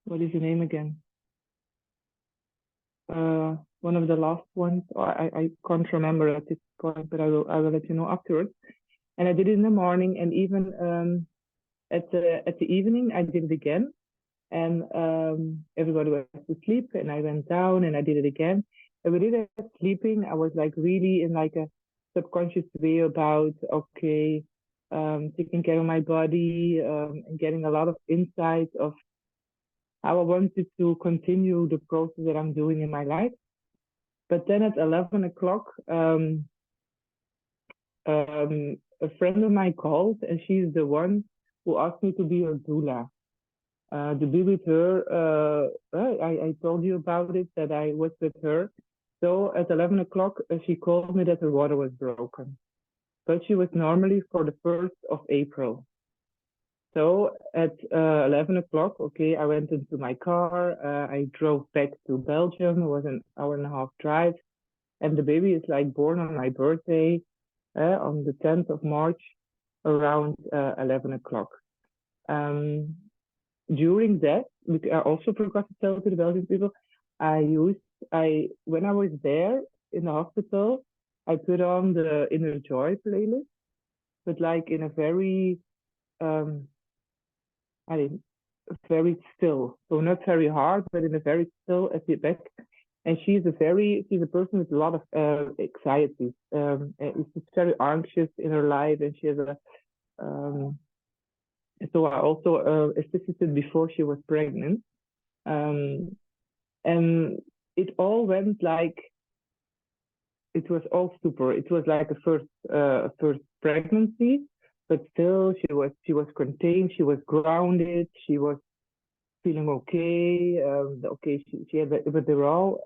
Speaker 6: what is the name again? One of the last ones. Oh, I can't remember at this point, but I will let you know afterwards. And I did it in the morning, and even at the evening I did it again. And everybody was asleep, and I went down and I did it again. And we did it sleeping. I was like really in like a subconscious way about okay, taking care of my body, and getting a lot of insight of how I wanted to continue the process that I'm doing in my life. But then at 11 o'clock, a friend of mine called, and she's the one who asked me to be her doula. To be with her, I told you about it, that I was with her. So at 11 o'clock, she called me that her water was broken. But she was normally for the 1st of April. So at 11 o'clock, okay, I went into my car. I drove back to Belgium. It was an hour-and-a-half drive. And the baby is like born on my birthday, on the 10th of March, around 11 o'clock. During that, I also forgot to tell to the Belgian people, when I was there in the hospital, I put on the Inner Joy playlist, but like in a very, very still. So not very hard, but in a very still at the back. And she's a person with a lot of anxiety. She's very anxious in her life, and she has a, so I also assisted before she was pregnant. And it all went like, it was all super. It was like a first pregnancy, but still she was contained, she was grounded, she was feeling okay. Okay, she had the epidural,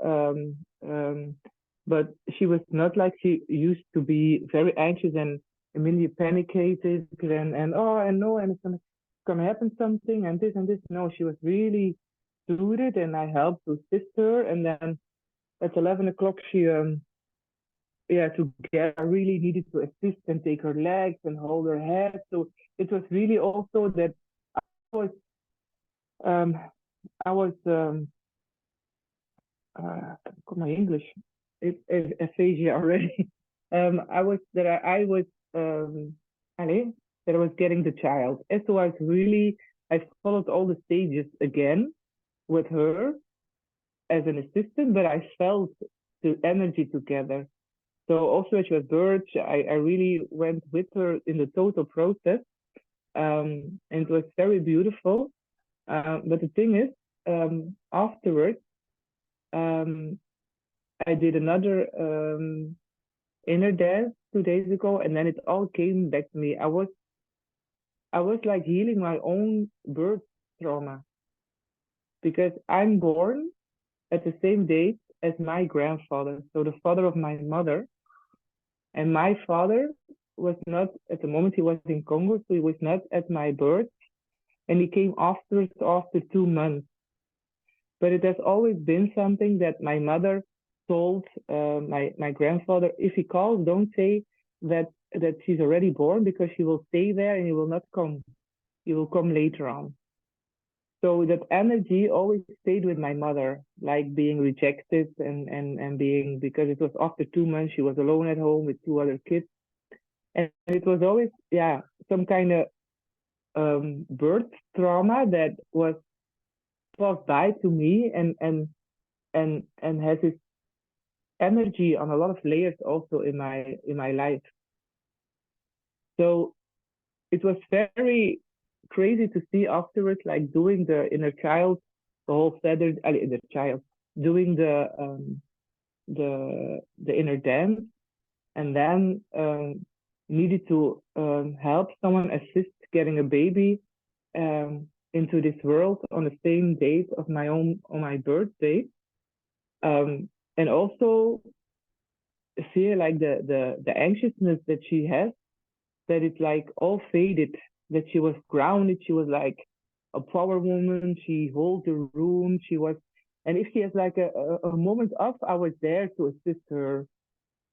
Speaker 6: but she was not like she used to be, very anxious and immediately panicated and oh, and no, and it's gonna happen something and this and this. No, she was really suited, and I helped to assist her. And then at 11 o'clock, she I really needed to assist and take her legs and hold her head. So it was really also that I was got my English aphasia already. I was that I was getting the child. And so I followed all the stages again with her as an assistant, but I felt the energy together. So also as she was birth, I really went with her in the total process. And it was very beautiful. But the thing is, afterwards, I did another inner dance 2 days ago, and then it all came back to me. I was like healing my own birth trauma, because I'm born at the same date as my grandfather, so the father of my mother. And my father was not, at the moment he was in Congo, so he was not at my birth, and he came afterwards after 2 months. But it has always been something that my mother told my grandfather, if he calls, don't say that she's already born, because she will stay there and he will not come. He will come later on. So that energy always stayed with my mother, like being rejected and being, because it was after 2 months, she was alone at home with 2 other kids. And it was always, some kind of birth trauma that was passed by to me and has this energy on a lot of layers also in my life. So it was very crazy to see afterwards, like doing the inner child, the whole feathered inner child, doing the inner dance, and then needed to help someone assist getting a baby into this world on the same date of on my birthday, and also see like the anxiousness that she has, that it's like all faded, that she was grounded, she was like a power woman, she holds the room, she was, and if she has like a moment off, I was there to assist her.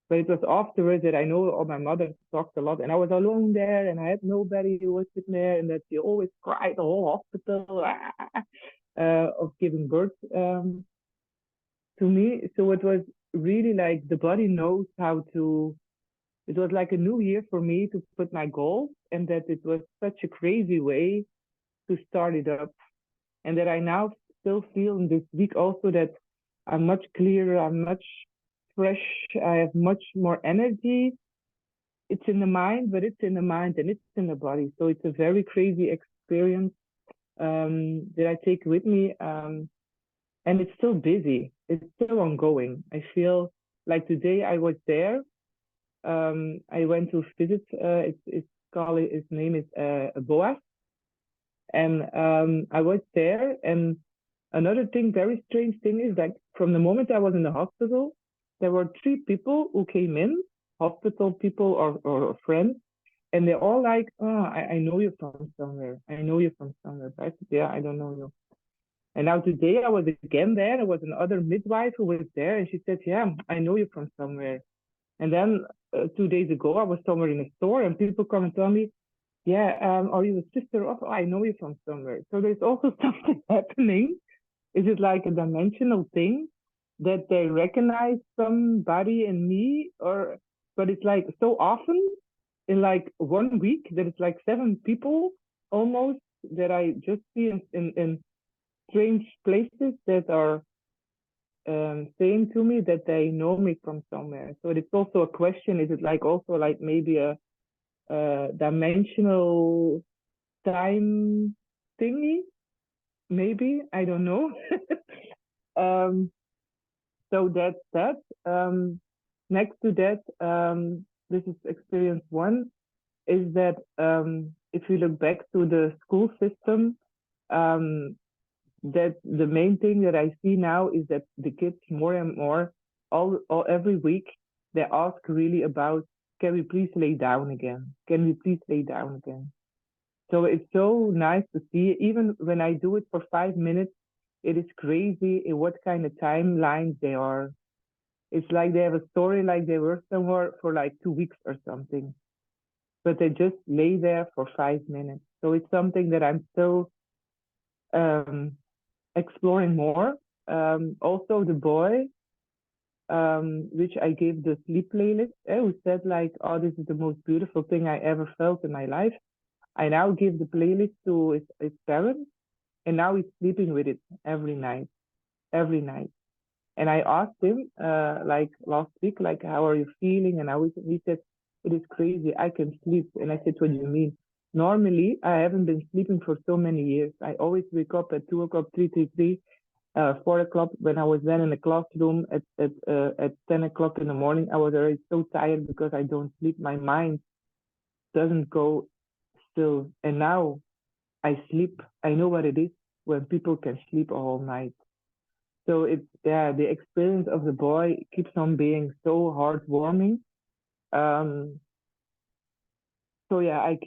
Speaker 6: But it was afterwards that I know my mother talked a lot, and I was alone there, and I had nobody who was sitting there, and that she always cried the whole hospital of giving birth to me. So it was really like the body knows how to. It was like a new year for me to put my goals, and that it was such a crazy way to start it up, and that I now still feel in this week also that I'm much clearer, I'm much fresh, I have much more energy. It's in the mind, but it's in the mind and it's in the body. So it's a very crazy experience that I take with me. And it's still busy. It's still ongoing. I feel like today I was there. I went to visit. His name is Boas, and I was there. And another thing, very strange thing, is that from the moment I was in the hospital, there were 3 people who came in, hospital people or friends, and they're all like, "Oh, I know you from somewhere. I know you from somewhere." But I said, "Yeah, I don't know you." And now today I was again there. There was another midwife who was there, and she said, "Yeah, I know you from somewhere." And then 2 days ago, I was somewhere in a store, and people come and tell me, "Yeah, are you a sister of? Oh, I know you from somewhere." So there's also something happening. Is it like a dimensional thing that they recognize somebody in me, or? But it's like so often in like 1 week that it's like 7 people almost that I just see in strange places that are saying to me that they know me from somewhere. So it's also a question: is it like also like maybe a dimensional time thingy? Maybe, I don't know. So that's that. Next to that, this is experience 1, is that if we look back to the school system, that the main thing that I see now is that the kids more and more, all every week, they ask really about, can we please lay down again? Can we please lay down again? So it's so nice to see, even when I do it for 5 minutes, it is crazy in what kind of timelines they are. It's like they have a story like they were somewhere for like 2 weeks or something, but they just lay there for 5 minutes. So it's something that I'm still exploring more. Also the boy, which I gave the sleep playlist, who said like, "Oh, this is the most beautiful thing I ever felt in my life." I now give the playlist to his parents, and now he's sleeping with it every night, every night. And I asked him, like last week, like, "How are you feeling?" And he said, "It is crazy. I can sleep." And I said, "What do you mean?" Normally, I haven't been sleeping for so many years. I always wake up at 2 o'clock, 3, 4 o'clock. When I was then in the classroom at 10 o'clock in the morning, I was already so tired because I don't sleep. My mind doesn't go still. And now I sleep. I know what it is when people can sleep all night. So it's, yeah, the experience of the boy keeps on being so heartwarming. So yeah, I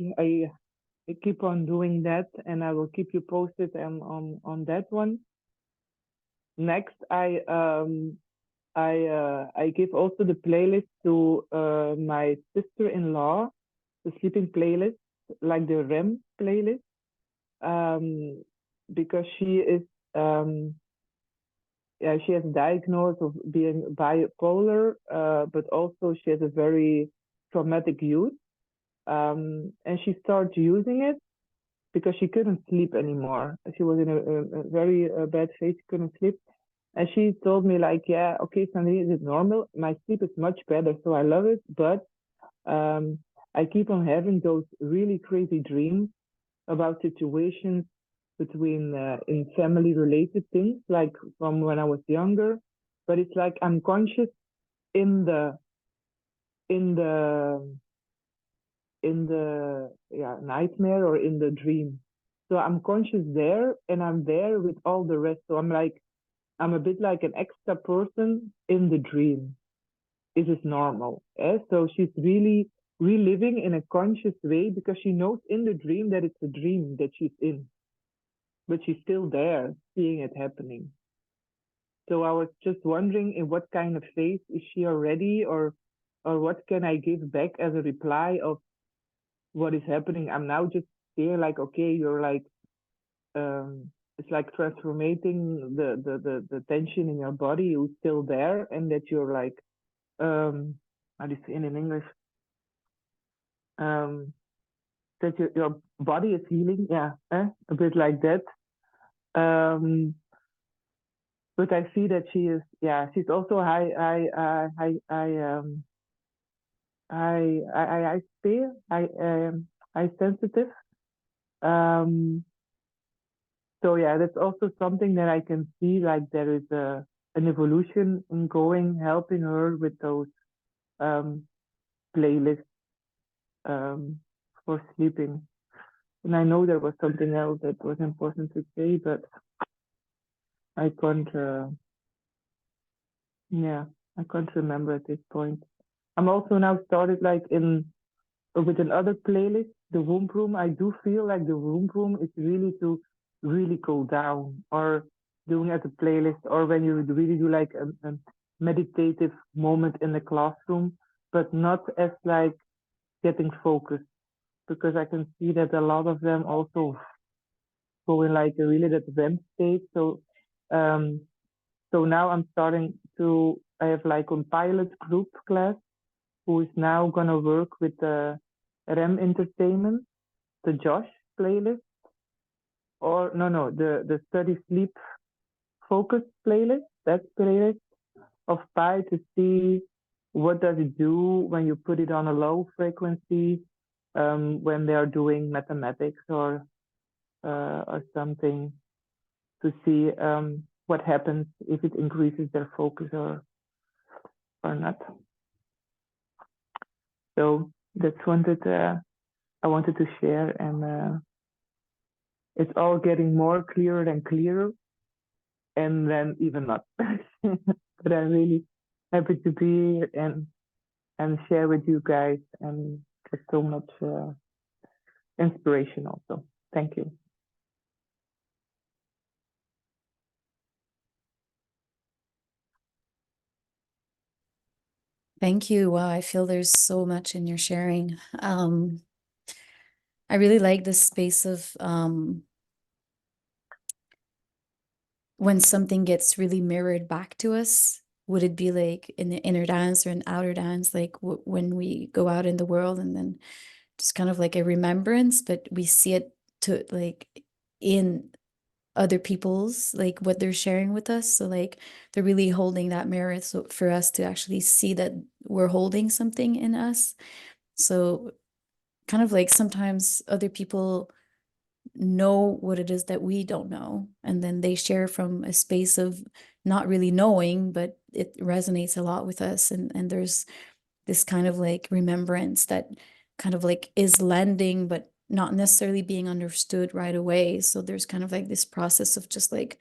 Speaker 6: keep on doing that, and I will keep you posted on that one. Next, I give also the playlist to my sister-in-law, the sleeping playlist, like the REM playlist, because she is yeah, she has diagnosed of being bipolar, but also she has a very traumatic youth, and she started using it because she couldn't sleep anymore. She was in a very bad phase, she couldn't sleep. And she told me like, "Yeah, okay, Sandrine, is it normal? My sleep is much better, so I love it, but I keep on having those really crazy dreams about situations between in family related things, like from when I was younger. But it's like I'm conscious in the in the nightmare or in the dream. So I'm conscious there, and I'm there with all the rest. So I'm a bit like an extra person in the dream. Is it normal? So she's really reliving in a conscious way because she knows in the dream that it's a dream that she's in, but she's still there seeing it happening. So I was just wondering in what kind of phase is she already, or or what can I give back as a reply of what is happening? I'm now just there, like, okay, you're like, it's like transforming the tension in your body who's still there, and that you're like, how do you say it in English? That your body is healing, yeah, a bit like that. But I see that she is, yeah, she's also high sensitive. So yeah, that's also something that I can see, like there is an evolution in going, helping her with those playlists for sleeping. And I know there was something else that was important to say, but I can't, yeah, I can't remember at this point. I'm also now started like with another playlist, the womb room. I do feel like the womb room is really to really go down, or doing as a playlist, or when you really do like a meditative moment in the classroom, but not as like getting focused, because I can see that a lot of them also go in like a really that REM state. So so now I'm starting to, I have like a pilot group class who is now gonna work with the REM entertainment, the Josh playlist, or the study sleep focus playlist, that playlist of Pi, to see what does it do when you put it on a low frequency, when they are doing mathematics or something, to see what happens if it increases their focus or not. So that's I wanted to share, and it's all getting more clearer and clearer, and then even not. But I'm really happy to be here and share with you guys, and it's so much inspiration also. Thank you.
Speaker 7: Thank you. Wow, I feel there's so much in your sharing. I really like this space of when something gets really mirrored back to us. Would it be like in the inner dance or an outer dance, like when we go out in the world, and then just kind of like a remembrance, but we see it to like in other people's, like what they're sharing with us. So like they're really holding that mirror, so for us to actually see that we're holding something in us. So kind of like sometimes other people know what it is that we don't know, and then they share from a space of not really knowing, but it resonates a lot with us, and there's this kind of like remembrance that kind of like is landing but not necessarily being understood right away. So there's kind of like this process of just like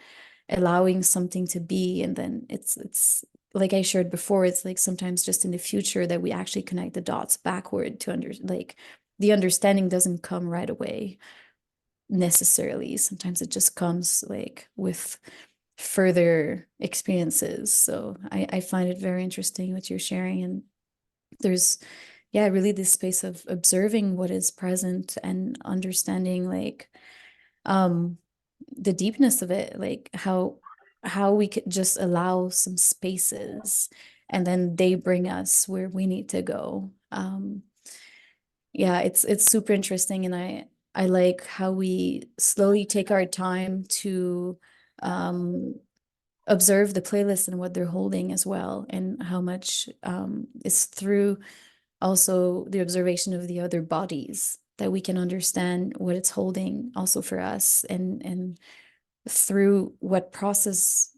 Speaker 7: allowing something to be, and then it's like I shared before, it's like sometimes just in the future that we actually connect the dots backward to like the understanding doesn't come right away necessarily. Sometimes it just comes like with further experiences. So I find it very interesting what you're sharing, and there's really this space of observing what is present and understanding like the deepness of it, like how we could just allow some spaces and then they bring us where we need to go. It's super interesting, and I like how we slowly take our time to observe the playlist and what they're holding as well, and how much is through also the observation of the other bodies that we can understand what it's holding also for us, and through what processes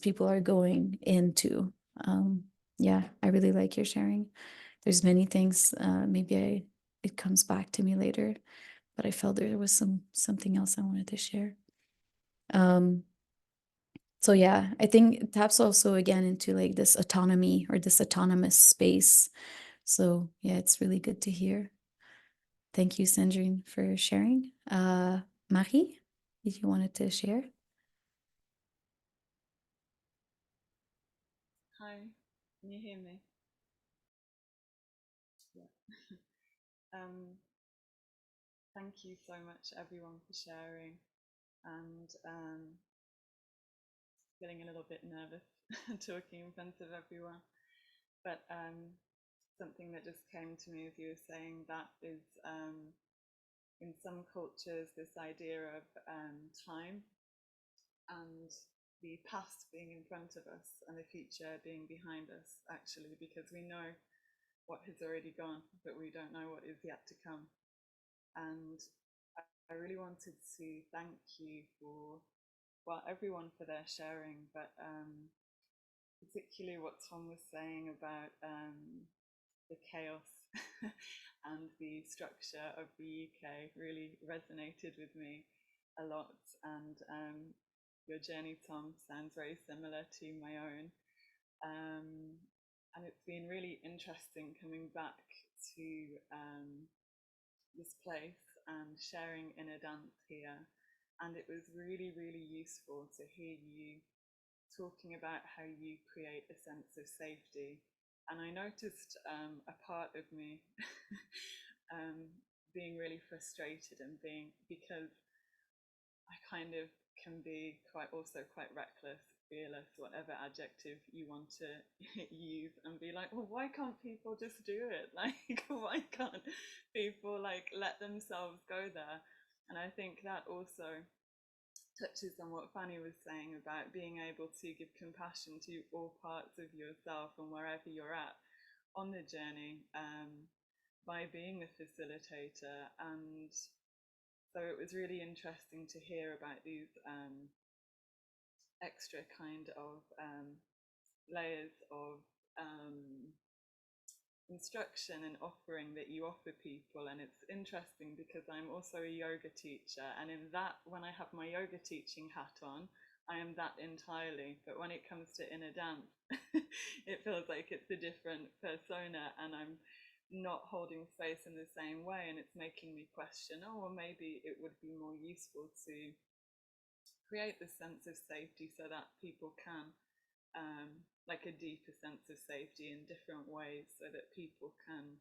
Speaker 7: people are going into. I really like your sharing. There's many things, maybe it comes back to me later, but I felt there was something else I wanted to share. So yeah, I think it taps also again into like this autonomy or this autonomous space. So yeah, it's really good to hear. Thank you, Sandrine, for sharing. Marie, if you wanted to share.
Speaker 8: Hi, can you hear me? Thank you so much, everyone, for sharing, and feeling a little bit nervous talking in front of everyone. But something that just came to me as you were saying that is, in some cultures, this idea of time and the past being in front of us and the future being behind us, actually, because we know what has already gone, but we don't know what is yet to come. And I really wanted to thank you for, well, everyone for their sharing, but particularly what Tom was saying about the chaos and the structure of the UK really resonated with me a lot. And your journey, Tom, sounds very similar to my own. And it's been really interesting coming back to this place and sharing inner dance here. And it was really, really useful to hear you talking about how you create a sense of safety. And I noticed a part of me being really frustrated and because I kind of can be quite reckless, fearless, whatever adjective you want to use, and be like, well, why can't people just do it? Like, why can't people like let themselves go there? And I think that also touches on what Fanny was saying about being able to give compassion to all parts of yourself and wherever you're at on the journey, by being the facilitator. And so it was really interesting to hear about these extra kind of layers of instruction and offering that you offer people. And it's interesting because I'm also a yoga teacher, and in that, when I have my yoga teaching hat on, I am that entirely. But when it comes to inner dance, it feels like it's a different persona, and I'm not holding space in the same way. And it's making me question, oh, well, maybe it would be more useful to create this sense of safety so that people can, like a deeper sense of safety in different ways, so that people can,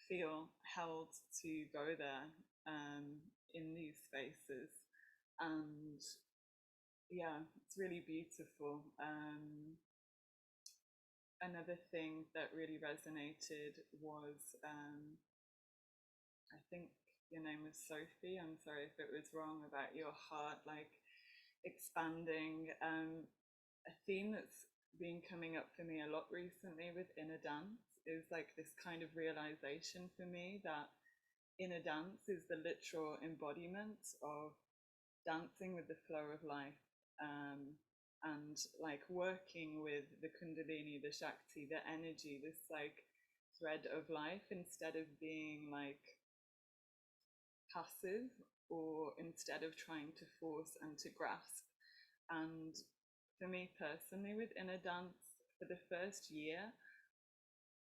Speaker 8: feel held to go there in these spaces. And yeah, it's really beautiful. Another thing that really resonated was, I think your name was Sophie, I'm sorry if it was wrong, about your heart like expanding. A theme that's been coming up for me a lot recently with inner dance is like this kind of realization for me that inner dance is the literal embodiment of dancing with the flow of life, and like working with the Kundalini, the Shakti, the energy, this like thread of life, instead of being like passive, or instead of trying to force and to grasp. And for me personally, with inner dance, for the first year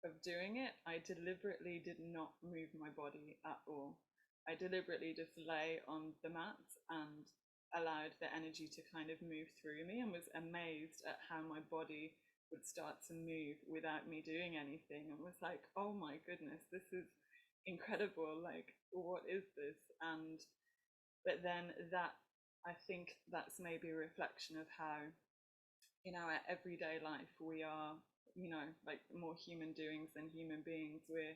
Speaker 8: of doing it, I deliberately did not move my body at all. I deliberately just lay on the mat and allowed the energy to kind of move through me, and was amazed at how my body would start to move without me doing anything, and was like, oh my goodness, this is incredible, like what is this? And but then that, I think that's maybe a reflection of how in our everyday life we are, you know, like more human doings than human beings. We're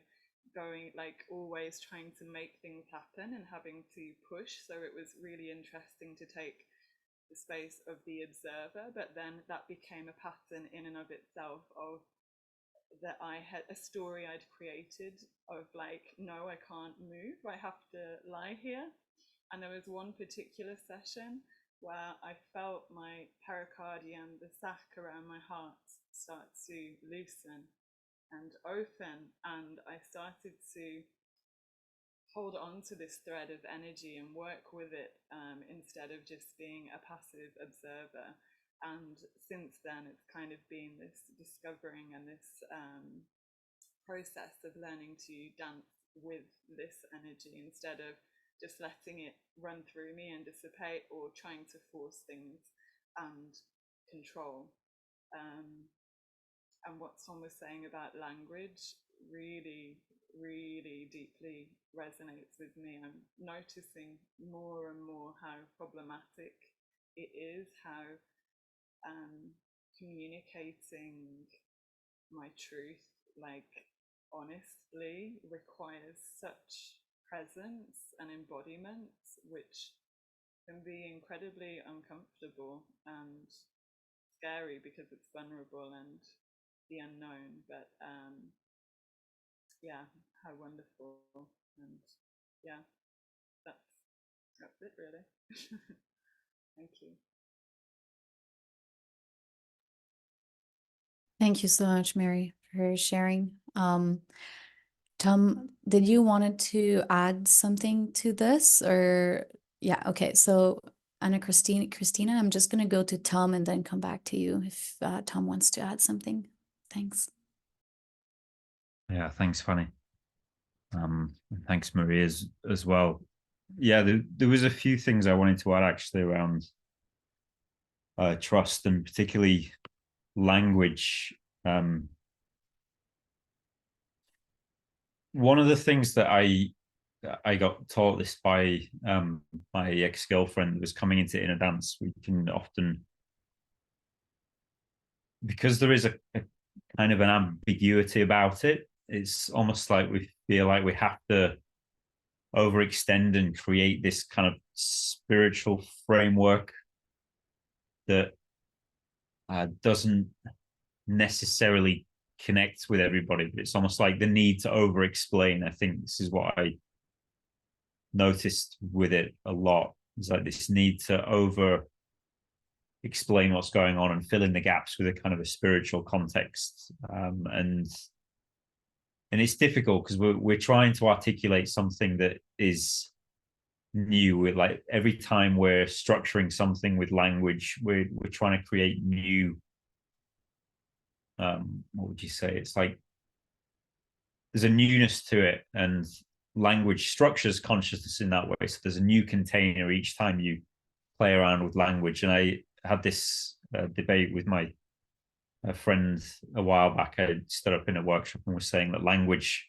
Speaker 8: going like always trying to make things happen and having to push. So it was really interesting to take the space of the observer, but then that became a pattern in and of itself, of that I had a story I'd created of like, no, I can't move, I have to lie here. And there was one particular session where I felt my pericardium, the sac around my heart, start to loosen and open, and I started to hold on to this thread of energy and work with it, instead of just being a passive observer. And since then, it's kind of been this discovering and this process of learning to dance with this energy, instead of just letting it run through me and dissipate, or trying to force things and control. And what Tom was saying about language really, really deeply resonates with me. I'm noticing more and more how problematic it is, how communicating my truth, like honestly, requires such presence and embodiment, which can be incredibly uncomfortable and scary because it's vulnerable and the unknown. But yeah, how wonderful. And yeah, that's it really. Thank you.
Speaker 7: Thank you so much, Mary, for sharing. Tom, did you wanted to add something to this, or yeah, okay. So Christina, I'm just gonna go to Tom and then come back to you if Tom wants to add something. Thanks.
Speaker 2: Yeah, thanks, Fanny. Thanks, Maria, as well. Yeah, there was a few things I wanted to add actually around trust, and particularly language. One of the things that I got taught this by my ex-girlfriend was coming into inner dance. We can often, because there is a kind of an ambiguity about it, it's almost like we feel like we have to overextend and create this kind of spiritual framework that doesn't necessarily connect with everybody, but it's almost like the need to over explain. I think this is what I noticed with it a lot. It's like this need to over explain what's going on and fill in the gaps with a kind of a spiritual context. And it's difficult because we're trying to articulate something that is new. With like every time we're structuring something with language, we're trying to create new what would you say? It's like there's a newness to it, and language structures consciousness in that way. So there's a new container each time you play around with language. And I had this debate with my friend a while back. I stood up in a workshop and was saying that language,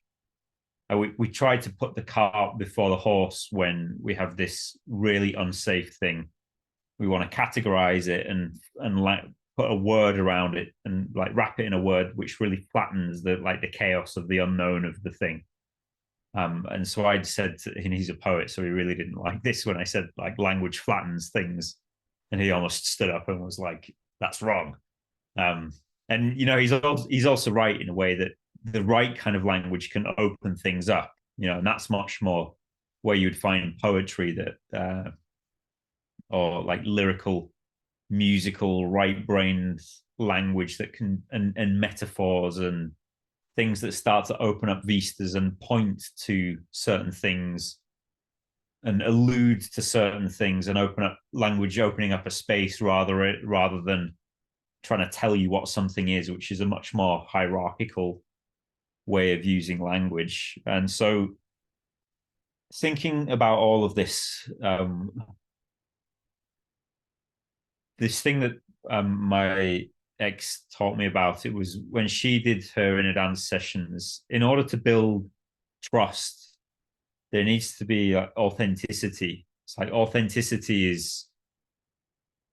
Speaker 2: we try to put the cart before the horse when we have this really unsafe thing. We want to categorize it and like put a word around it and like wrap it in a word which really flattens the chaos of the unknown of the thing. And so I'd said and he's a poet, so he really didn't like this when I said like language flattens things, and he almost stood up and was like, "That's wrong." And you know, he's also right in a way that the right kind of language can open things up. You know, and that's much more where you'd find poetry that or like lyrical, musical, right-brained language that can and metaphors and things that start to open up vistas and point to certain things and allude to certain things and open up language, opening up a space rather than trying to tell you what something is, which is a much more hierarchical way of using language. And so thinking about all of this, this thing that my ex taught me about, it was when she did her inner dance sessions, in order to build trust, there needs to be authenticity. It's like authenticity is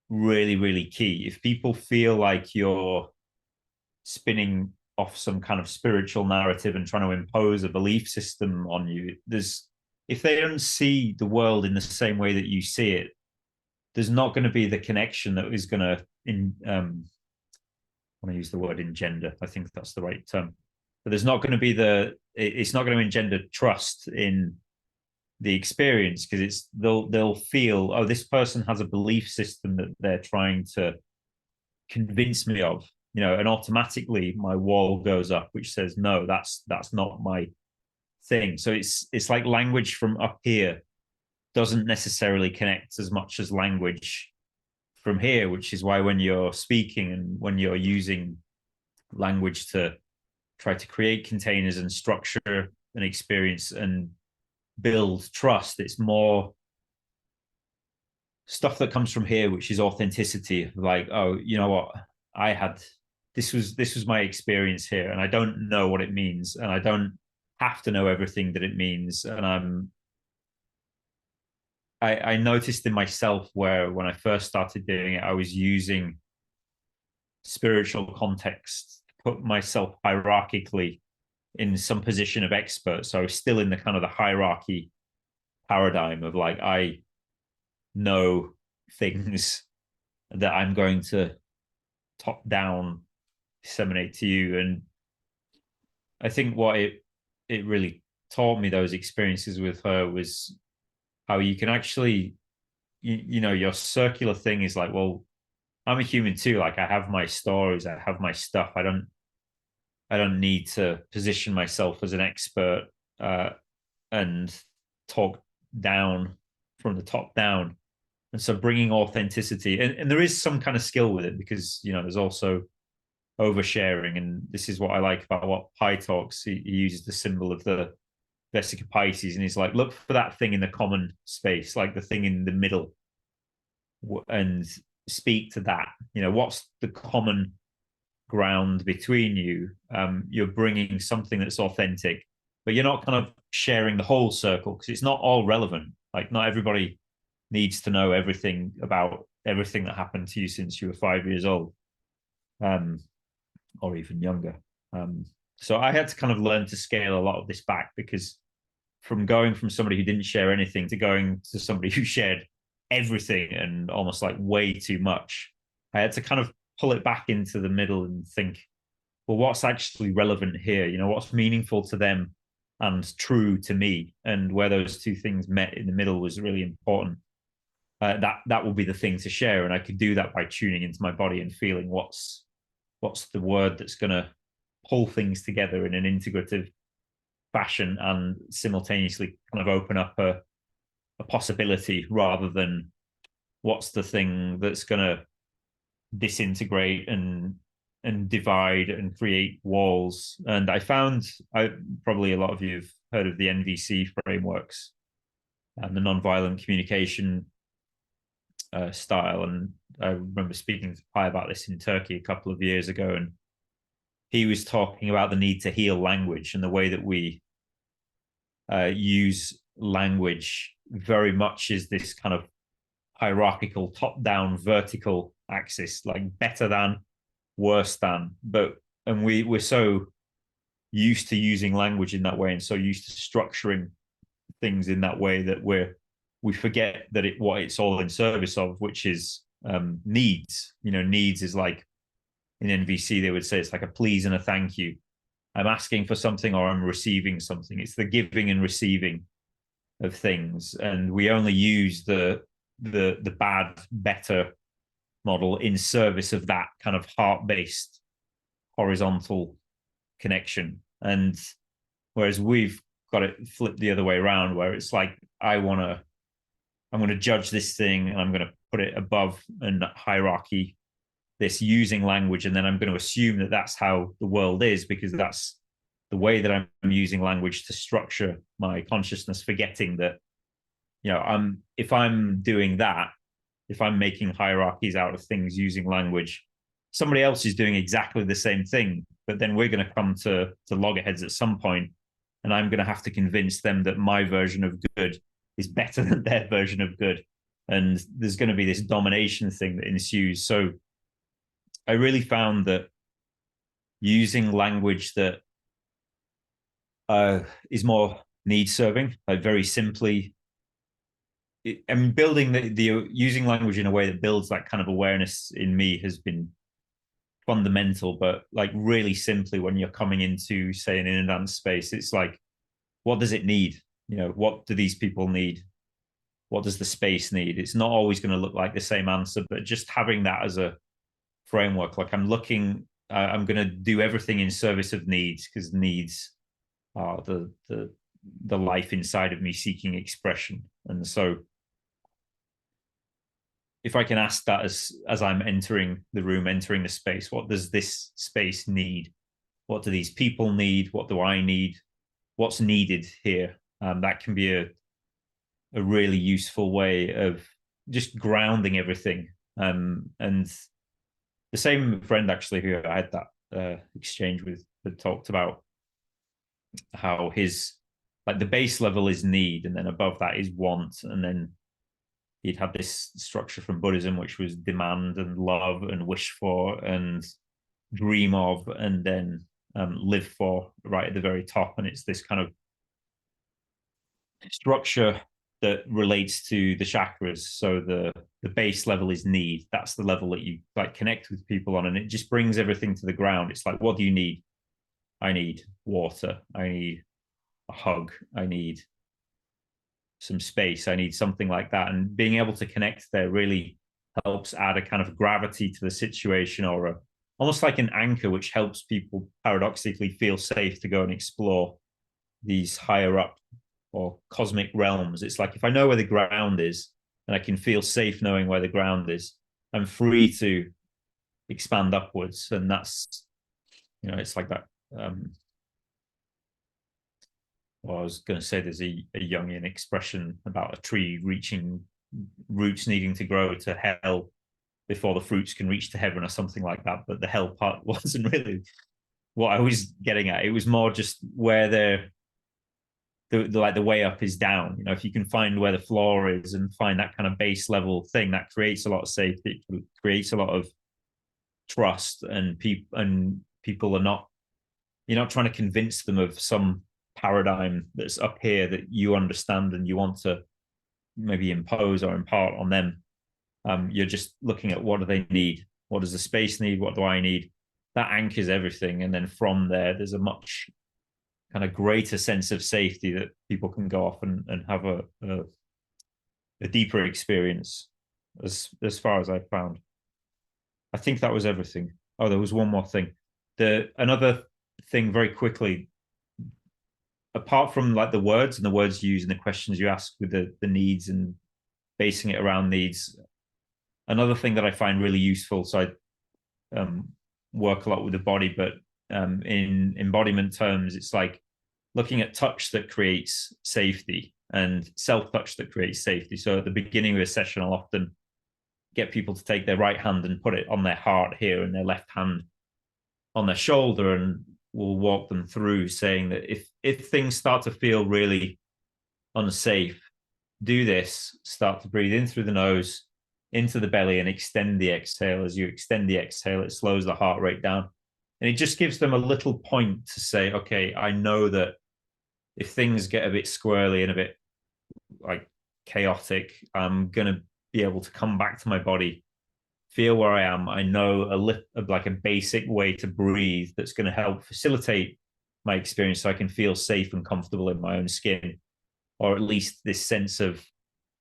Speaker 2: really, really key. If people feel like you're spinning off some kind of spiritual narrative and trying to impose a belief system on you, if they don't see the world in the same way that you see it, there's not going to be the connection that is going to I want to use the word engender. I think that's the right term. But there's not going to be it's not going to engender trust in the experience, because they'll feel, oh, this person has a belief system that they're trying to convince me of, you know, and automatically my wall goes up, which says, no, that's not my thing. So it's like language from up here doesn't necessarily connect as much as language from here, which is why when you're speaking and when you're using language to try to create containers and structure an experience and build trust, it's more stuff that comes from here, which is authenticity. Like, oh, you know what, I had this was my experience here, and I don't know what it means, and I don't have to know everything that it means. And I noticed in myself where when I first started doing it, I was using spiritual context to put myself hierarchically in some position of expert. So I was still in the kind of the hierarchy paradigm of like, I know things that I'm going to top down disseminate to you. And I think what it really taught me, those experiences with her, was how you can actually, you know, your circular thing is like, well, I'm a human too. Like I have my stories, I have my stuff. I don't need to position myself as an expert and talk down from the top down. And so bringing authenticity, and there is some kind of skill with it, because, you know, there's also oversharing. And this is what I like about what Pi talks. He uses the symbol of the Vesica Pisces, and he's like, look for that thing in the common space, like the thing in the middle, and speak to that. You know, what's the common ground between you? You're bringing something that's authentic, but you're not kind of sharing the whole circle, because it's not all relevant. Like not everybody needs to know everything about everything that happened to you since you were 5 years old, or even younger. So I had to kind of learn to scale a lot of this back, because from going from somebody who didn't share anything to going to somebody who shared everything and almost like way too much, I had to kind of pull it back into the middle and think, well, what's actually relevant here? You know, what's meaningful to them and true to me? And where those two things met in the middle was really important. That will be the thing to share. And I could do that by tuning into my body and feeling what's the word that's going to pull things together in an integrative fashion, and simultaneously kind of open up a possibility, rather than what's the thing that's going to disintegrate and divide and create walls. And I found, probably a lot of you have heard of the NVC frameworks and the nonviolent communication style. And I remember speaking to Pi about this in Turkey a couple of years ago, and he was talking about the need to heal language, and the way that we use language very much is this kind of hierarchical, top-down, vertical axis, like better than, worse than. And we're so used to using language in that way, and so used to structuring things in that way, that we forget that what it's all in service of, which is needs. You know, needs is like, in NVC they would say, it's like a please and a thank you. I'm asking for something, or I'm receiving something. It's the giving and receiving of things. And we only use the bad, better model in service of that kind of heart-based horizontal connection. And whereas we've got it flipped the other way around, where it's like, I'm going to judge this thing, and I'm going to put it above and hierarchy this using language, and then I'm going to assume that that's how the world is, because that's the way that I'm using language to structure my consciousness, forgetting that, you know, if I'm doing that, if I'm making hierarchies out of things using language, somebody else is doing exactly the same thing, but then we're going to come to loggerheads at some point, and I'm going to have to convince them that my version of good is better than their version of good, and there's going to be this domination thing that ensues. So I really found that using language that is more need serving, like very simply, and building the using language in a way that builds that kind of awareness in me has been fundamental. But like really simply, when you're coming into, say, an inner dance space, it's like, what does it need? You know, what do these people need? What does the space need? It's not always going to look like the same answer, but just having that as a framework, like I'm going to do everything in service of needs, because needs are the life inside of me seeking expression. And so if I can ask that as I'm entering the room, entering the space, what does this space need? What do these people need? What do I need? What's needed here? That can be a really useful way of just grounding everything. And the same friend actually who I had that exchange with had talked about how his, like, the base level is need, and then above that is want, and then he'd had this structure from Buddhism which was demand and love and wish for and dream of, and then live for right at the very top. And it's this kind of structure that relates to the chakras. So the base level is need. That's the level that you like connect with people on, and it just brings everything to the ground. It's like, what do you need? I need water. I need a hug. I need some space. I need something like that. And being able to connect there really helps add a kind of gravity to the situation, or almost like an anchor, which helps people paradoxically feel safe to go and explore these higher up or cosmic realms. It's like, if I know where the ground is and I can feel safe knowing where the ground is, I'm free to expand upwards. And that's, it's like that. Well, I was going to say there's a Jungian expression about a tree reaching roots needing to grow to hell before the fruits can reach to heaven, or something like that. But the hell part wasn't really what I was getting at. It was more just where the way up is down. If you can find where the floor is and find that kind of base level thing, that creates a lot of safety, it creates a lot of trust, and people are not, you're not trying to convince them of some paradigm that's up here that you understand and you want to maybe impose or impart on them. You're just looking at, what do they need? What does the space need? What do I need? That anchors everything. And then from there's a much kind of greater sense of safety that people can go off and have a deeper experience, as far as I found. I think that was everything. Oh, there was one more thing. Another thing very quickly, apart from like the words and the words you use and the questions you ask with the needs and basing it around needs, another thing that I find really useful, so I work a lot with the body, but in embodiment terms, it's like looking at touch that creates safety and self-touch that creates safety. So at the beginning of a session, I'll often get people to take their right hand and put it on their heart here, and their left hand on their shoulder, and we'll walk them through saying that if things start to feel really unsafe, do this. Start to breathe in through the nose, into the belly, and extend the exhale. As you extend the exhale, it slows the heart rate down. And it just gives them a little point to say, okay, I know that if things get a bit squirrely and a bit like chaotic, I'm going to be able to come back to my body, feel where I am. I know like a basic way to breathe that's going to help facilitate my experience, so I can feel safe and comfortable in my own skin, or at least this sense of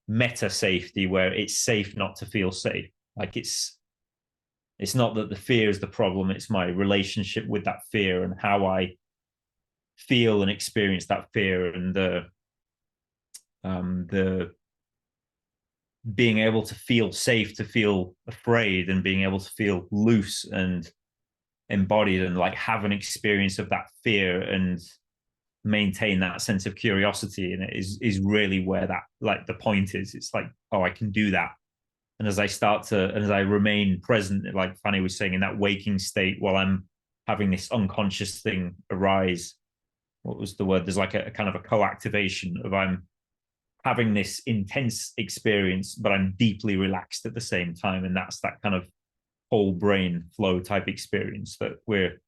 Speaker 2: meta safety where it's safe not to feel safe. Like it's not that the fear is the problem, it's my relationship with that fear and how I feel and experience that fear, and the being able to feel safe, to feel afraid, and being able to feel loose and embodied, and like have an experience of that fear and maintain that sense of curiosity. And it is really where that, like, the point is. It's like, oh, I can do that. And as I remain present, like Fanny was saying, in that waking state while I'm having this unconscious thing arise, what was the word? There's like a kind of a co-activation of, I'm having this intense experience, but I'm deeply relaxed at the same time. And that's that kind of whole brain flow type experience that we're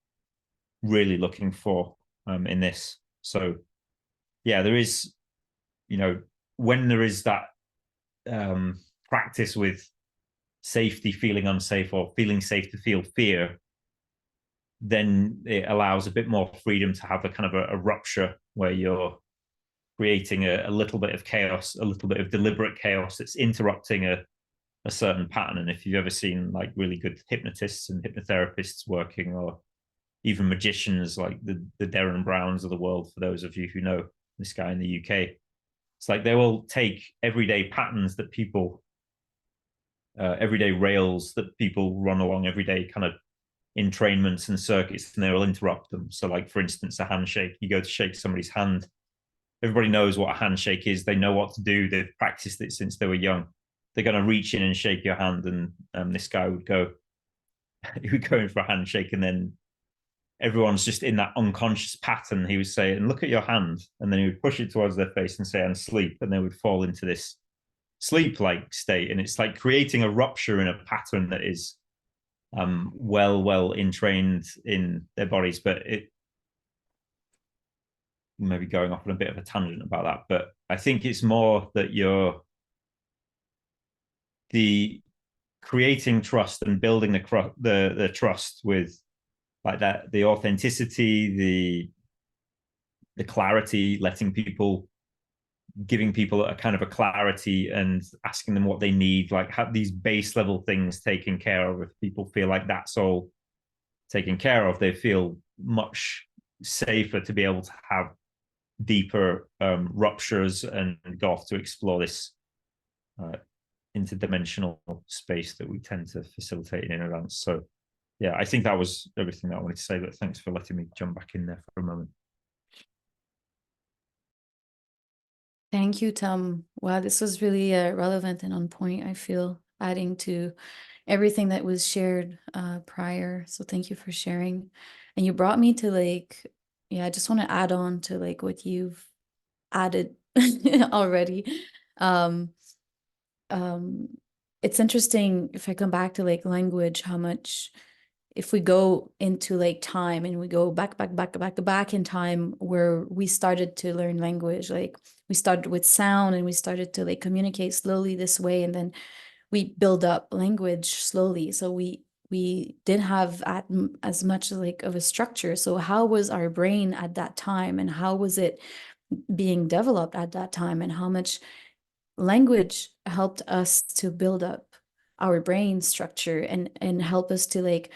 Speaker 2: really looking for in this. So yeah, there is, when there is that practice with safety, feeling unsafe, or feeling safe to feel fear, then it allows a bit more freedom to have a kind of a rupture where you're creating a little bit of chaos, a little bit of deliberate chaos that's interrupting a certain pattern. And if you've ever seen like really good hypnotists and hypnotherapists working, or even magicians like the Darren Browns of the world, for those of you who know this guy in the UK, it's like they will take everyday patterns that people, everyday rails that people run along every day, kind of entrainments and circuits, and they will interrupt them. So like, for instance, a handshake, you go to shake somebody's hand, everybody knows what a handshake is, they know what to do, they've practiced it since they were young. They're going to reach in and shake your hand, and this guy would go, he would go in for a handshake, and then everyone's just in that unconscious pattern. He would say, and look at your hand. And then he would push it towards their face and say, and sleep. And they would fall into this sleep-like state. And it's like creating a rupture in a pattern that is well entrained in their bodies. But it maybe going off on a bit of a tangent about that. But I think it's more that you're the creating trust and building the trust with like that, the authenticity, the clarity, letting people, giving people a kind of a clarity and asking them what they need, like have these base level things taken care of. If people feel like that's all taken care of, they feel much safer to be able to have deeper ruptures and go off to explore this interdimensional space that we tend to facilitate in inner dance. So yeah, I think that was everything that I wanted to say, but thanks for letting me jump back in there for a moment.
Speaker 7: Thank you, Tom. Wow, this was really relevant and on point, I feel, adding to everything that was shared prior. So thank you for sharing. And you brought me to like, yeah, I just want to add on to like what you've added already. It's interesting if I come back to like language, how much if we go into like time and we go back in time where we started to learn language, like we started with sound and we started to like communicate slowly this way, and then we build up language slowly. So we didn't have as much like of a structure. So how was our brain at that time, and how was it being developed at that time, and how much language helped us to build up our brain structure and help us to like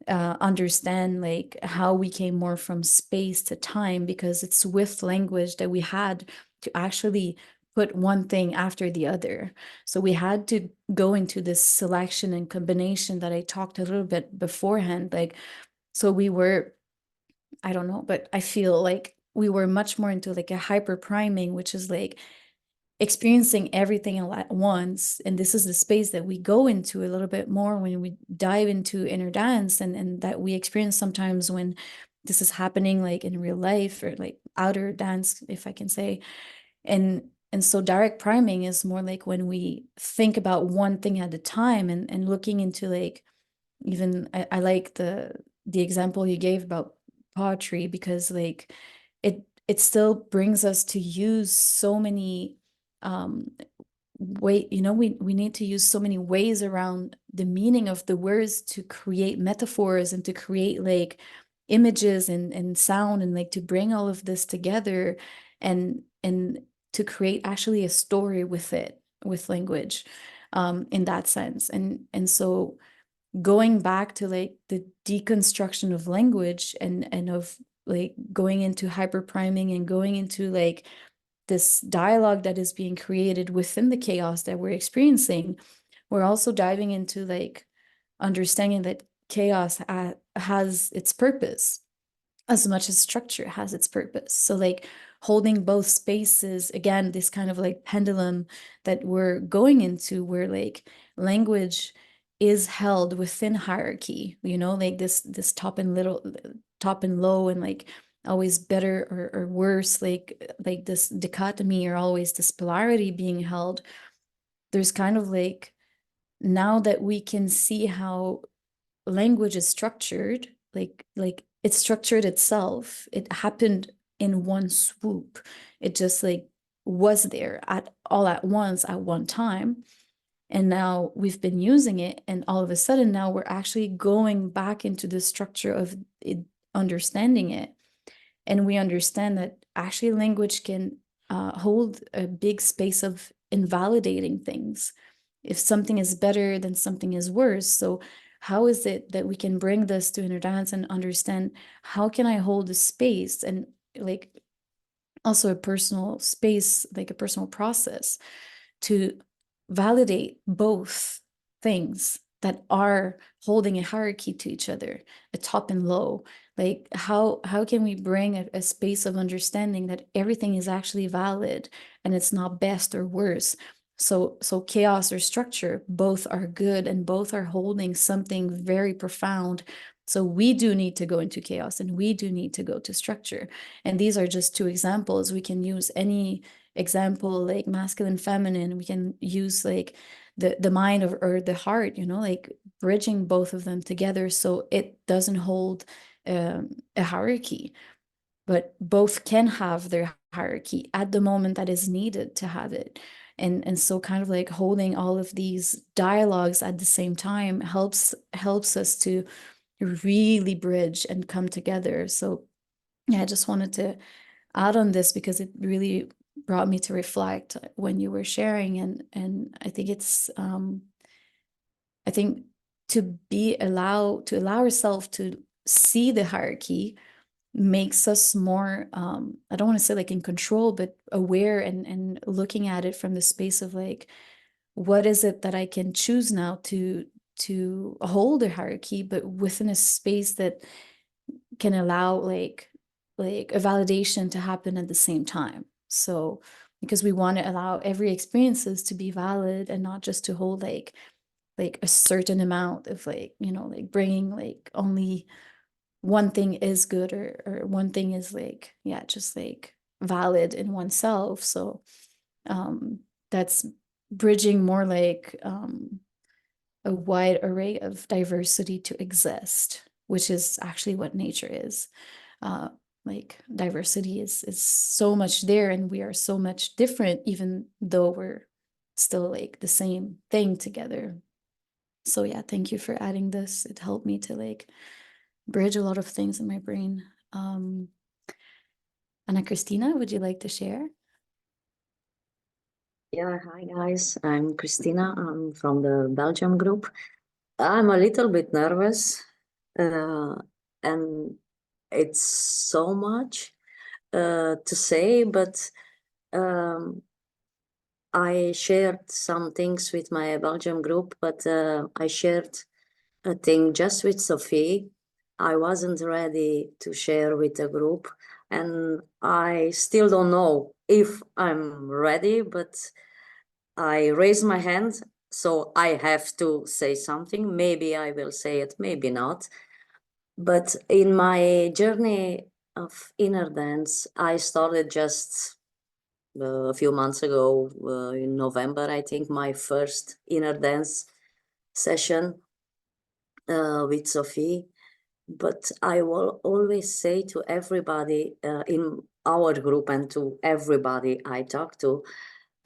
Speaker 7: understand like how we came more from space to time, because it's with language that we had to actually put one thing after the other. So we had to go into this selection and combination that I talked a little bit beforehand. Like, so we were, I don't know, but I feel like we were much more into like a hyper priming, which is like experiencing everything at once. And this is the space that we go into a little bit more when we dive into inner dance, and that we experience sometimes when this is happening like in real life, or like outer dance, if I can say. And so direct priming is more like when we think about one thing at a time, and looking into like, even I like the example you gave about poetry, because like it still brings us to use so many we need to use so many ways around the meaning of the words to create metaphors and to create like images and sound, and like to bring all of this together and to create actually a story with it, with language, in that sense. And so going back to like the deconstruction of language and of like going into hyper priming and going into like this dialogue that is being created within the chaos that we're experiencing, we're also diving into like understanding that chaos has its purpose as much as structure has its purpose. So like holding both spaces, again, this kind of like pendulum that we're going into, where like language is held within hierarchy, like this top and low, and like always better or worse, like this dichotomy, or always this polarity being held. There's kind of like, now that we can see how language is structured, like it's structured itself, it happened in one swoop, it just like was there all at once at one time. And now we've been using it, and all of a sudden now we're actually going back into the structure of it, understanding it. And we understand that actually language can hold a big space of invalidating things. If something is better, then something is worse. So how is it that we can bring this to inner dance and understand, how can I hold the space, and like also a personal space, like a personal process to validate both things that are holding a hierarchy to each other, a top and low. Like how can we bring a space of understanding that everything is actually valid and it's not best or worse? So chaos or structure, both are good and both are holding something very profound. So we do need to go into chaos and we do need to go to structure. And these are just two examples. We can use any example, like masculine, feminine. We can use like the mind or the heart, you know, like bridging both of them together so it doesn't hold a hierarchy, but both can have their hierarchy at the moment that is needed to have it. And so kind of like holding all of these dialogues at the same time helps us to really bridge and come together. So yeah, I just wanted to add on this because it really brought me to reflect when you were sharing, and I think it's I think to allow ourselves to see the hierarchy makes us more I don't want to say like in control, but aware, and looking at it from the space of like, what is it that I can choose now to hold a hierarchy, but within a space that can allow like a validation to happen at the same time. So because we want to allow every experiences to be valid and not just to hold like a certain amount of like, you know, like bringing like only one thing is good, or one thing is like, yeah, just like valid in oneself. So that's bridging more like a wide array of diversity to exist, which is actually what nature is. Like diversity is so much there, and we are so much different, even though we're still like the same thing together. So yeah, thank you for adding this. It helped me to like bridge a lot of things in my brain. Anna Christina, would you like to share?
Speaker 9: Yeah, hi guys. I'm Christina. I'm from the Belgium group. I'm a little bit nervous, and it's so much to say, but I shared some things with my Belgium group, but I shared a thing just with Sophie. I wasn't ready to share with the group, and I still don't know if I'm ready, but I raise my hand, so I have to say something. Maybe I will say it, maybe not. But in my journey of inner dance, I started just a few months ago, in November, I think, my first inner dance session with Sophie. But I will always say to everybody in our group and to everybody I talk to,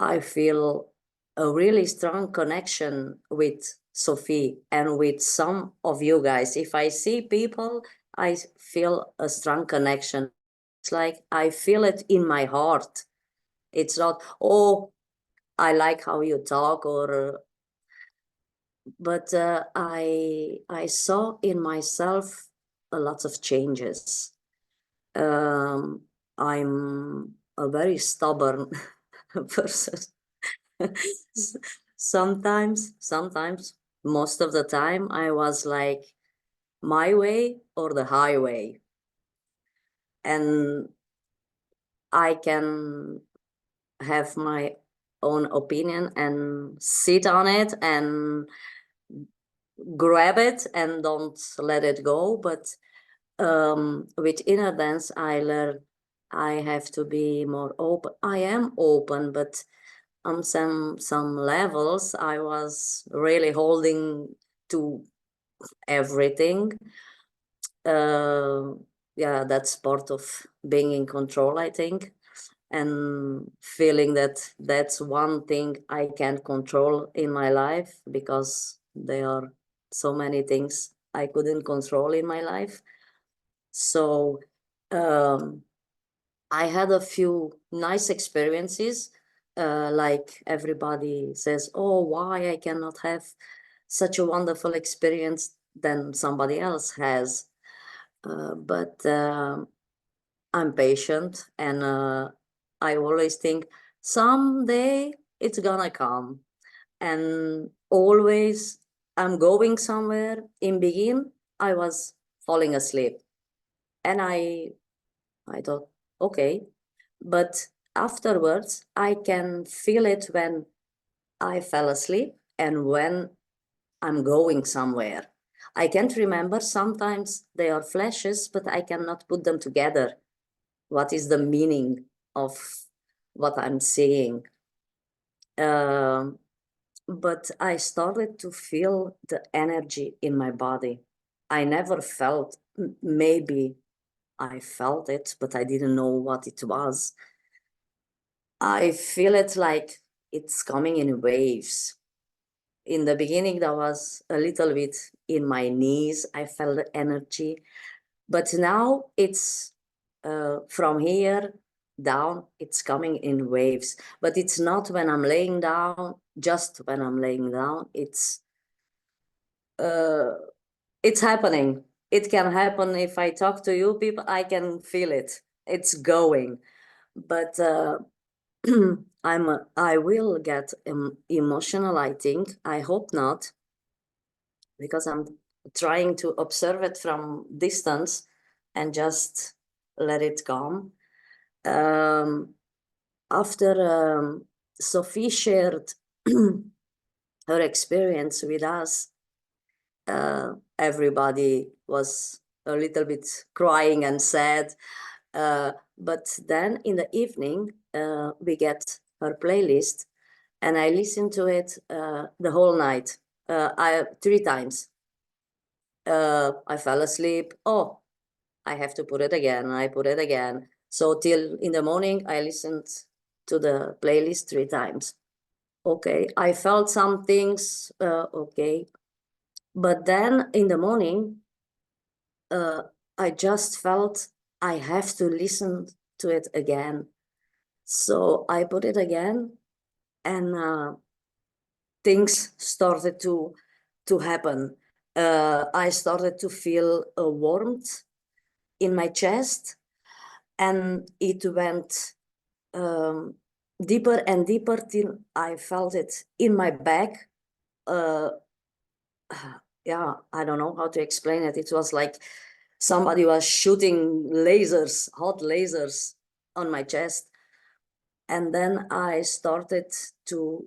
Speaker 9: I feel a really strong connection with Sophie and with some of you guys. If I see people, I feel a strong connection. It's like I feel it in my heart. It's not, oh, I like how you talk, or but I saw in myself a lot of changes. I'm a very stubborn person. sometimes, most of the time, I was like my way or the highway, and I can have my own opinion and sit on it and grab it and don't let it go. But with inner dance, I learned I have to be more open. I am open, but on some levels, I was really holding to everything. Yeah, that's part of being in control, I think, and feeling that that's one thing I can control in my life, because there are so many things I couldn't control in my life. So I had a few nice experiences, like everybody says, oh, why I cannot have such a wonderful experience than somebody else has. But I'm patient, and I always think someday it's gonna come. And always I'm going somewhere. In begin, I was falling asleep, and I thought, okay, but afterwards I can feel it when I fell asleep and when I'm going somewhere. I can't remember. Sometimes they are flashes, but I cannot put them together. What is the meaning of what I'm seeing? But I started to feel the energy in my body. I never felt, maybe I felt it, but I didn't know what it was. I feel it like it's coming in waves. In the beginning, that was a little bit in my knees. I felt the energy, but now it's from here down, it's coming in waves. But it's not when I'm laying down, just when I'm laying down, it's happening. It can happen if I talk to you people, I can feel it. It's going. But I will get emotional, I think. I hope not, because I'm trying to observe it from distance and just let it come. After Sophie shared her experience with us, everybody was a little bit crying and sad. But then in the evening, we get her playlist and I listened to it the whole night, 3 times. I fell asleep. Oh, I have to put it again. I put it again. So till in the morning, I listened to the playlist 3 times. Okay, I felt some things, okay. But then in the morning, I just felt I have to listen to it again. So I put it again and things started to happen. I started to feel a warmth in my chest and it went deeper and deeper till I felt it in my back. Yeah, I don't know how to explain it. It was like somebody was shooting lasers, hot lasers on my chest. And then I started to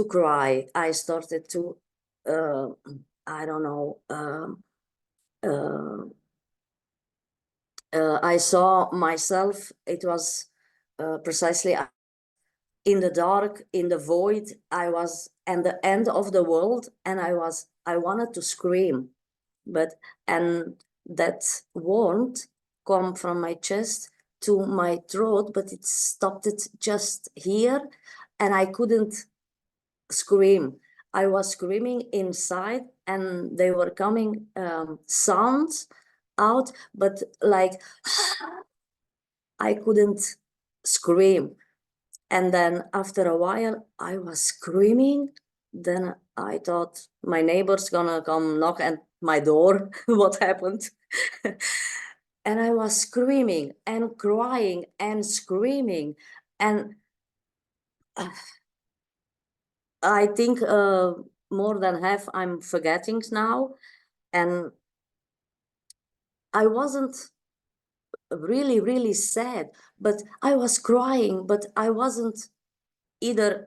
Speaker 9: cry. I started to, I don't know, I saw myself, it was precisely in the dark, in the void. I was at the end of the world and I wanted to scream, and that warmth come from my chest to my throat, but it stopped it just here and I couldn't scream. I was screaming inside and they were coming sounds out, but like I couldn't scream. And then after a while I was screaming. Then I thought my neighbor's gonna come knock at my door. What happened? And I was screaming and crying and screaming. And I think more than half I'm forgetting now. And I wasn't really, really sad, but I was crying, but I wasn't either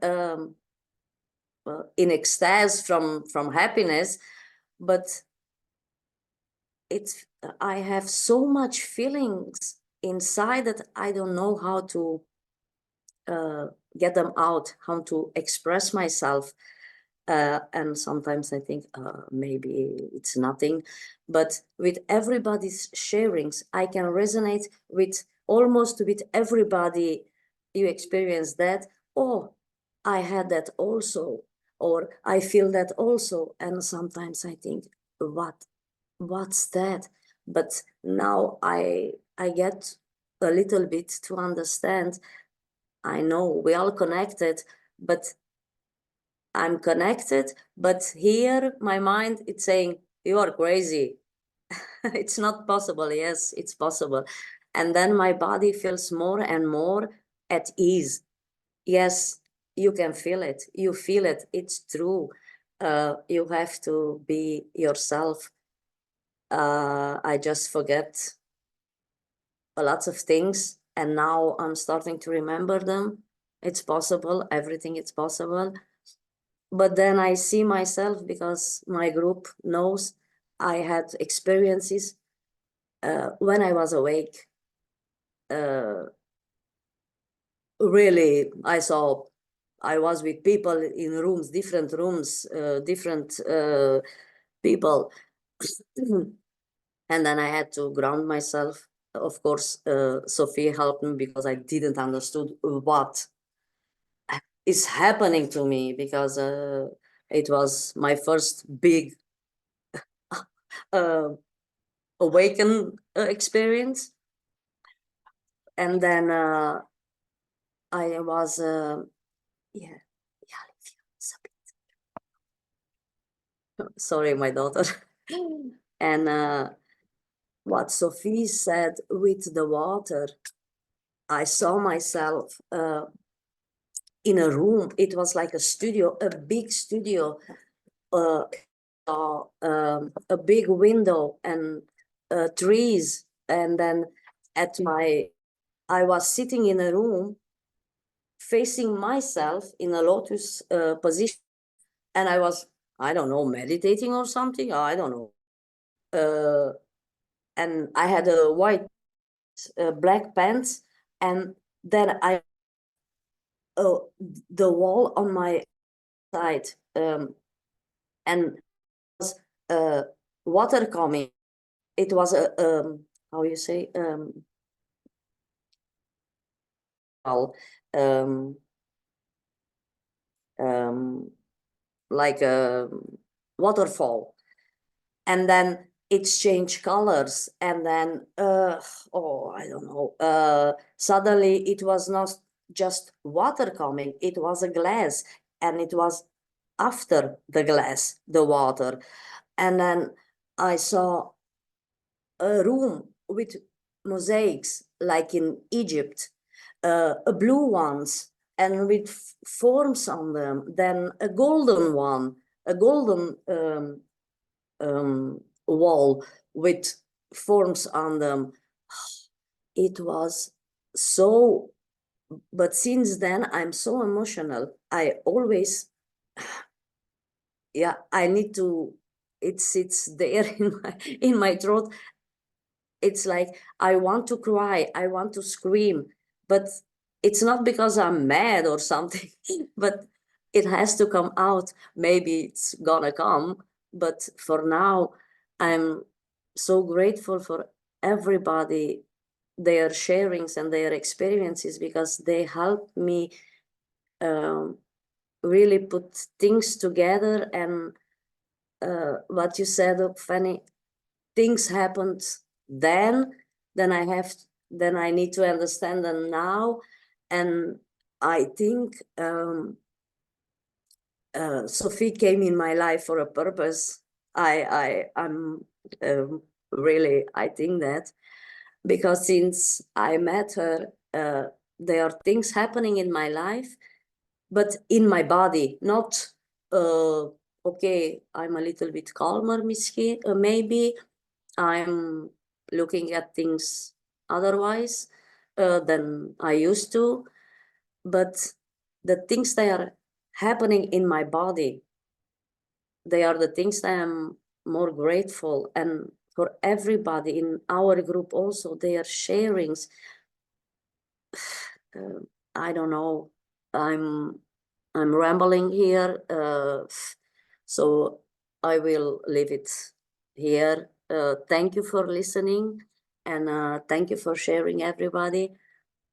Speaker 9: in ecstasy from happiness, but it's I have so much feelings inside that I don't know how to get them out, how to express myself. And sometimes I think maybe it's nothing, but with everybody's sharings, I can resonate with almost with everybody. You experience that, oh, I had that also, or I feel that also. And sometimes I think, what's that? But now I get a little bit to understand. I know we all connected, but I'm connected, but here my mind it's saying you are crazy. It's not possible. Yes, it's possible. And then my body feels more and more at ease. Yes, you can feel it. You feel it. It's true. You have to be yourself. I just forget a lot of things and now I'm starting to remember them. It's possible. Everything is possible. but then I see myself, because my group knows I had experiences when I was awake. Really, I was with people in rooms, different people. And then I had to ground myself. Of course, Sophie helped me, because I didn't understood what is happening to me, because it was my first big awaken experience. And then I was sorry, my daughter. And what Sophie said with the water, I saw myself in a room. It was like a studio, a big studio, a big window and trees. And then I was sitting in a room facing myself in a lotus position. And I was, I don't know, meditating or something. I don't know. And I had a white, black pants. And then the wall on my side, and was water coming. It was a how you say like a waterfall, and then it's changed colors, and then oh, I don't know, suddenly it was not just water coming, it was a glass, and it was after the glass the water. And then I saw a room with mosaics like in Egypt, blue ones and with forms on them, then a golden one, a golden wall with forms on them. It was so, but since then I'm so emotional. I always, yeah, I need to, it sits there in my throat. It's like I want to cry, I want to scream, but it's not because I'm mad or something, but it has to come out. Maybe it's gonna come, but for now, I'm so grateful for everybody, their sharings and their experiences, because they help me really put things together. And what you said, Fanny, things happened then I need to understand them now. And I think Sophie came in my life for a purpose. I'm really, I think that, because since I met her, there are things happening in my life, but in my body, not okay, I'm a little bit calmer, maybe I'm looking at things otherwise than I used to, but the things that are happening in my body, they are the things that I'm more grateful. And for everybody in our group also, their sharings, I don't know, I'm rambling here, so I will leave it here. Thank you for listening, and thank you for sharing, everybody,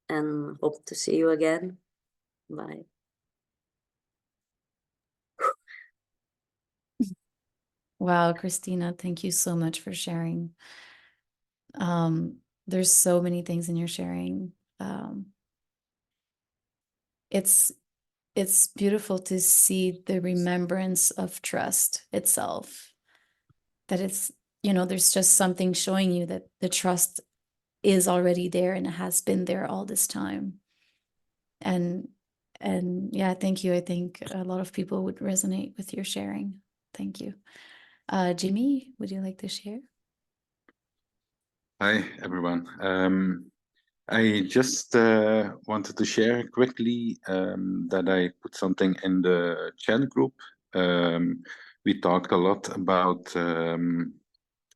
Speaker 9: and hope to see you again. Bye.
Speaker 7: Wow, Christina, thank you so much for sharing. There's so many things in your sharing. It's beautiful to see the remembrance of trust itself. That it's, there's just something showing you that the trust is already there and it has been there all this time. And yeah, thank you. I think a lot of people would resonate with your sharing. Thank you. Jimmy, would you like to share?
Speaker 10: Hi, everyone. I just wanted to share quickly that I put something in the chat group. We talked a lot about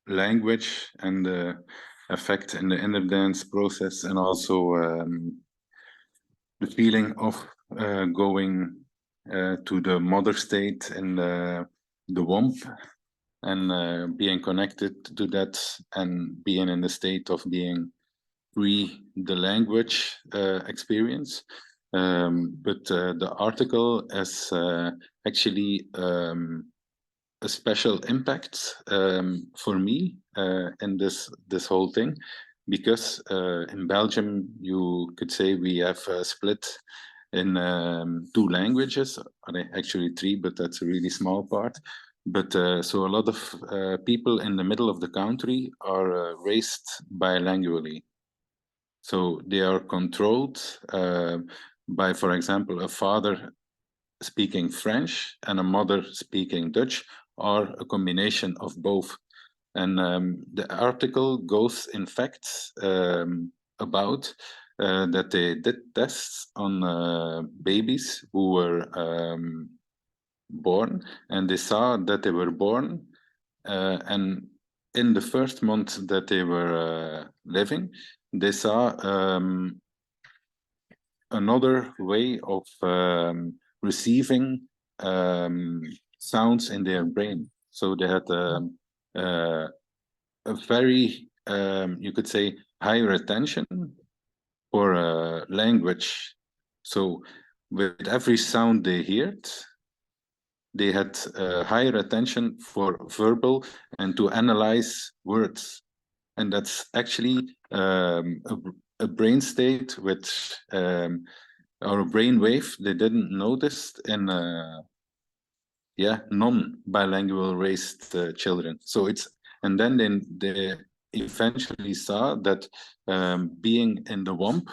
Speaker 10: language and the effect in the inner dance process, and also the feeling of going to the mother state in the womb, and being connected to that, and being in the state of being free the language experience. But the article has actually a special impact for me in this whole thing, because in Belgium you could say we have split in two languages, or actually three, but that's a really small part. But so a lot of people in the middle of the country are raised bilingually. So they are controlled by, for example, a father speaking French and a mother speaking Dutch, or a combination of both. And the article goes, in fact, about that they did tests on babies who were born, and they saw that they were born, and in the first month that they were living, they saw another way of receiving sounds in their brain. So they had a very, you could say, higher attention for language. So with every sound they heard, they had higher attention for verbal and to analyze words. And that's actually a brain state which, or a brain wave they didn't notice in non-bilingual raised children. So it's, and then they eventually saw that being in the womb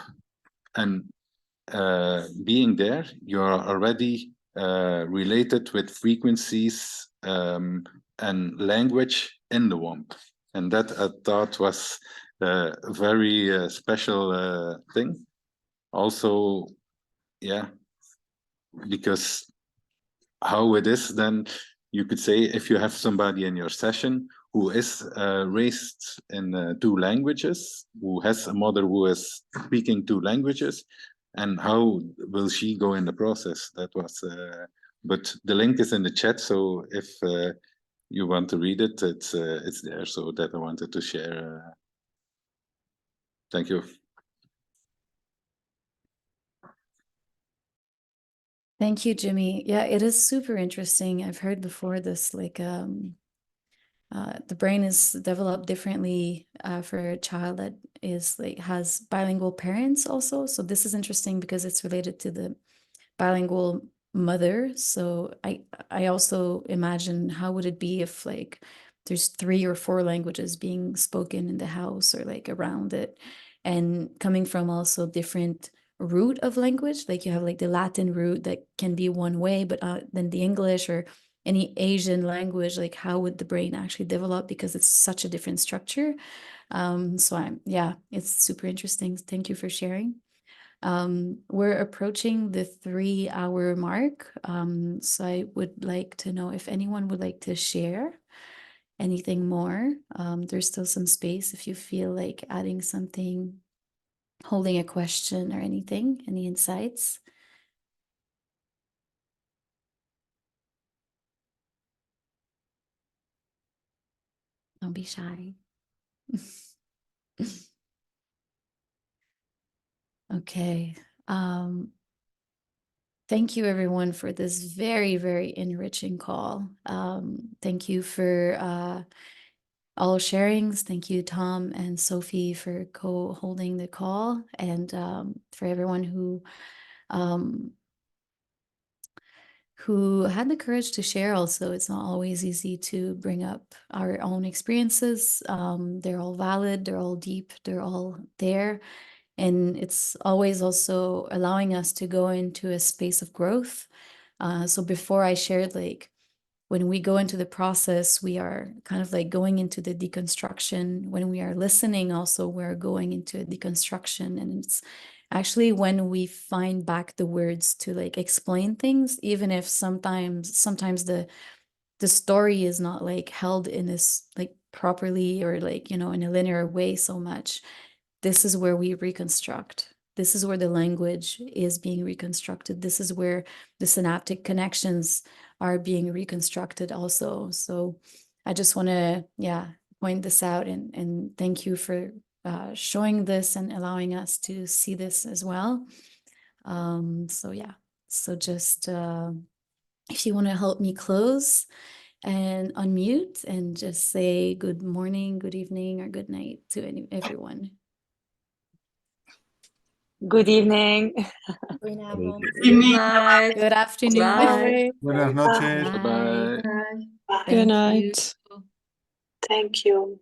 Speaker 10: and being there, you're already related with frequencies and language in the womb. And that I thought was a very special thing. Also, yeah, because how it is, then you could say, if you have somebody in your session who is raised in two languages, who has a mother who is speaking two languages, and how will she go in the process? That was, but the link is in the chat, so if you want to read it, it's there. So that I wanted to share. Thank you.
Speaker 7: Thank you, Jimmy. Yeah, it is super interesting. I've heard before this, like, the brain is developed differently for a child that is like has bilingual parents also. So this is interesting because it's related to the bilingual mother. So I also imagine, how would it be if like there's 3 or 4 languages being spoken in the house or like around it, and coming from also different root of language, like you have like the Latin root that can be one way, but then the English or any Asian language, like how would the brain actually develop, because it's such a different structure. So yeah, it's super interesting. Thank you for sharing. We're approaching the 3-hour mark. So I would like to know if anyone would like to share anything more. There's still some space if you feel like adding something, holding a question or anything, any insights. Don't be shy. Okay. Thank you everyone for this very, very enriching call. Thank you for all sharings. Thank you, Tom and Sophie, for co-holding the call, and for everyone who had the courage to share also. It's not always easy to bring up our own experiences. They're all valid, they're all deep, they're all there. And it's always also allowing us to go into a space of growth. So before I shared like when we go into the process, we are kind of like going into the deconstruction. When we are listening, also, we're going into a deconstruction. And it's actually when we find back the words to like explain things, even if sometimes the story is not like held in this like properly or like, you know, in a linear way so much. This is where we reconstruct. This is where the language is being reconstructed. This is where the synaptic connections are being reconstructed also. So I just want to, yeah, point this out and thank you for showing this and allowing us to see this as well. So yeah, so just if you want to help me close and unmute and just say good morning, good evening, or good night to everyone.
Speaker 3: Good evening.
Speaker 9: Good night.
Speaker 7: Good afternoon.
Speaker 9: Bye.
Speaker 11: Buenas noches.
Speaker 10: Bye.
Speaker 7: Bye.
Speaker 12: Good
Speaker 7: Thank
Speaker 12: night.
Speaker 7: you.
Speaker 12: Thank you.